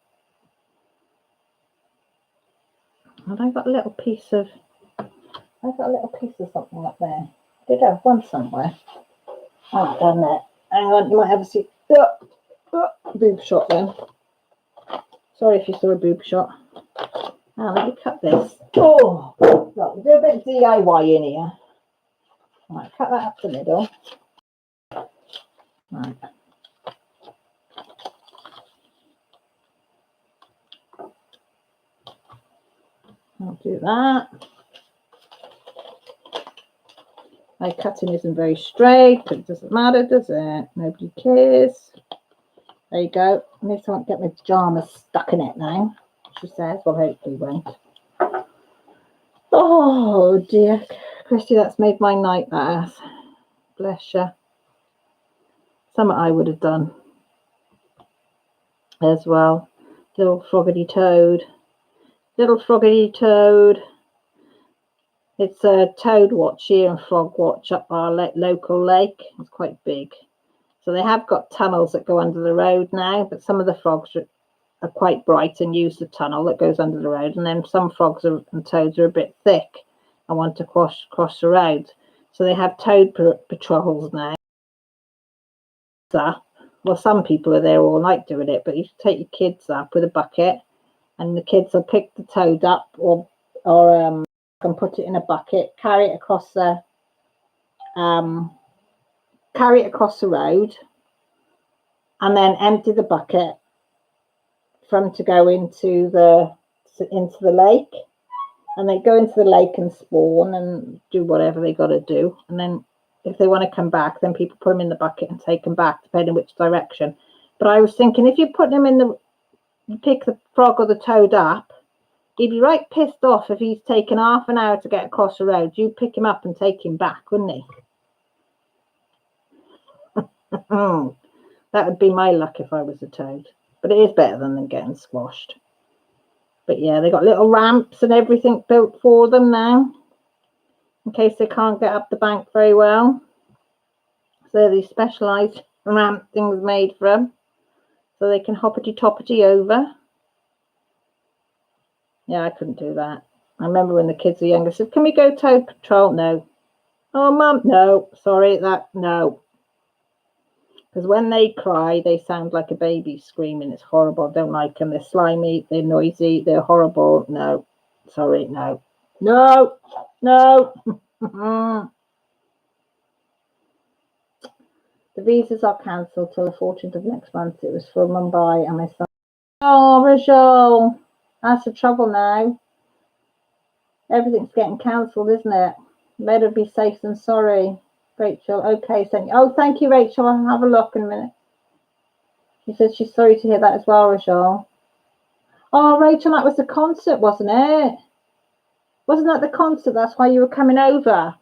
And I've got a little piece of something up there. I did have one somewhere. I've done that. Hang on, you might have a see. Boob shot then. Sorry if you saw a boob shot. Now let me cut this. Oh, look, we'll do a bit of DIY in here. Right, cut that up the middle. Right. I'll do that. My cutting isn't very straight, but it doesn't matter, does it? Nobody cares. There you go. At least I won't get my pajamas stuck in it now, she says. Well, hopefully won't. Oh dear, Christy, that's made my night, that has. Bless you. Something I would have done as well. Little froggity toad. Little froggity toad. It's a toad watch here and frog watch up our local lake. It's quite big. So they have got tunnels that go under the road now, but some of the frogs are quite bright and use the tunnel that goes under the road. And then some frogs and toads are a bit thick and want to cross the road. So they have toad patrols now. Well, some people are there all night doing it, but you take your kids up with a bucket and the kids will pick the toad up or and put it in a bucket, carry it across the road, and then empty the bucket for them to go into the lake. And they go into the lake and spawn and do whatever they got to do. And then if they want to come back, then people put them in the bucket and take them back, depending which direction. But I was thinking, if you put them you pick the frog or the toad up, he'd be right pissed off if he's taken half an hour to get across the road. You'd pick him up and take him back, wouldn't he? That would be my luck if I was a toad. But it is better than them getting squashed. But yeah, they got little ramps and everything built for them now, in case they can't get up the bank very well. So these specialised ramp things made for them, so they can hoppity-toppity over. Yeah, I couldn't do that. I remember when the kids were younger, I said, can we go toad patrol? No. Oh, Mum, no. Sorry, no. Because when they cry, they sound like a baby screaming. It's horrible. I don't like them. They're slimy. They're noisy. They're horrible. No. Sorry, no. No. The visas are cancelled till the 14th of next month. It was for Mumbai and my son. Oh, Rachel. That's the trouble now. Everything's getting cancelled, isn't it? Better be safe than sorry. Rachel, okay, thank you, Rachel. I'll have a look in a minute. She says she's sorry to hear that as well, Rachel. Oh, Rachel, that was the concert, wasn't it? Wasn't that the concert? That's why you were coming over.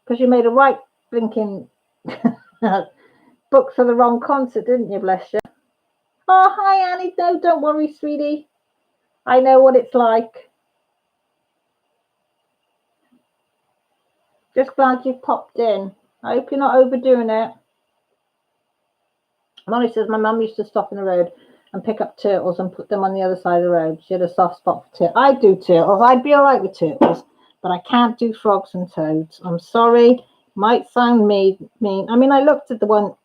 Because you made a right blinking book for the wrong concert, didn't you, bless you? Oh, hi, Annie. No, don't worry, sweetie. I know what it's like. Just glad you've popped in. I hope you're not overdoing it. Molly says my mum used to stop in the road and pick up turtles and put them on the other side of the road. She had a soft spot for turtles. I do turtles. I'd be all right with turtles, but I can't do frogs and toads. I'm sorry. Might sound mean. I mean, I looked at the one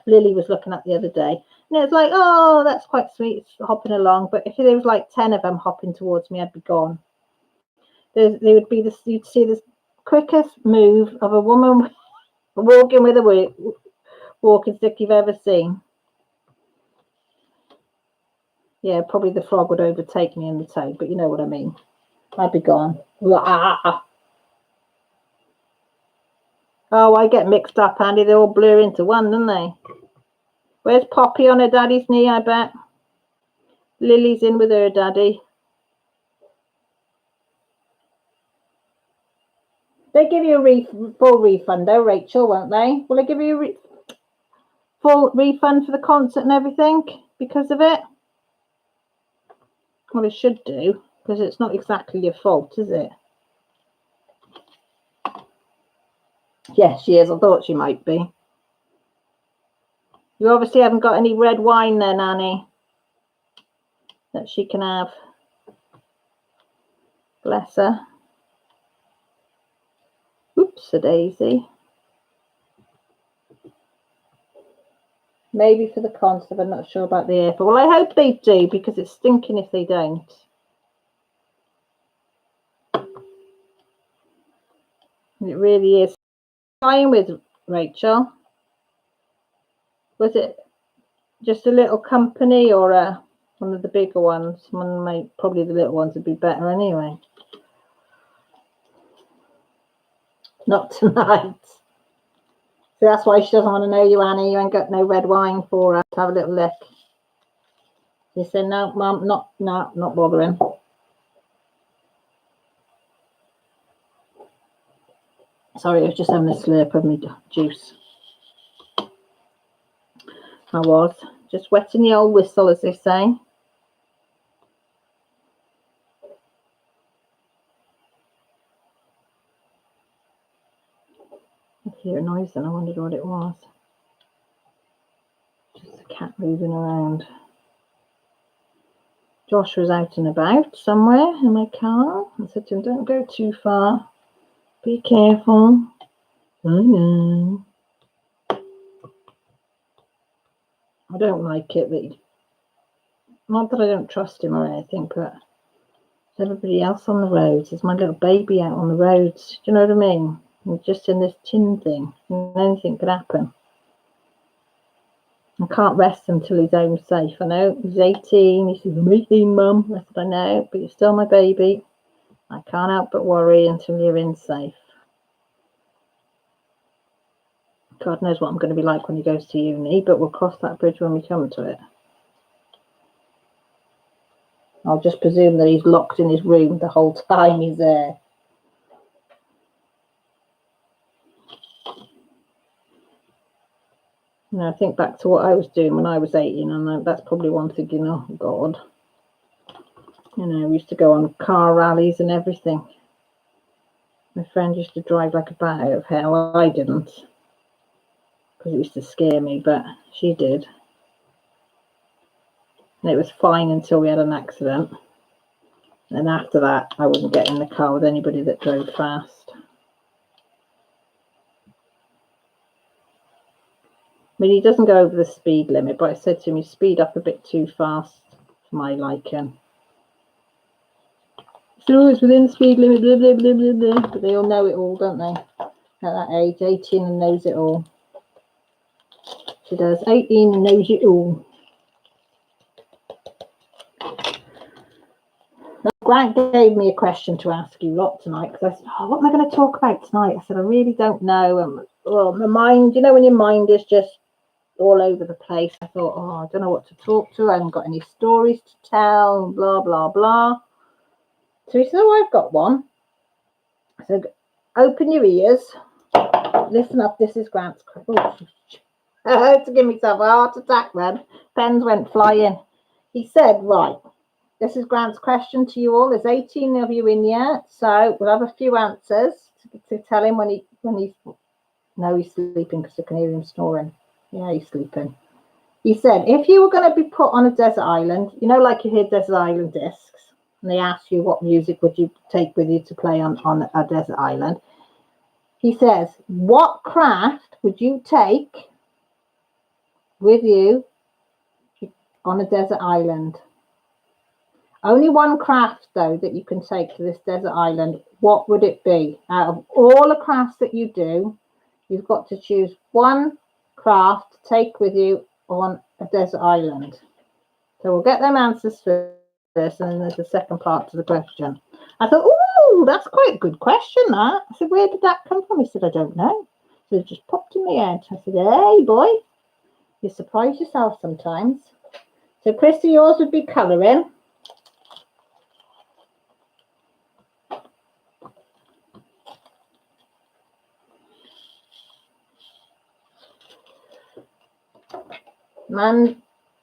Lily was looking at the other day, And it's like, oh, that's quite sweet, it's hopping along. But if there was like 10 of them hopping towards me, I'd be gone. There would be this, you'd see this quickest move of a woman walking with a walking stick you've ever seen. Yeah, probably the frog would overtake me in the toe, but you know what I mean. I'd be gone. Oh, I get mixed up, Andy. They all blur into one, don't they? Where's Poppy on her daddy's knee, I bet? Lily's in with her daddy. They give you a full refund though, Rachel, won't they? Will they give you a full refund for the concert and everything because of it? Well, it should do, because it's not exactly your fault, is it? Yes, she is. I thought she might be. You obviously haven't got any red wine then, Annie, that she can have. Bless her. Oops, a daisy. Maybe for the concert, I'm not sure about the airport. Well, I hope they do, because it's stinking if they don't. It really is. Flying with Rachel. Was it just a little company or one of the bigger ones? Probably the little ones would be better anyway. Not tonight. So that's why she doesn't want to know you, Annie. You ain't got no red wine for her to have a little lick. She said, no, Mum, not bothering. Sorry, I was just having a slurp of my juice. I was just wetting the old whistle, as they say. I hear a noise and I wondered what it was. Just a cat moving around. Josh was out and about somewhere in my car. I said to him, don't go too far. Be careful. I know. I don't like it that not that I don't trust him or anything, but there's everybody else on the roads. There's my little baby out on the roads. Do you know what I mean? I'm just in this tin thing, and anything could happen. I can't rest until he's home safe. I know he's 18. He says, I'm 18, Mum. I said, I know, but you're still my baby. I can't help but worry until you're in safe. God knows what I'm going to be like when he goes to uni, but we'll cross that bridge when we come to it. I'll just presume that he's locked in his room the whole time he's there. You know, I think back to what I was doing when I was 18, and that's probably one thing, you know, God. You know, we used to go on car rallies and everything. My friend used to drive like a bat out of hell. I didn't, because it used to scare me, but she did. And it was fine until we had an accident. And after that, I wouldn't get in the car with anybody that drove fast. I mean, he doesn't go over the speed limit, but I said to him, you speed up a bit too fast for my liking. So it's within the speed limit, blah, blah, blah, blah, blah. But they all know it all, don't they? At that age, 18 and knows it all. She does. 18 and knows it all. Now, Grant gave me a question to ask you lot tonight, because I said, oh, what am I going to talk about tonight? I said, I really don't know. Well, my mind, you know, when your mind is just all over the place, I thought, oh, I don't know what to talk to. I haven't got any stories to tell, blah, blah, blah. So he said, oh, I've got one. I said, open your ears. Listen up, this is Grant's question. I had to give myself a heart attack then. Pens went flying. He said, right, this is Grant's question to you all. There's 18 of you in yet, so we'll have a few answers to tell him when he's... No, he's sleeping because I can hear him snoring. Yeah, he's sleeping. He said, if you were going to be put on a desert island, you know, like you hear desert island discs, and they ask you what music would you take with you to play on a desert island. He says, what craft would you take with you on a desert island. Only one craft, though, that you can take to this desert island. What would it be? Out of all the crafts that you do, you've got to choose one craft to take with you on a desert island. So we'll get them answers first, and then there's the second part to the question. I thought, oh, that's quite a good question, that. I said, where did that come from? He said, I don't know. So it just popped in my head. I said, hey, boy, you surprise yourself sometimes. So, Christy, yours would be colouring.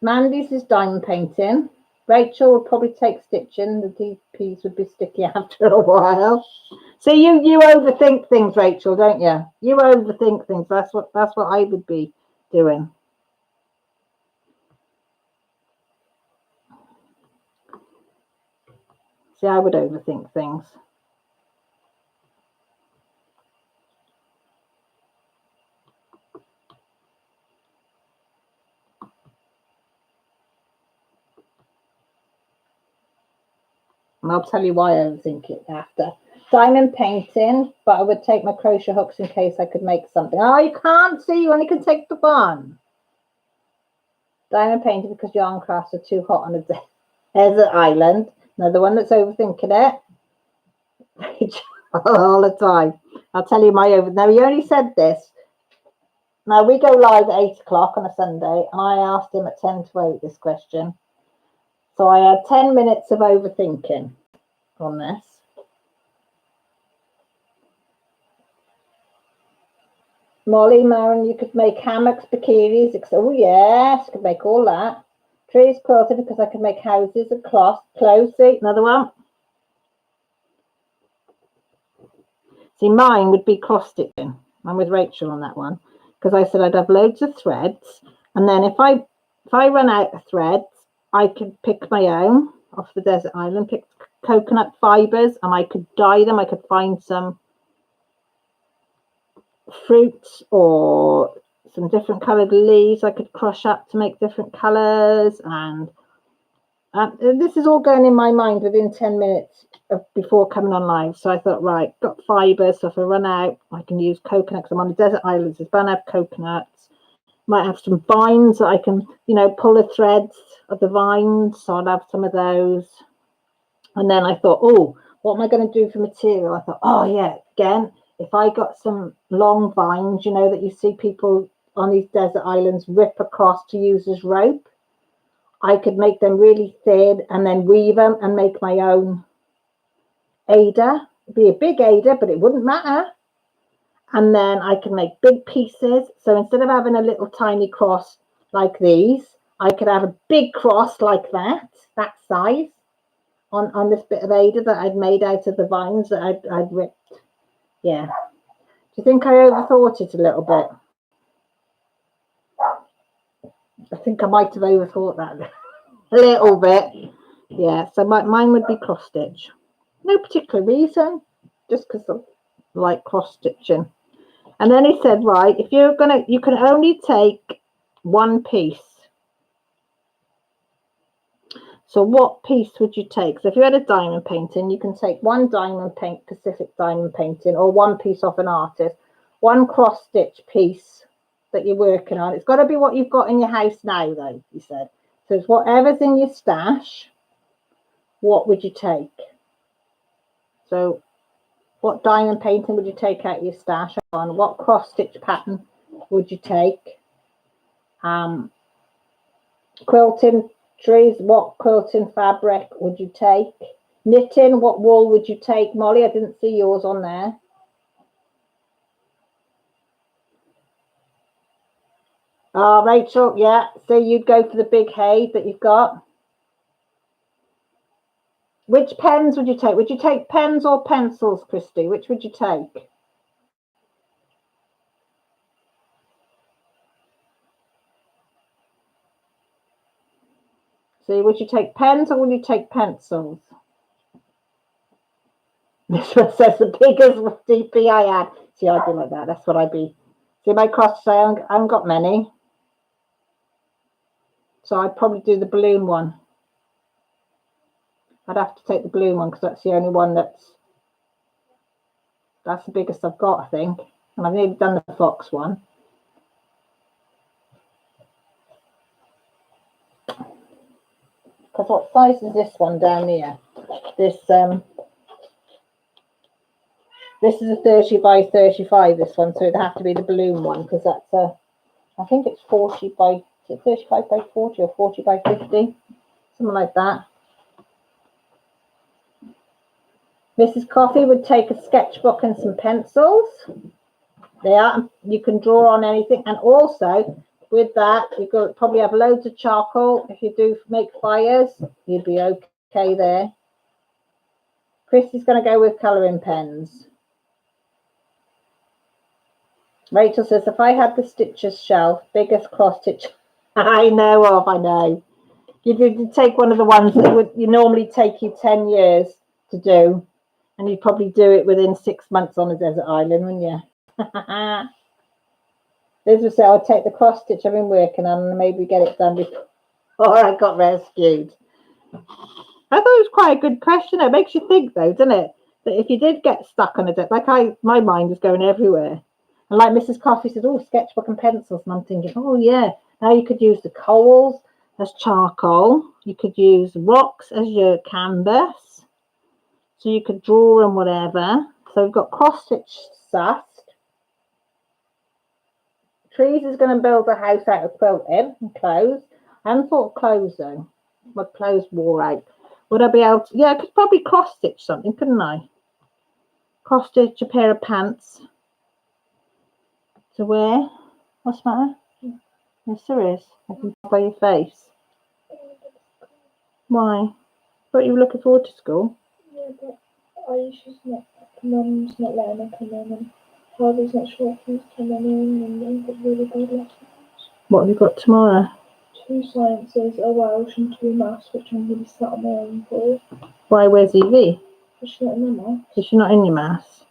Mandy's is diamond painting. Rachel would probably take stitching. The DPs would be sticky after a while. So you overthink things, Rachel, don't you? You overthink things. That's what I would be doing. See, I would overthink things. And I'll tell you why I overthink it after. Diamond painting, but I would take my crochet hooks in case I could make something. Oh, you can't see, you only can take the one. Diamond painting because yarn crafts are too hot on a desert island. Another one that's overthinking it. All the time. I'll tell you my over. Now, he only said this. Now, we go live at 8 o'clock on a Sunday, and I asked him at 10 to 8 this question. So I had 10 minutes of overthinking on this. Molly, Maren, you could make hammocks, bikinis. Oh, yes, could make all that. Trees quilted because I could make houses and cloths. Clothes, see, another one. See, mine would be cross stitching. I'm with Rachel on that one because I said I'd have loads of threads, and then if I run out of threads, I could pick my own off the desert island, pick coconut fibres, and I could dye them. I could find some fruits or some different coloured leaves I could crush up to make different colours, and this is all going in my mind within 10 minutes before coming on live. So I thought, right, got fibres, so if I run out I can use coconut because I'm on a desert island, so it's bound to have coconuts. Might have some vines that I can, you know, pull the threads of the vines, so I'll have some of those. And then I thought, oh, what am I going to do for material? I thought, oh yeah, again, if I got some long vines, you know, that you see people on these desert islands rip across to use as rope, I could make them really thin and then weave them and make my own Ada. It'd be a big Ada, but it wouldn't matter. And then I can make big pieces. So instead of having a little tiny cross like these, I could have a big cross like that size on this bit of Ada that I'd made out of the vines that I'd ripped. Yeah. Do you think I overthought it a little bit? I think I might have overthought that a little bit. Yeah, so mine would be cross stitch. No particular reason, just because I like cross stitching. And then he said, right, if you're gonna, you can only take one piece. So what piece would you take? So if you had a diamond painting, you can take one diamond paint, Pacific diamond painting, or one piece off an artist, one cross stitch piece that you're working on. It's got to be what you've got in your house now, though, he said. So it's whatever's in your stash. What would you take? So what diamond painting would you take out of your stash on? What cross stitch pattern would you take? Quilting trees, what quilting fabric would you take? Knitting, what wool would you take? Molly, I didn't see yours on there. Rachel, yeah, so you'd go for the big hay that you've got. Which pens would you take? Would you take pens or pencils, Christy? Which would you take? So would you take pens or would you take pencils? This one says the biggest DP I had. See, I'd be like that. That's what I'd be. See, my cross say I haven't got many. So I'd probably do the balloon one. I'd have to take the balloon one because that's the only one that's the biggest I've got, I think. And I've nearly done the fox one. Because what size is this one down here? This is a 30 by 35, this one, so it'd have to be the balloon one because that's a, I think it's 40 by, is it 35 by 40 or 40 by 50? Something like that. Mrs. Coffee would take a sketchbook and some pencils. There, you can draw on anything, and also with that, you could probably have loads of charcoal. If you do make fires, you'd be okay there. Christy's going to go with colouring pens. Rachel says, if I had the stitches shelf, biggest cross stitch I know of, I know. You'd take one of the ones that would normally take you 10 years to do, and you'd probably do it within 6 months on a desert island, wouldn't you? Liz would say, I'll take the cross stitch I've been working on and maybe get it done before I got rescued. I thought it was quite a good question. It makes you think, though, doesn't it? That if you did get stuck on a desert, my mind is going everywhere. And like Mrs. Coffee said, oh, sketchbook and pencils. And I'm thinking, oh, yeah, now you could use the coals as charcoal. You could use rocks as your canvas. So you could draw and whatever. So we've got cross-stitch sass. Trees is going to build a house out of quilting and clothes. I hadn't thought of clothes, though. My clothes wore out. Would I be able to? Yeah, I could probably cross-stitch something, couldn't I? Cross-stitch a pair of pants. To wear? What's the matter? Yes, there is. I can tell by your face. Why? Thought you were looking forward to school. Yeah, but Aisha's not, Mum's not letting her come in, and Harvey's not sure if he's coming in, and I've got really bad lessons. What have you got tomorrow? 2 sciences, a Welsh and 2 maths, which I'm going to be sat on my own for. Why, where's Evie? But she's not in my maths. Is she not in your maths?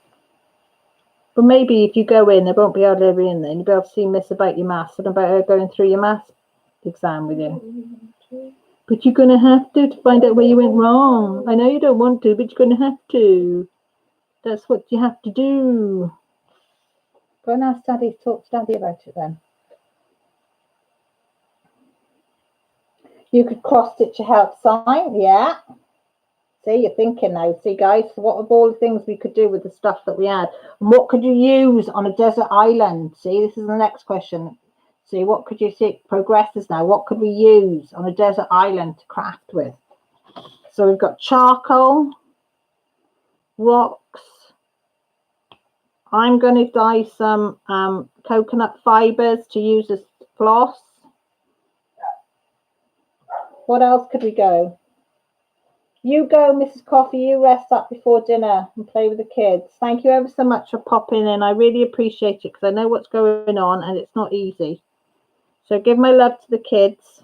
But maybe if you go in, they won't be able to let her in then. You'll be able to see Miss about your maths and about her going through your maths exam with you. But you're going to have to find out where you went wrong. I know you don't want to, but you're going to have to. That's what you have to do. Go and ask Daddy, talk to Daddy about it then. You could cross-stitch a help sign, yeah. See, you're thinking now. See, guys, what of all the things we could do with the stuff that we had? And what could you use on a desert island? See, this is the next question. See, what could you see? It progresses now. What could we use on a desert island to craft with? So we've got charcoal, rocks. I'm going to dye some coconut fibres to use as floss. What else could we go? You go, Mrs. Coffee. You rest up before dinner and play with the kids. Thank you ever so much for popping in. I really appreciate it because I know what's going on and it's not easy. So give my love to the kids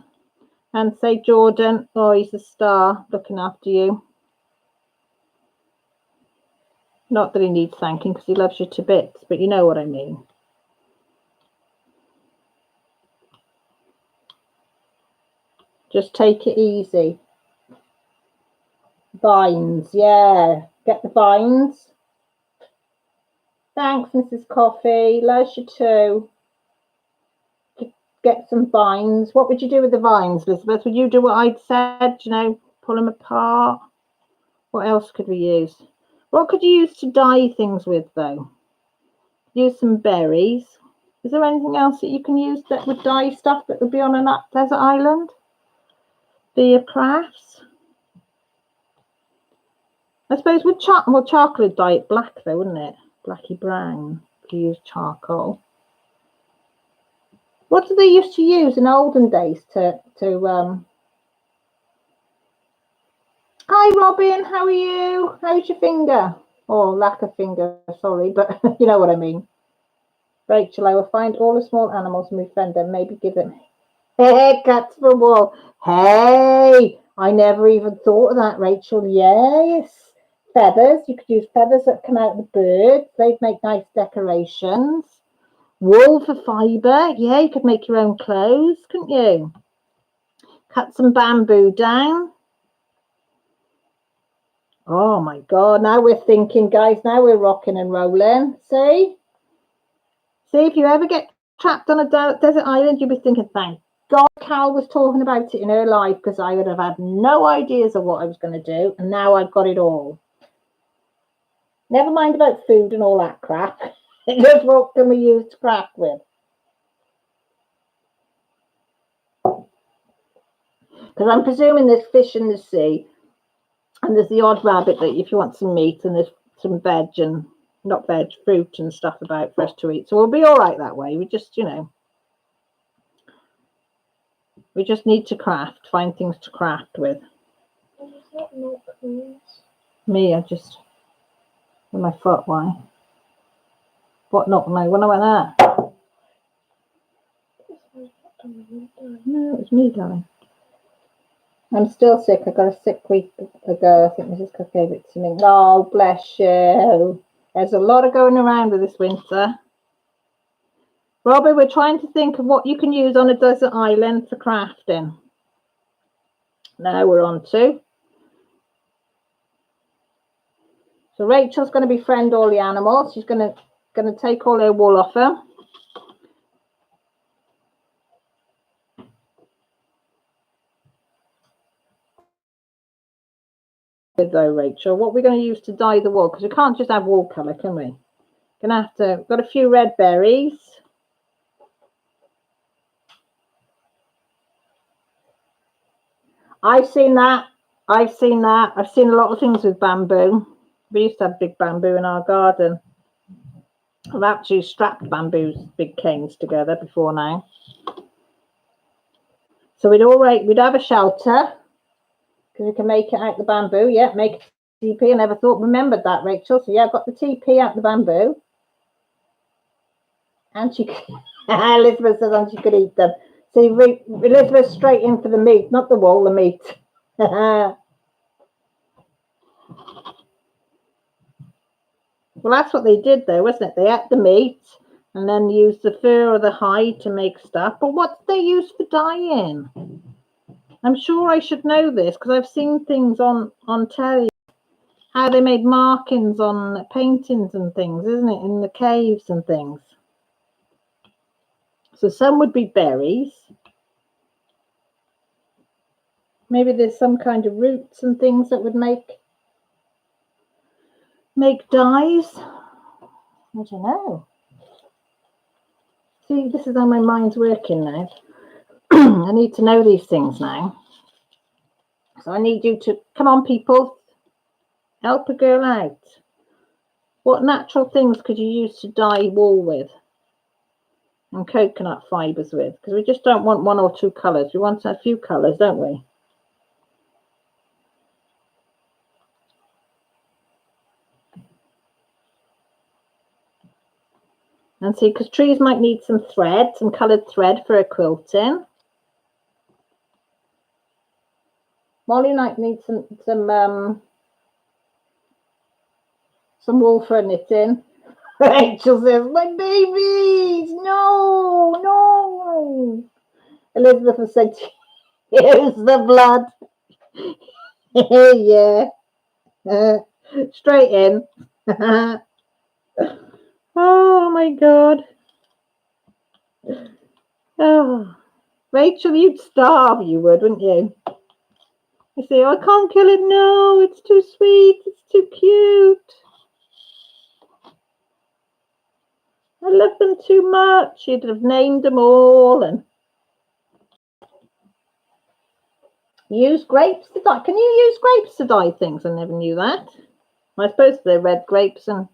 and say Jordan, oh, he's a star looking after you. Not that he needs thanking because he loves you to bits, but you know what I mean. Just take it easy. Vines, yeah. Get the vines. Thanks, Mrs. Coffee. Loves you too. Get some vines. What would you do with the vines, Elizabeth? Would you do what I'd said, you know, pull them apart? What else could we use? What could you use to dye things with, though? Use some berries. Is there anything else that you can use that would dye stuff that would be on a desert island? The crafts? I suppose with charcoal would dye it black, though, wouldn't it? Blacky brown if you use charcoal. What did they used to use in olden days to Hi Robin, how are you? How's your finger? Oh, lack of finger, sorry, but you know what I mean. Rachel, I will find all the small animals and befriend them, maybe give them haircuts for wall. Hey, I never even thought of that, Rachel. Yes. Feathers, you could use feathers that come out of the birds. They'd make nice decorations. Wool for fibre. Yeah, you could make your own clothes, couldn't you? cut some bamboo down. Oh my God, now we're thinking, guys, now we're rocking and rolling. See, if you ever get trapped on a desert island, you'll be thinking, thank God Cal was talking about it in her life, because I would have had no ideas of what I was going to do, and now I've got it all. Never mind about food and all that crap. Just what can we use to craft with? Because I'm presuming there's fish in the sea, and there's the odd rabbit that if you want some meat, and there's some veg and not veg, fruit and stuff about for us to eat. So we'll be all right that way. We just, we just need to craft, find things to craft with. Me, I just, with my foot, why? What knocked my, when I went there? No, it was me, darling. I'm still sick. I got a sick week ago. I think Mrs. Cook gave it to me. Oh, bless you. There's a lot of going around with this winter. Robbie, we're trying to think of what you can use on a desert island for crafting. Now we're on to. So Rachel's going to befriend all the animals. She's going to take all her wool off her. Though, Rachel, what we're going to use to dye the wool, because we can't just have wool colour, can we? Gonna have to. Got a few red berries. I've seen that. I've seen that. I've seen a lot of things with bamboo. We used to have big bamboo in our garden. I've actually strapped bamboo's big canes together before now. So we'd have a shelter, because we can make it out the bamboo. Yeah, make a teepee. I never remembered that, Rachel. So yeah, I've got the teepee out the bamboo. And she Elizabeth says, and she could eat them. See, Elizabeth straight in for the meat, not the wool, the meat. Well, that's what they did though, wasn't it? They ate the meat and then used the fur or the hide to make stuff. But what did they use for dyeing? I'm sure I should know this, because I've seen things on telly, how they made markings on paintings and things, isn't it? In the caves and things. So some would be berries. Maybe there's some kind of roots and things that would make dyes. I don't know. See, this is how my mind's working now. I need to know these things now. So I need you to, come on people, help a girl out. What natural things could you use to dye wool with? And coconut fibres with? Because we just don't want one or two colours. We want a few colours, don't we? And see, because trees might need some thread, some coloured thread for a quilting. Molly might need some wool for knitting. Rachel says, my babies, no. Elizabeth has said, here's the blood. Yeah. Straight in. Oh my God. Oh, Rachel, you'd starve, you would, wouldn't you? You say, oh, I can't kill it. No, it's too sweet. It's too cute. I love them too much. You'd have named them all and use grapes to dye. Can you use grapes to dye things? I never knew that. I suppose they're red grapes, and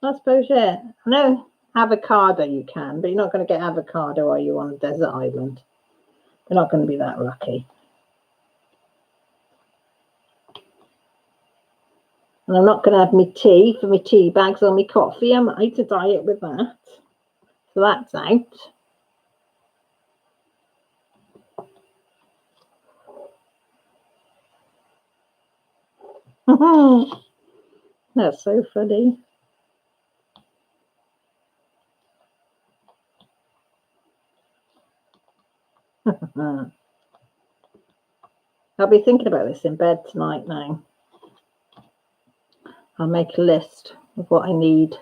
I suppose, yeah. No, avocado you can, but you're not going to get avocado, are you, on a desert island? You're not going to be that lucky. And I'm not going to have my tea for my tea bags or my coffee. I'm going to dye it with that. So that's out. That's so funny. I'll be thinking about this in bed tonight now. I'll make a list of what I need.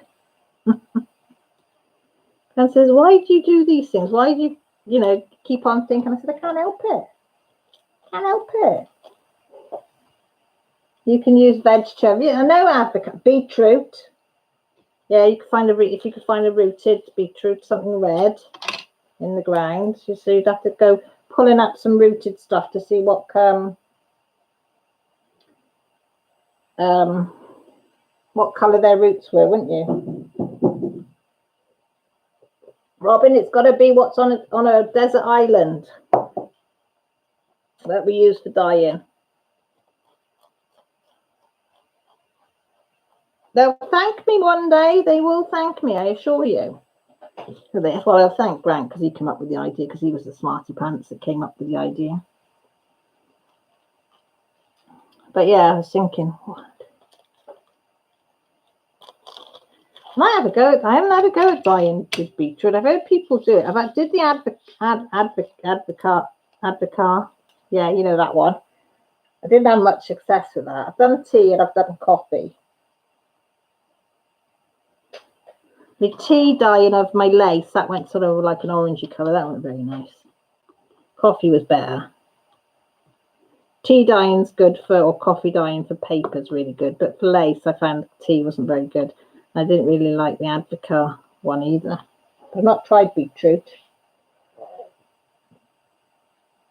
And says, why do you do these things? Why do you, keep on thinking? I said, I can't help it. Can't help it. You can use veg chum. Yeah, I know advocate. Beetroot. Yeah, you can find if you could find a rooted beetroot, something red in the ground. So you'd have to go pulling up some rooted stuff to see what colour their roots were, wouldn't you? Robin, it's got to be what's on a desert island that we use for dyeing. They'll thank me one day. They will thank me, I assure you. Well, I'll thank Grant because he came up with the idea, because he was the smarty pants that came up with the idea. But yeah, I was thinking, what? I haven't had a go at buying with beetroot. I've heard people do it. I did the Advocar. Yeah, you know that one. I didn't have much success with that. I've done tea and I've done coffee. The tea dyeing of my lace, that went sort of like an orangey colour. That went very nice. Coffee was better. Tea dyeing's good or coffee dyeing for paper's really good. But for lace, I found tea wasn't very good. I didn't really like the Advocar one either. I've not tried beetroot.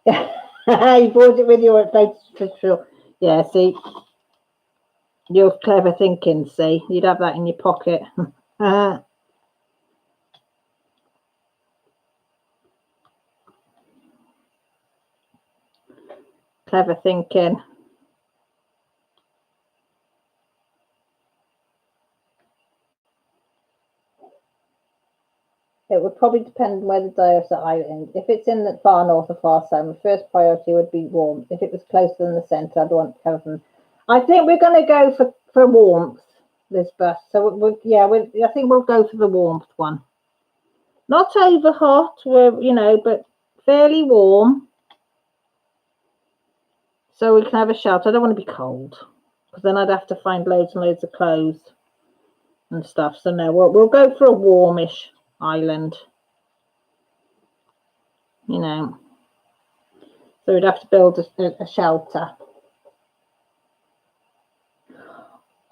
You bought it with your face. Yeah, see. You're clever thinking, see. You'd have that in your pocket. Clever thinking. It would probably depend on where the dye's at island. If it's in the far north or far south, my first priority would be warmth. If it was closer than the centre, I'd want to have them. I think we're going to go for warmth this bus. So I think we'll go for the warmth one. Not over hot, but fairly warm. So we can have a shelter. I don't want to be cold, because then I'd have to find loads and loads of clothes and stuff. So no, we'll go for a warmish island. So we'd have to build a shelter.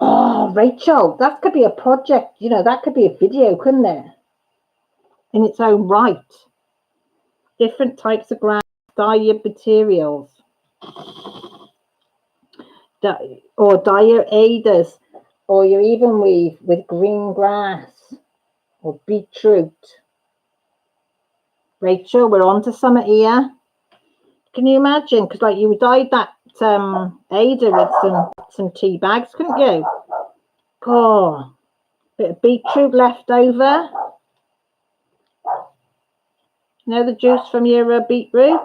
Oh, Rachel, that could be a project. That could be a video, couldn't it? In its own right. Different types of grass, dye your materials. Or dye your aders, or your even weave with green grass or beetroot. Rachel, we're on to summer here. Can you imagine? Because you dyed that Ada with some tea bags, couldn't you? Oh, bit of beetroot left over. The juice from your beetroot.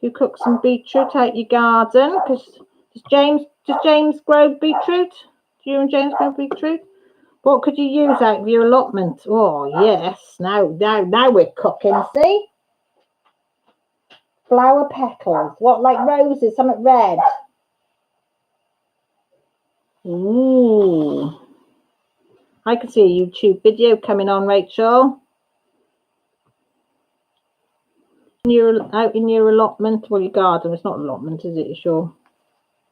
You cook some beetroot out your garden. Because does James grow beetroot? Do you and James grow beetroot? What could you use out of your allotment? Oh yes, now we're cooking. See. Flower petals. What, like roses? Something red. Ooh. I can see a YouTube video coming on, Rachel. Out in your allotment. Well, your garden. It's not allotment, is it? It's your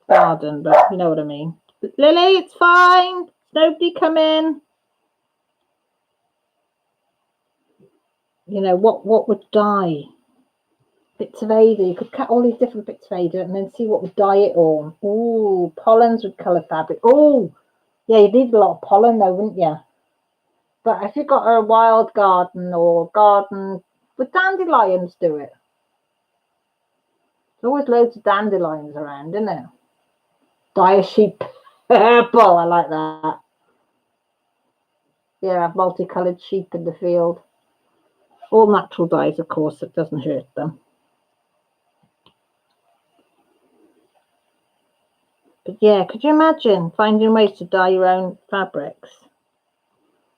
garden, but you know what I mean. Lily, it's fine. Nobody come in. What would dye? Bits of Ada. You could cut all these different bits of Ada and then see what would dye it all. Ooh, pollens would colour fabric. Oh, yeah, you'd need a lot of pollen though, wouldn't you? But if you've got a wild garden or garden, would dandelions do it? There's always loads of dandelions around, isn't there? Dye a sheep purple. I like that. Yeah, have multicoloured sheep in the field. All natural dyes, of course, it doesn't hurt them. But yeah, could you imagine finding ways to dye your own fabrics?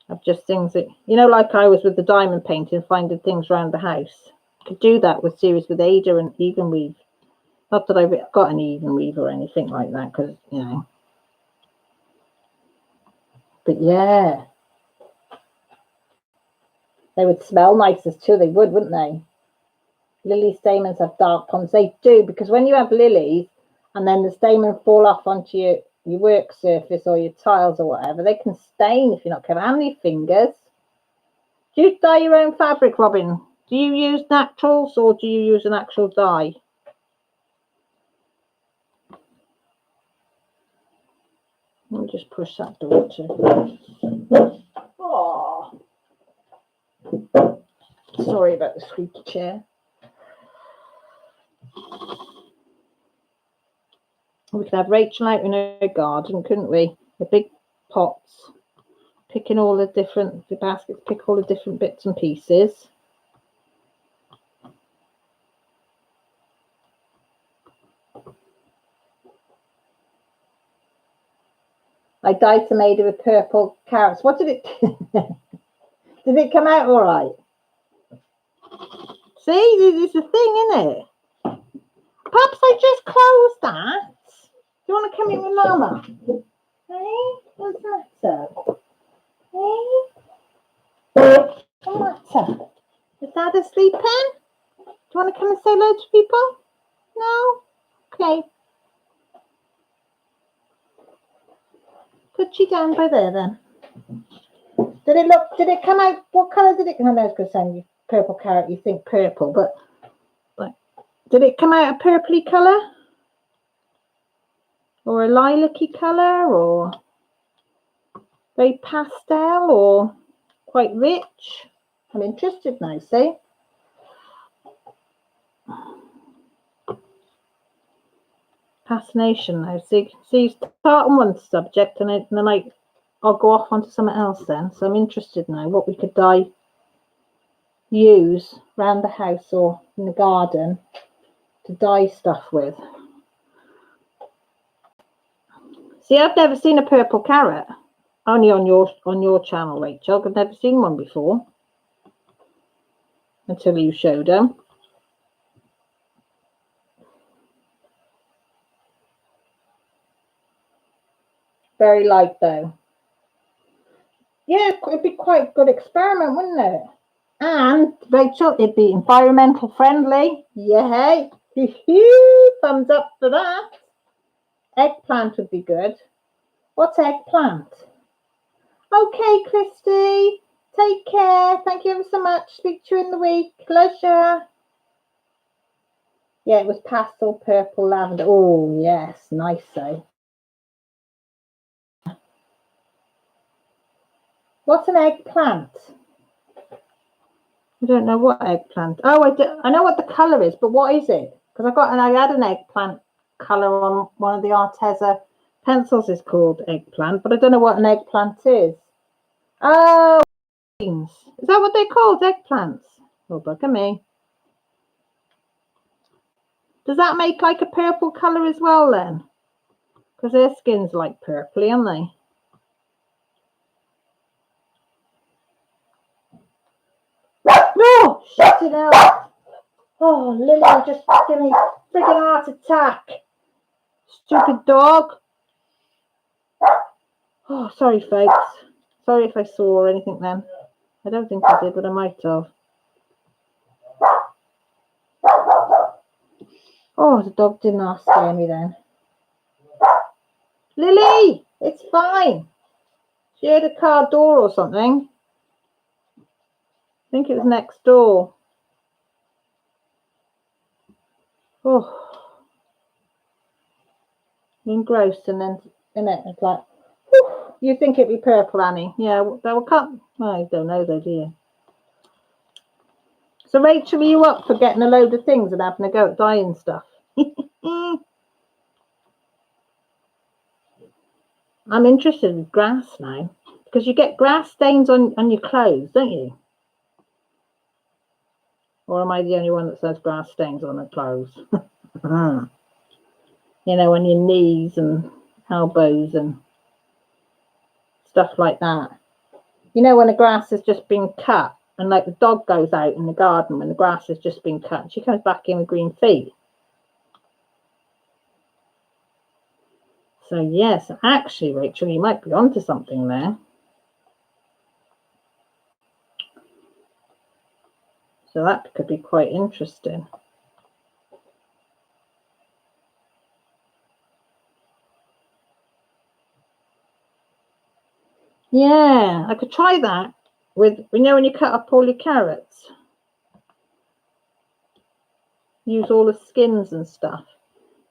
Of just things that, like I was with the diamond painting, finding things around the house. Could do that with series with Ada and even weave. Not that I've got any even weave or anything like that, because, you know. But yeah. They would smell nicest too, they would, wouldn't they? Lily stamens have dark ponds. They do, because when you have lilies and then the stamens fall off onto your work surface or your tiles or whatever, they can stain if you're not careful. How many fingers? Do you dye your own fabric, Robin? Do you use naturals or do you use an actual dye? Let me just push that door too. Oh, sorry about the squeaky chair. We could have Rachel out in her garden, couldn't we? The big pots, picking all the baskets, pick all the different bits and pieces. I dyed tomato with purple carrots. What did it did it come out all right? See, this is the thing, isn't it? Perhaps I just closed that. Do you want to come in with Mama? Hey, what's the matter? Hey? What's the matter? Is Dad asleep, Pen? Do you want to come and say hello to people? No? Okay. Put you down by there then. Did it come out, what colour did it, I know I was going to say purple carrot, you think purple, but like, did it come out a purpley colour? Or a lilac-y colour, or very pastel, or quite rich? I'm interested now, see? Fascination now. See, you start on one subject and then I'll go off onto something else then. So I'm interested now what we could use around the house or in the garden to dye stuff with. See, I've never seen a purple carrot. Only on your channel, Rachel. I've never seen one before. Until you showed them. Very light though. Yeah, it'd be quite a good experiment, wouldn't it? And Rachel, it'd be environmental friendly. Yay! Thumbs up for that. Eggplant would be good. What's eggplant? Okay, Christy. Take care. Thank you ever so much. Speak to you in the week. Pleasure. Yeah, it was pastel purple lavender. Oh, yes. Nice, though. What's an eggplant? I don't know what eggplant. Oh, I know what the colour is, but what is it? Because I had an eggplant colour on one of the Arteza pencils is called eggplant, but I don't know what an eggplant is. Oh, beans. Is that what they're called? Eggplants? Oh, bugger me. Does that make like a purple colour as well then? Because their skin's like purpley, aren't they? Oh, shut it out. Oh, Lily just gave me a friggin' heart attack. Stupid dog. Oh, sorry, folks. Sorry if I saw or anything then. I don't think I did, but I might have. Oh, the dog did not scare me then. Lily, it's fine. She heard a car door or something. I think it was next door. Oh, engrossed, and then in it, it's like, whew, you think it'd be purple, Annie? Yeah, they will cut. Oh, I don't know though, do you? So, Rachel, are you up for getting a load of things and having a go at dyeing stuff? I'm interested in grass now because you get grass stains on your clothes, don't you? Or am I the only one that says grass stains on her clothes? You know, on your knees and elbows and stuff like that. You know, when the grass has just been cut and like the dog goes out in the garden when the grass has just been cut, she comes back in with green feet. So yes, actually, Rachel, you might be onto something there. So that could be quite interesting. Yeah, I could try that with, you know, when you cut up all your carrots, use all the skins and stuff,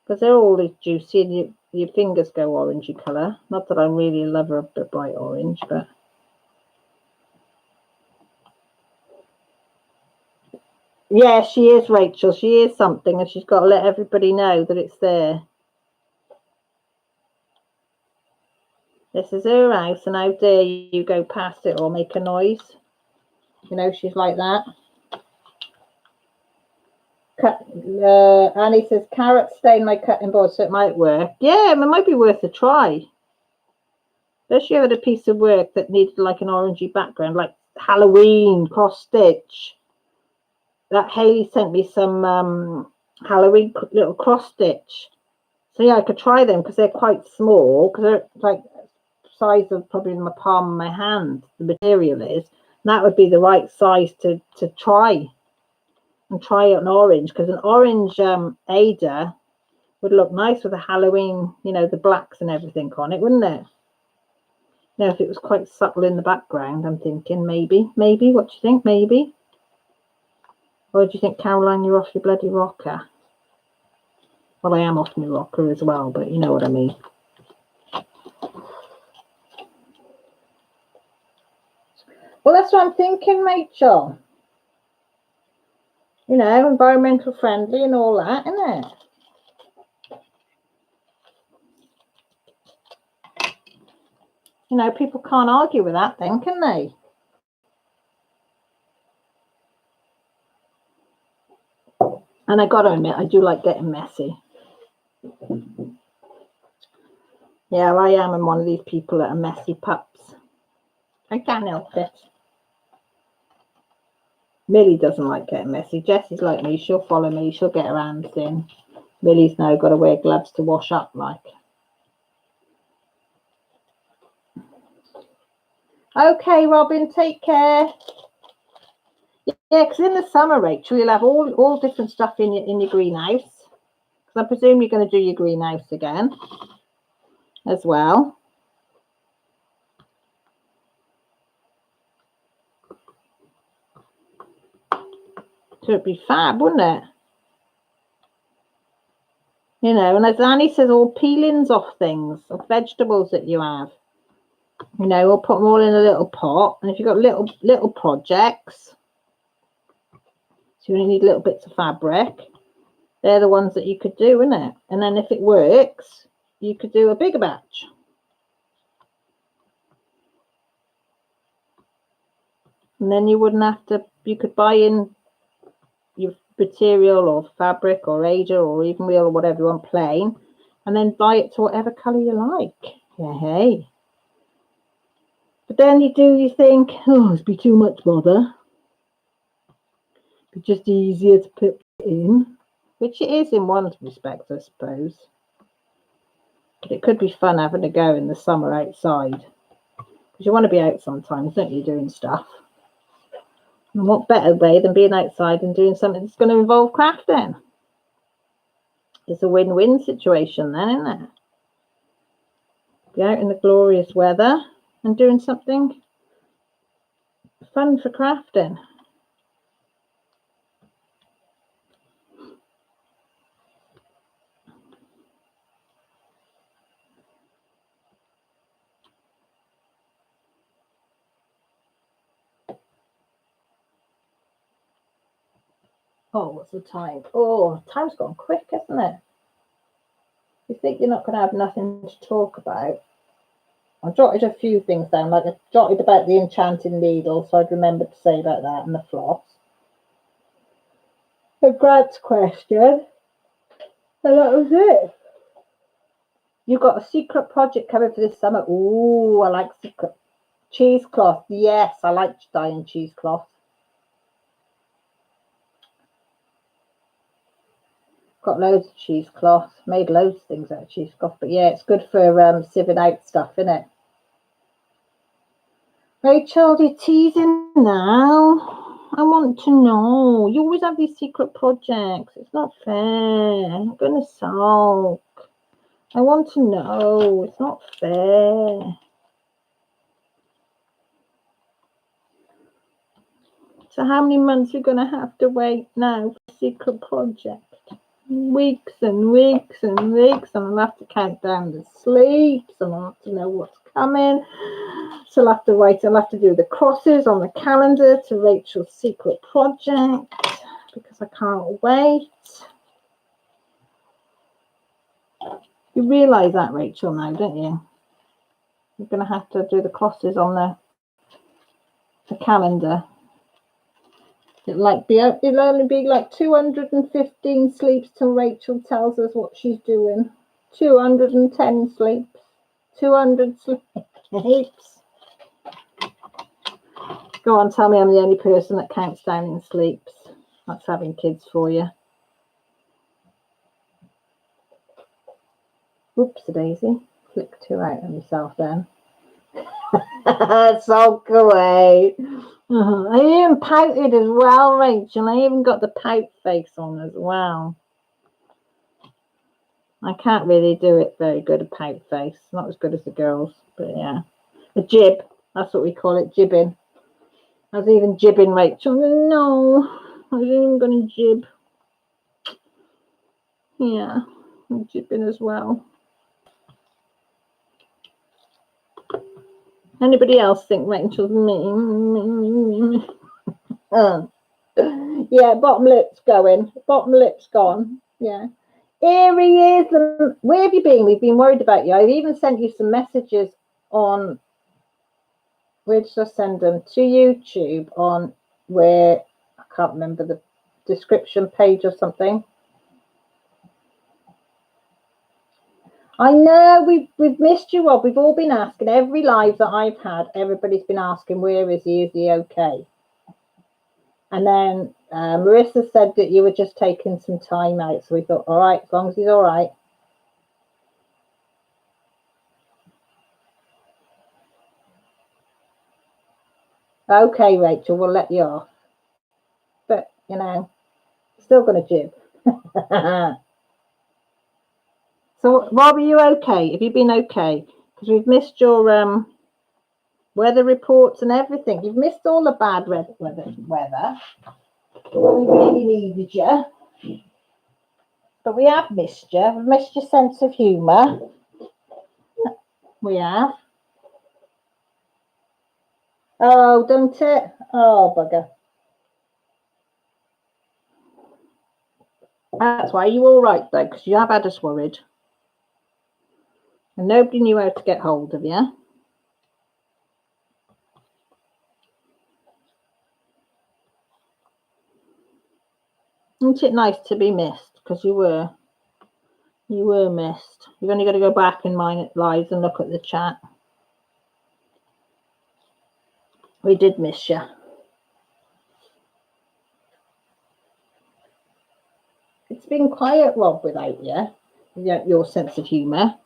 because they're all juicy and your fingers go orangey colour. Not that I really love a bit bright orange, but yeah, she is, Rachel. She is something, and she's got to let everybody know that it's there. This is her house, and how dare you go past it or make a noise? You know, she's like that. Annie says, carrots stain my cutting board, so it might work. Yeah, it might be worth a try. Especially if you had a piece of work that needed like an orangey background, like Halloween cross stitch. That Hayley sent me some Halloween little cross stitch. So yeah, I could try them because they're quite small, because they're like size of probably my palm of my hand, the material is. And that would be the right size to try. And try an orange, because an orange Ada would look nice with a Halloween, you know, the blacks and everything on it, wouldn't it? You know, if it was quite subtle in the background, I'm thinking maybe. What do you think? Maybe? Or do you think, Caroline, you're off your bloody rocker? Well, I am off my rocker as well, but you know what I mean. Well, that's what I'm thinking, Rachel. You know, environmental friendly and all that, isn't it? You know, people can't argue with that then, can they? And I got to admit, I do like getting messy. Yeah, I am. I'm one of these people that are messy pups. I can't help it. Millie doesn't like getting messy. Jessie's like me. She'll follow me. She'll get her hands in. Millie's now got to wear gloves to wash up like. Okay, Robin, take care. Yeah, because in the summer, Rachel, you'll have all different stuff in your greenhouse. Because I presume you're going to do your greenhouse again as well. So it'd be fab, wouldn't it? You know, and as Annie says, all peelings off things, of vegetables that you have. You know, we'll put them all in a little pot. And if you've got little projects, so you only need little bits of fabric, they're the ones that you could do, isn't it? And then if it works, you could do a bigger batch. And then you wouldn't have to, you could buy in your material or fabric or Aja or even wheel or whatever you want plain, and then buy it to whatever colour you like. Yeah, hey. But then you think, oh, it'd be too much bother. It'd be just easier to put in, which it is in one respect, I suppose. But it could be fun having a go in the summer outside. Because you want to be out sometimes, don't you, doing stuff. And what better way than being outside and doing something that's going to involve crafting? It's a win-win situation then, isn't it? Be out in the glorious weather and doing something fun for crafting. Oh, what's the time? Oh, time's gone quick, isn't it? You think you're not going to have nothing to talk about? I jotted a few things down, like I jotted about the enchanting needle, so I'd remember to say about that, and the floss. The Grad's question, and that was it. You've got a secret project coming for this summer. Ooh, I like secret. Cheesecloth. Yes, I like dyeing cheesecloth. Got loads of cheesecloth. Made loads of things out of cheesecloth. But yeah, it's good for sieving out stuff, isn't it? Rachel, you're teasing now. I want to know. You always have these secret projects. It's not fair. I'm going to sulk. I want to know. It's not fair. So how many months are you going to have to wait now for secret project? Weeks and weeks and weeks, and I'll have to count down the sleeps, and I'll have to know what's coming. So I'll have to wait. I'll have to do the crosses on the calendar to Rachel's secret project because I can't wait. You realise that, Rachel, now, don't you? You're going to have to do the crosses on the calendar. It'll only be like 215 sleeps till Rachel tells us what she's doing. 210 sleeps. 200 sleeps. Go on, tell me I'm the only person that counts down in sleeps. That's having kids for you. Whoops-a-daisy. Flick 2 out of myself then. Sulk away. I even pouted as well, Rachel. I even got the pout face on as well. I can't really do it very good, a pout face. Not as good as the girls, but yeah. A jib. That's what we call it, jibbing. I was even jibbing Rachel. No, I was even going to jib. Yeah, I'm jibbing as well. Anybody else think Rachel's mean? Yeah, bottom lip's going. Bottom lip's gone. Yeah. Here he is. Where have you been? We've been worried about you. I've even sent you some messages on, where did I send them? To YouTube on where, I can't remember the description page or something. I know we've missed you, Rob. We've all been asking. Every live that I've had, everybody's been asking, where is he? Is he okay? And then Marissa said that you were just taking some time out. So we thought, all right, as long as he's all right. Okay, Rachel, we'll let you off. But, you know, still going to jib. So, Rob, are you okay? Have you been okay? Because we've missed your weather reports and everything. You've missed all the bad weather. We really needed you. But we have missed you. We've missed your sense of humour. We have. Oh, don't it? Oh, bugger. That's why you all right, though, because you have had us worried. And nobody knew how to get hold of you. Isn't it nice to be missed? Because you were missed. You've only got to go back in my lives and look at the chat. We did miss you. It's been quiet, Rob, without you. Your sense of humour.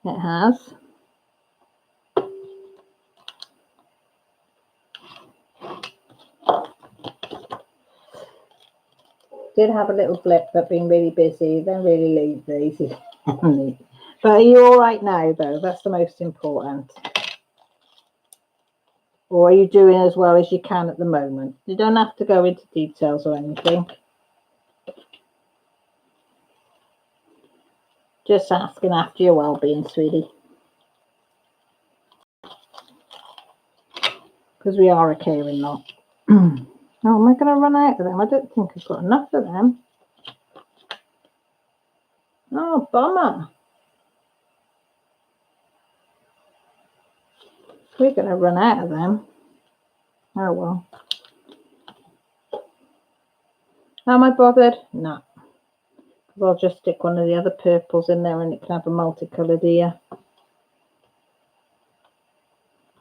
It has. Did have a little blip, but been really busy, then really lazy. But are you all right now, though? That's the most important. Or are you doing as well as you can at the moment? You don't have to go into details or anything. Just asking after your well-being, sweetie. Because we are a caring lot. Oh, am I going to run out of them? I don't think I've got enough of them. Oh, bummer. We're going to run out of them. Oh, well. Am I bothered? No. I'll just stick one of the other purples in there and it can have a multicoloured ear.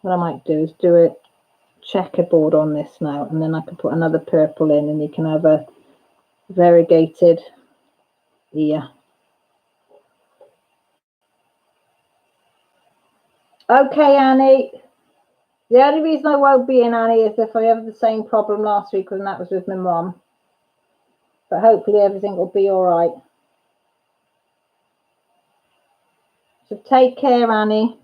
What I might do is do it checkerboard on this now, and then I can put another purple in, and you can have a variegated ear. Okay, Annie. The only reason I won't be in, Annie, is if I have the same problem last week, and that was with my mum. But hopefully everything will be all right. So take care, Annie.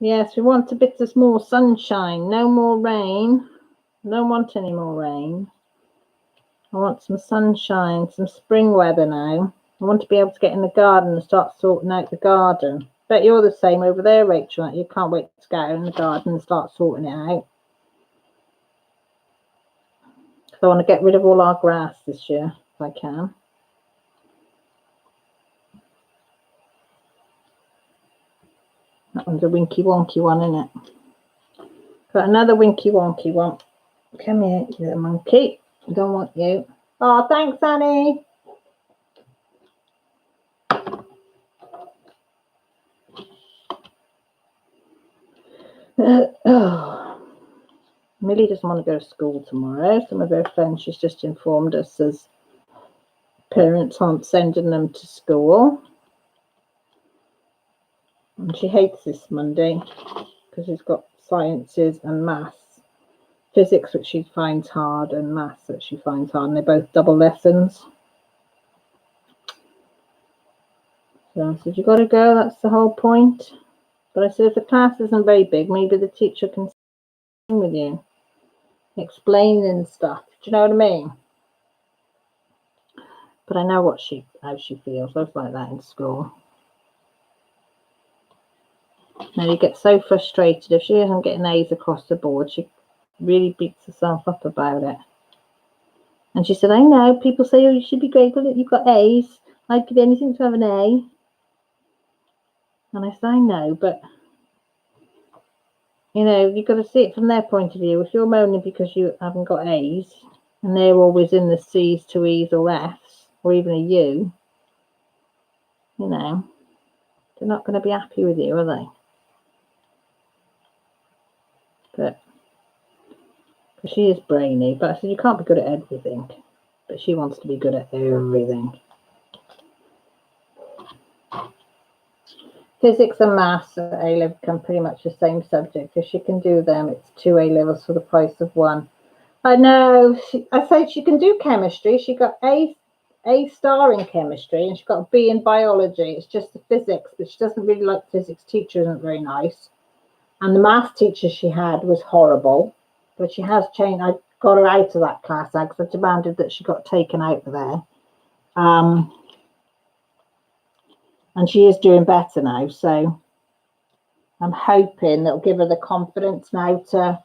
Yes, we want a bit of more sunshine. No more rain. I don't want any more rain. I want some sunshine, some spring weather now. I want to be able to get in the garden and start sorting out the garden. Bet you're the same over there, Rachel. You can't wait to get out in the garden and start sorting it out. I want to get rid of all our grass this year, if I can. That one's a winky wonky one, isn't it? Got another winky wonky one. Come here, you little monkey. I don't want you. Oh, thanks, Annie. Oh. Millie doesn't want to go to school tomorrow. Some of her friends, she's just informed us, as parents aren't sending them to school. And she hates this Monday because she's got sciences and maths. Physics, which she finds hard, and maths, that she finds hard. And they're both double lessons. So I said, you got to go. That's the whole point. But I said, if the class isn't very big, maybe the teacher can sit with you, explaining stuff. Do you know what I mean? But I know how she feels. I was like that in school. Now you get so frustrated if she isn't getting A's across the board. She really beats herself up about it. And she said, I know, people say, oh, you should be grateful that you've got A's. I'd give anything to have an A. And I said, I know, but you know, you've got to see it from their point of view. If you're moaning because you haven't got A's and they're always in the C's to E's or F's or even a U, you know, they're not going to be happy with you, are they? But she is brainy. But I said, you can't be good at everything. But she wants to be good at everything. Physics and maths at A-level become pretty much the same subject. If she can do them, it's 2 A-levels for the price of 1. I know. I said she can do chemistry. She got A star in chemistry, and she got a B in biology. It's just the physics, but she doesn't really like physics. Teacher isn't very nice. And the maths teacher she had was horrible. But she has changed. I got her out of that class because I demanded that she got taken out of there. And she is doing better now, so I'm hoping that'll give her the confidence now to,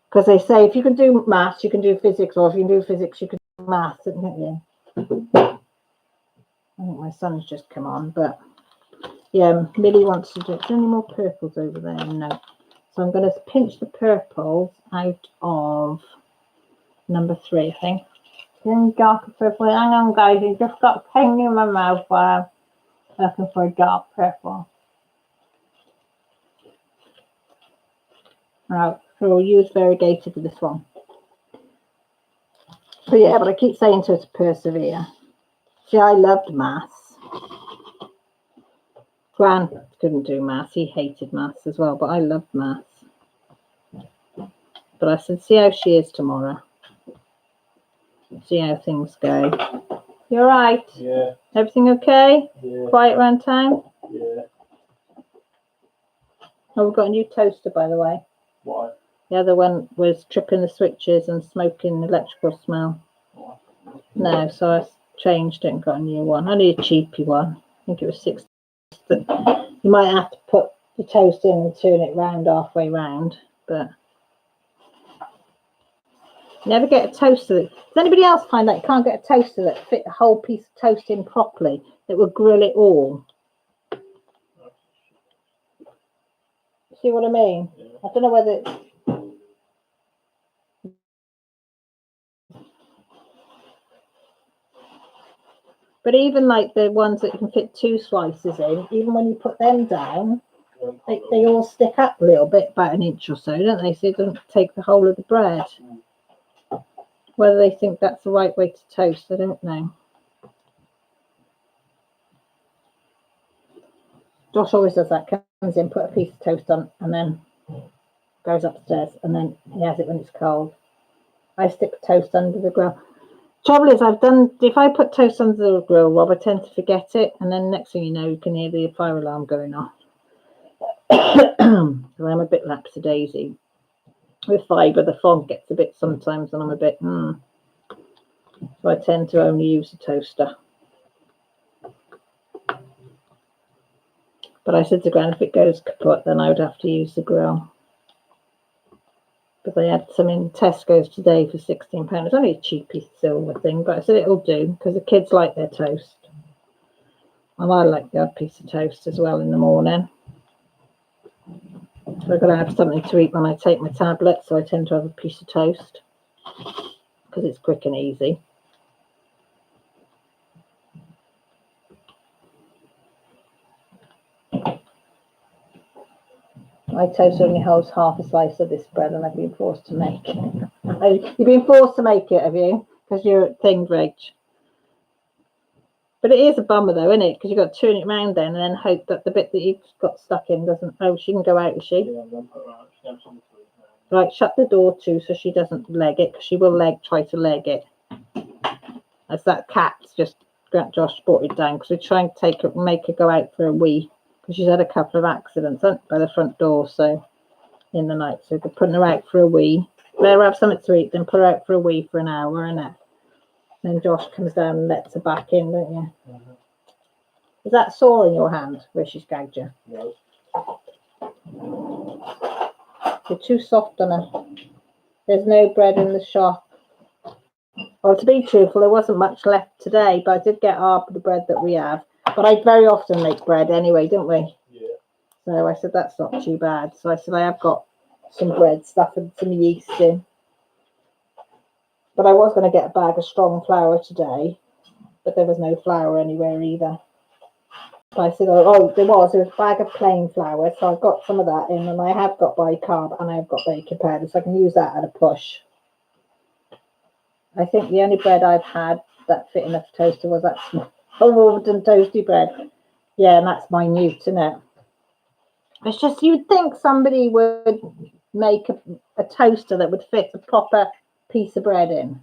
because they say if you can do maths, you can do physics, or if you can do physics, you can do maths, isn't it? I think my son's just come on, but yeah, Millie wants to do. Is there any more purples over there? No. So I'm going to pinch the purples out of number 3, I think. Darker purple. Hang on, guys, you just got a pain in my mouth while I'm looking for a dark purple. Right, so we'll use variegated for this one. But yeah, but I keep saying to her to persevere. See, I loved maths. Gran couldn't do maths. He hated maths as well, but I loved maths. But I said, see how she is tomorrow. See how things go. You all right? Yeah. Everything okay? Yeah. Quiet around town? Yeah. Oh, we've got a new toaster, by the way. Why? The other one was tripping the switches and smoking electrical smell. No, so I changed it and got a new one. Only a cheapy one. I think it was 60. You might have to put the toast in and turn it round halfway round, but you never get a toaster. Does anybody else find that you can't get a toaster that fit the whole piece of toast in properly, that will grill it all? See what I mean? Yeah. I don't know whether it's... But even like the ones that you can fit 2 slices in, even when you put them down, they all stick up a little bit, about an inch or so, don't they? So it doesn't take the whole of the bread. Whether they think that's the right way to toast, I don't know. Josh always does that. Comes in, put a piece of toast on, and then goes upstairs, and then he has it when it's cold. I stick toast under the grill. Trouble is, if I put toast under the grill, Rob, I tend to forget it, and then next thing you know, you can hear the fire alarm going off. I'm a bit lapsy-daisy with fibre. The fog gets a bit sometimes, and I'm a bit so I tend to only use the toaster. But I said to Gran, if it goes kaput, then I would have to use the grill. But they had some in Tesco's today for £16. It's only a cheapy silver thing, but I said it'll do because the kids like their toast. And I like the odd piece of toast as well in the morning. So I've got to have something to eat when I take my tablet, so I tend to have a piece of toast because it's quick and easy. My toast only holds half a slice of this bread, and I've been forced to make it. You've been forced to make it, have you? Because you're at thing, Reg. But it is a bummer, though, isn't it? Because you've got to turn it round then, and then hope that the bit that you've got stuck in doesn't. Oh, she can go out, is she? Yeah, I'm going to put her out. She has something to eat now. Right, shut the door too, so she doesn't leg it. Because she will try to leg it. As that cat's just. Josh brought it down because we're trying to make her go out for a wee. Because she's had a couple of accidents by the front door, so in the night. So we're putting her out for a wee. Let her have something to eat, then put her out for a wee for an hour, innit? Then Josh comes down and lets her back in, don't you? Mm-hmm. Is that sore in your hand where she's gagged you? No. You're too soft on her. There's no bread in the shop. Well, to be truthful, there wasn't much left today, but I did get half of the bread that we have. But I very often make bread anyway, don't we? Yeah. So I said, that's not too bad. So I said, I have got some bread stuff and some yeast in. But I was going to get a bag of strong flour today, but there was no flour anywhere either. So I said, there was a bag of plain flour. So I've got some of that in, and I have got bicarb and I've got baking powder, so I can use that at a push. I think the only bread I've had that fit in a toaster was that small Wolverton toasty bread. Yeah, and that's minute, isn't it? It's just, you'd think somebody would make a toaster that would fit a proper piece of bread in.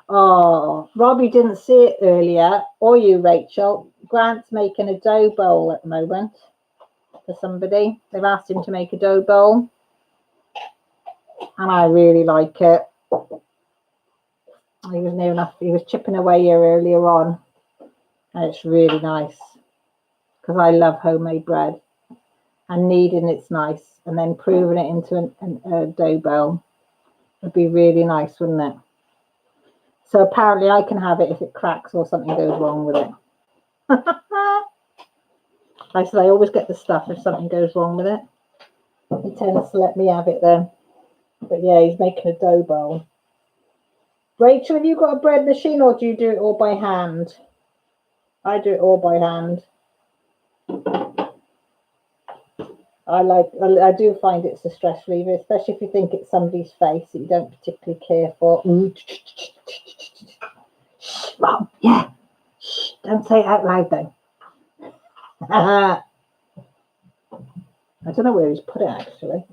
Oh, Robbie didn't see it earlier, or you, Rachel. Grant's making a dough bowl at the moment for somebody. They've asked him to make a dough bowl, and I really like it. He was near enough. He was chipping away here earlier on, and it's really nice because I love homemade bread, and kneading it's nice, and then proving it into a dough bowl would be really nice, wouldn't it? So apparently I can have it if it cracks or something goes wrong with it. I said I always get the stuff if something goes wrong with it. He tends to let me have it then. But yeah, he's making a dough bowl. Rachel, have you got a bread machine or do you do it all by hand? I do it all by hand. I do find it's a stress reliever, especially if you think it's somebody's face that you don't particularly care for. Rob, yeah. Shh, don't say it out loud though. I don't know where he's put it actually.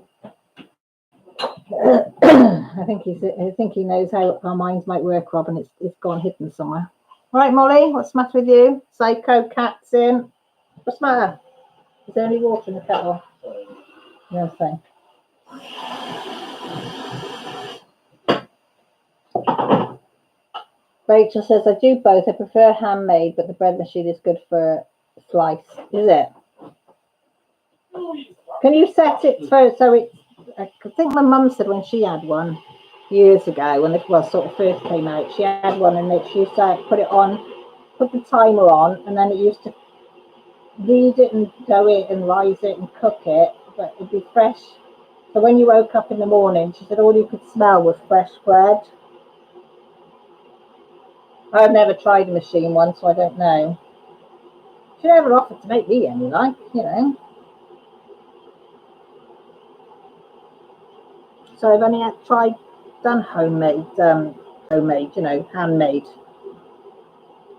I think he knows how our minds might work, Rob, and it's gone hidden somewhere. All right, Molly, what's the matter with you? Psycho cat's in. What's the matter? Is there any water in the kettle? No thing. Rachel says, I do both. I prefer handmade, but the bread machine is good for a slice. Is it? Can you set it so it... I think my mum said when she had one years ago, when it sort of first came out, she had one and she used to put it on, put the timer on, and then it used to read it and go it and rise it and cook it, but it'd be fresh. So when you woke up in the morning, she said all you could smell was fresh bread. I've never tried a machine one, so I don't know. She never offered to make me any, like, you know. So I've only done homemade, you know, handmade,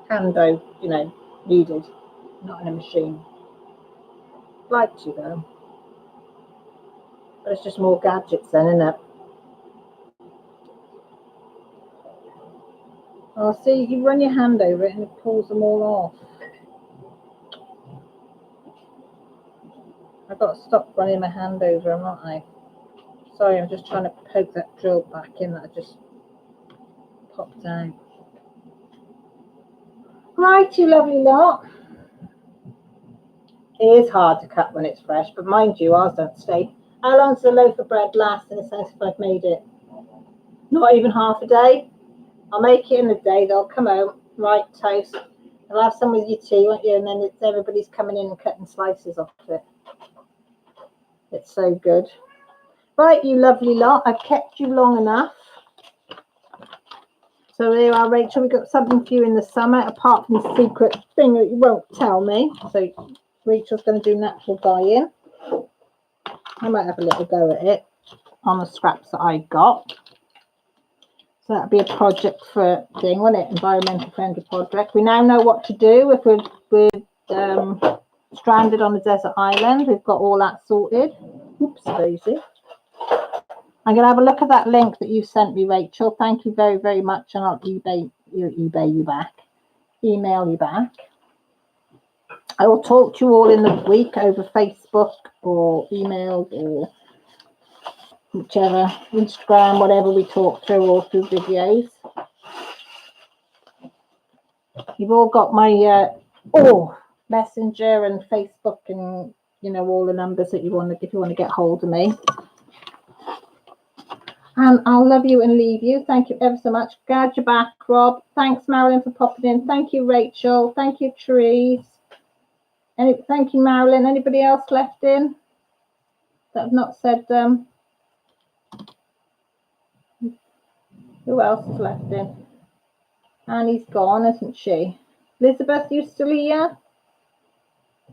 hand-dyed, you know, needed, not in a machine. Like to though, but it's just more gadgets then, isn't it? Oh, see, you run your hand over it and it pulls them all off. I've got to stop running my hand over them, aren't I? Sorry, I'm just trying to poke that drill back in that I just popped out. Right, you lovely lot. It is hard to cut when it's fresh, but mind you, ours don't stay. How long does a loaf of bread last in a sense if I've made it? Not even half a day. I'll make it in a day, they'll come home, right, toast. You'll have some with your tea, won't you? And then everybody's coming in and cutting slices off it. It's so good. Right, you lovely lot. I've kept you long enough. So there you are, Rachel. We've got something for you in the summer, apart from the secret thing that you won't tell me. So Rachel's going to do natural dye-in. I might have a little go at it on the scraps that I got. So that'd be a project for thing, wouldn't it? Environmental friendly project. We now know what to do if we're stranded on a desert island. We've got all that sorted. Oops, daisy. I'm going to have a look at that link that you sent me, Rachel. Thank you very, very much. And I'll email you back. I will talk to you all in the week over Facebook or emails or whichever, Instagram, whatever we talk through, or through videos. You've all got my Messenger and Facebook and, you know, all the numbers that you want to, if you want to get hold of me. And I'll love you and leave you. Thank you ever so much. Guard your back, Rob. Thanks, Marilyn, for popping in. Thank you, Rachel. Thank you, Therese. Thank you, Marilyn. Anybody else left in that have not said who else is left in? Annie's gone, isn't she? Elizabeth, you still here?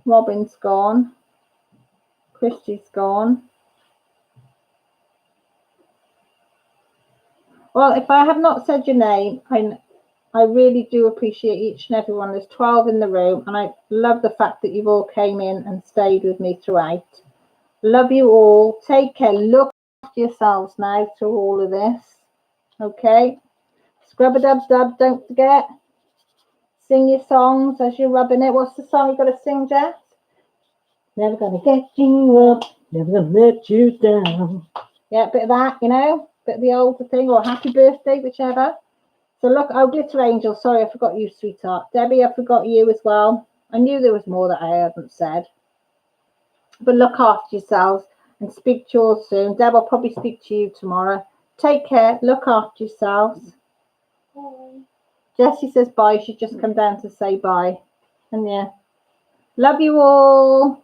Robin's gone. Christy's gone. Well, if I have not said your name, I really do appreciate each and every one. There's 12 in the room, and I love the fact that you've all came in and stayed with me throughout. Love you all. Take care. Look after yourselves now through all of this. Okay? Scrub-a-dub-dub, don't forget. Sing your songs as you're rubbing it. What's the song you've got to sing, Jess? Never gonna get you up, never gonna let you down. Yeah, a bit of that, you know, bit of the older thing, or happy birthday, whichever. So look, oh, Glitter Angel, sorry, I forgot you, sweetheart. Debbie, I forgot you as well. I knew there was more that I hadn't said. But look after yourselves and speak to you all soon. Deb, I'll probably speak to you tomorrow. Take care, look after yourselves. Bye. Jessie says bye, she's just come down to say bye. And yeah, love you all.